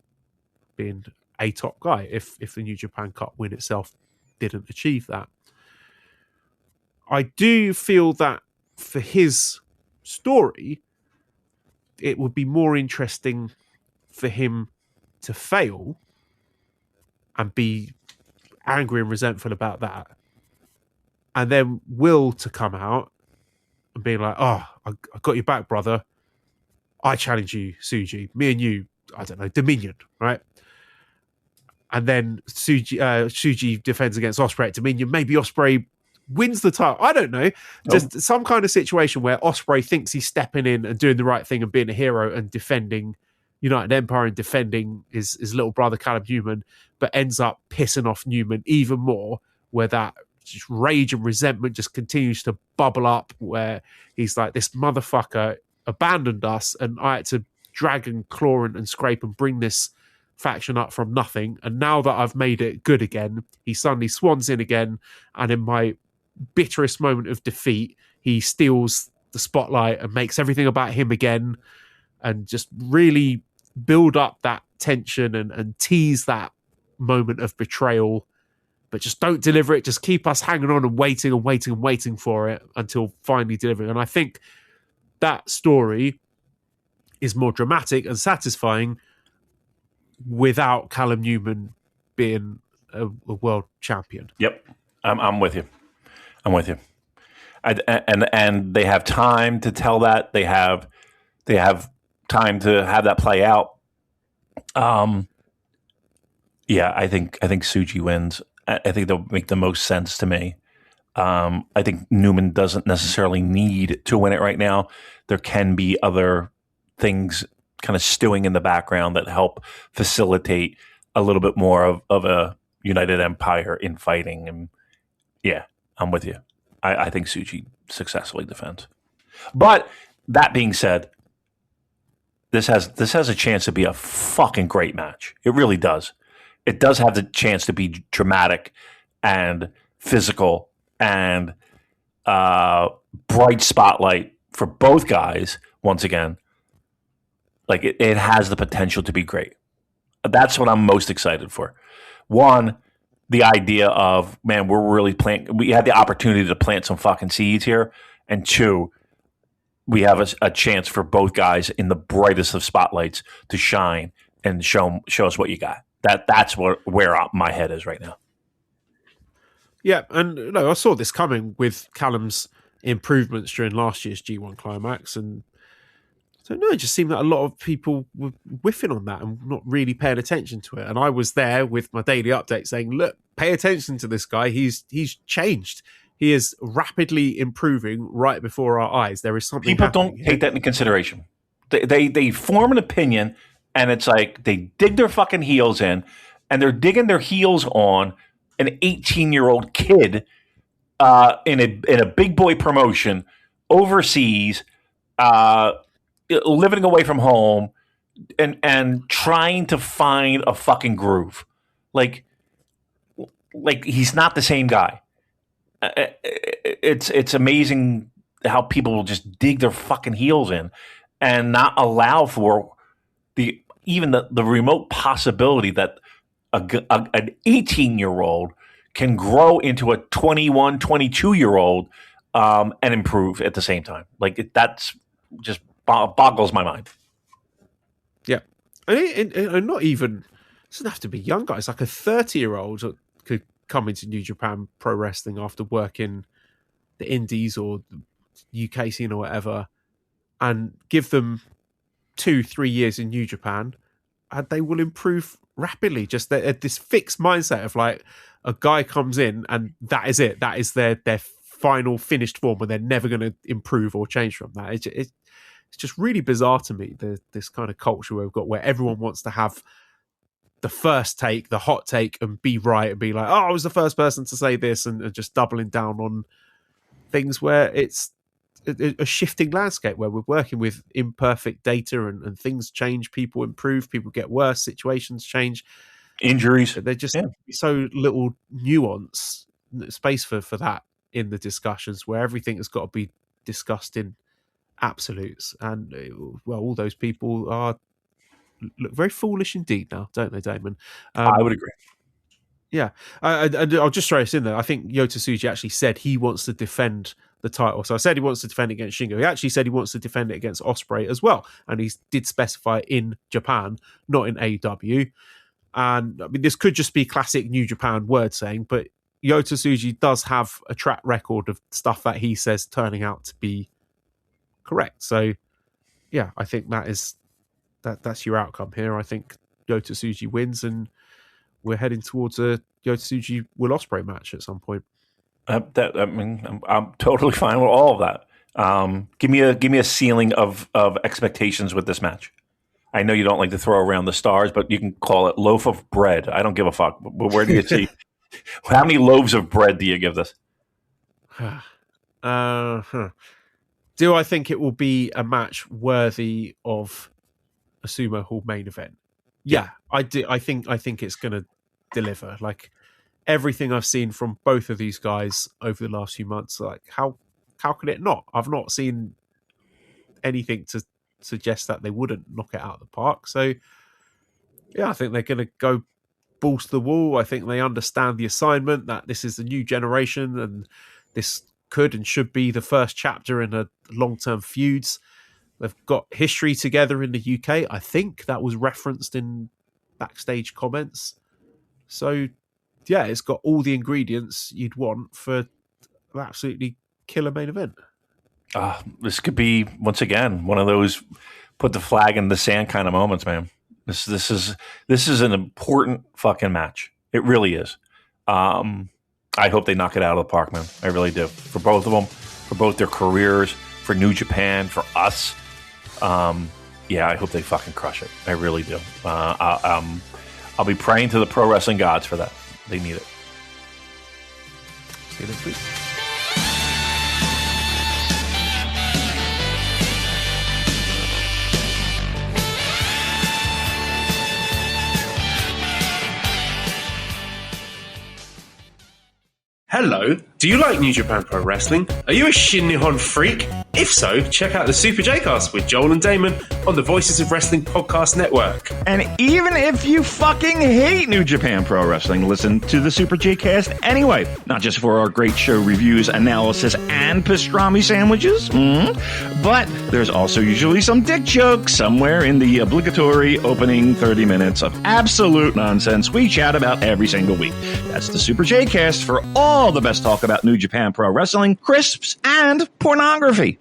being a top guy if the New Japan Cup win itself didn't achieve that. I do feel that for his story, it would be more interesting for him to fail and be angry and resentful about that, and then Will to come out and be like, oh, I got your back, brother. I challenge you, Tsuji. Me and you, I don't know, Dominion, right? And then Tsuji defends against Ospreay at Dominion. Maybe Ospreay wins the title. I don't know. Just some kind of situation where Ospreay thinks he's stepping in and doing the right thing and being a hero and defending United Empire and defending his little brother Callum Newman, but ends up pissing off Newman even more, where that just rage and resentment just continues to bubble up, where he's like, this motherfucker abandoned us and I had to drag and claw and scrape and bring this faction up from nothing, and now that I've made it good again, he suddenly swans in again, and in my bitterest moment of defeat, he steals the spotlight and makes everything about him again, and just really build up that tension and tease that moment of betrayal, but just don't deliver it. Just keep us hanging on and waiting and waiting and waiting for it until finally delivering. And I think that story is more dramatic and satisfying without Callum Newman being a world champion. Yep, I'm with you. I'm with you. And they have time to tell that. They have time to have that play out. Yeah, I think Tsuji wins. I think they'll make the most sense to me. I think Newman doesn't necessarily need to win it right now. There can be other things kind of stewing in the background that help facilitate a little bit more of a United Empire in fighting. And yeah, I'm with you. I think Tsuji successfully defends. But that being said, this has a chance to be a fucking great match. It really does. It does have the chance to be dramatic and physical and bright spotlight for both guys once again. Like it has the potential to be great. That's what I'm most excited for. One, the idea of, man, we had the opportunity to plant some fucking seeds here. And two, we have a chance for both guys in the brightest of spotlights to shine and show us what you got. That's where my head is right now. Yeah, and I saw this coming with Callum's improvements during last year's G1 Climax, and so no, it just seemed that a lot of people were whiffing on that and not really paying attention to it. And I was there with my daily update saying, look, pay attention to this guy. He's changed. He is rapidly improving right before our eyes. There is something people don't take that into consideration. They form an opinion, and it's like they dig their fucking heels in, and they're digging their heels on an 18-year-old kid in a big boy promotion overseas, living away from home, and trying to find a fucking groove. Like he's not the same guy. It's amazing how people will just dig their fucking heels in and not allow for even the remote possibility that an 18-year-old can grow into a 21, 22-year-old and improve at the same time. Like that's just boggles my mind. Yeah. And not even, it doesn't have to be young guys. Like a 30-year-old could come into New Japan Pro Wrestling after working the Indies or the UK scene or whatever, and give them 2-3 years in New Japan, and they will improve rapidly. Just this fixed mindset of like a guy comes in and that is it. That is their final finished form, and they're never going to improve or change from that. It's just really bizarre to me, this kind of culture we've got where everyone wants to have the first take, the hot take, and be right and be like, oh, I was the first person to say this, and just doubling down on things where it's a shifting landscape where we're working with imperfect data and things change, people improve, people get worse, situations change, injuries. They're just so little nuance, space for that in the discussions where everything has got to be discussed in absolutes. And well, all those people look very foolish indeed now, don't they, Damon? I would agree. Yeah, I'll just throw this in there. I think Yota Tsuji actually said he wants to defend the title. So I said he wants to defend it against Shingo. He actually said he wants to defend it against Ospreay as well. And he did specify in Japan, not in AEW. And I mean, this could just be classic New Japan word saying, but Yota Tsuji does have a track record of stuff that he says turning out to be correct. So yeah, I think that's your outcome here. I think Yota Tsuji wins, and we're heading towards a Yota Tsuji Will Ospreay match at some point. I'm totally fine with all of that. Give me a ceiling of expectations with this match. I know you don't like to throw around the stars, but you can call it loaf of bread. I don't give a fuck. But where do you see? How many loaves of bread do you give this? Do I think it will be a match worthy of a Sumo Hall main event? Yeah, I do. I think it's going to deliver. Like everything I've seen from both of these guys over the last few months, like how could it not? I've not seen anything to suggest that they wouldn't knock it out of the park. So yeah, I think they're going to go balls to the wall. I think they understand the assignment, that this is the new generation and this could and should be the first chapter in a long-term feuds. They've got history together in the UK. I think that was referenced in backstage comments. So yeah, it's got all the ingredients you'd want for an absolutely killer main event. This could be, once again, one of those put the flag in the sand kind of moments, man. This is an important fucking match. It really is. I hope they knock it out of the park, man. I really do. For both of them, for both their careers, for New Japan, for us. Yeah, I hope they fucking crush it. I really do. I'll be praying to the pro wrestling gods for that. They need it. See you next week. Hello, do you like New Japan Pro Wrestling? Are you a Shin Nihon freak? If so, check out the Super J-Cast with Joel and Damon on the Voices of Wrestling Podcast Network. And even if you fucking hate New Japan Pro Wrestling, listen to the Super J-Cast anyway. Not just for our great show reviews, analysis, and pastrami sandwiches, but there's also usually some dick jokes somewhere in the obligatory opening 30 minutes of absolute nonsense we chat about every single week. That's the Super J-Cast for all the best talk about New Japan Pro Wrestling, crisps, and pornography.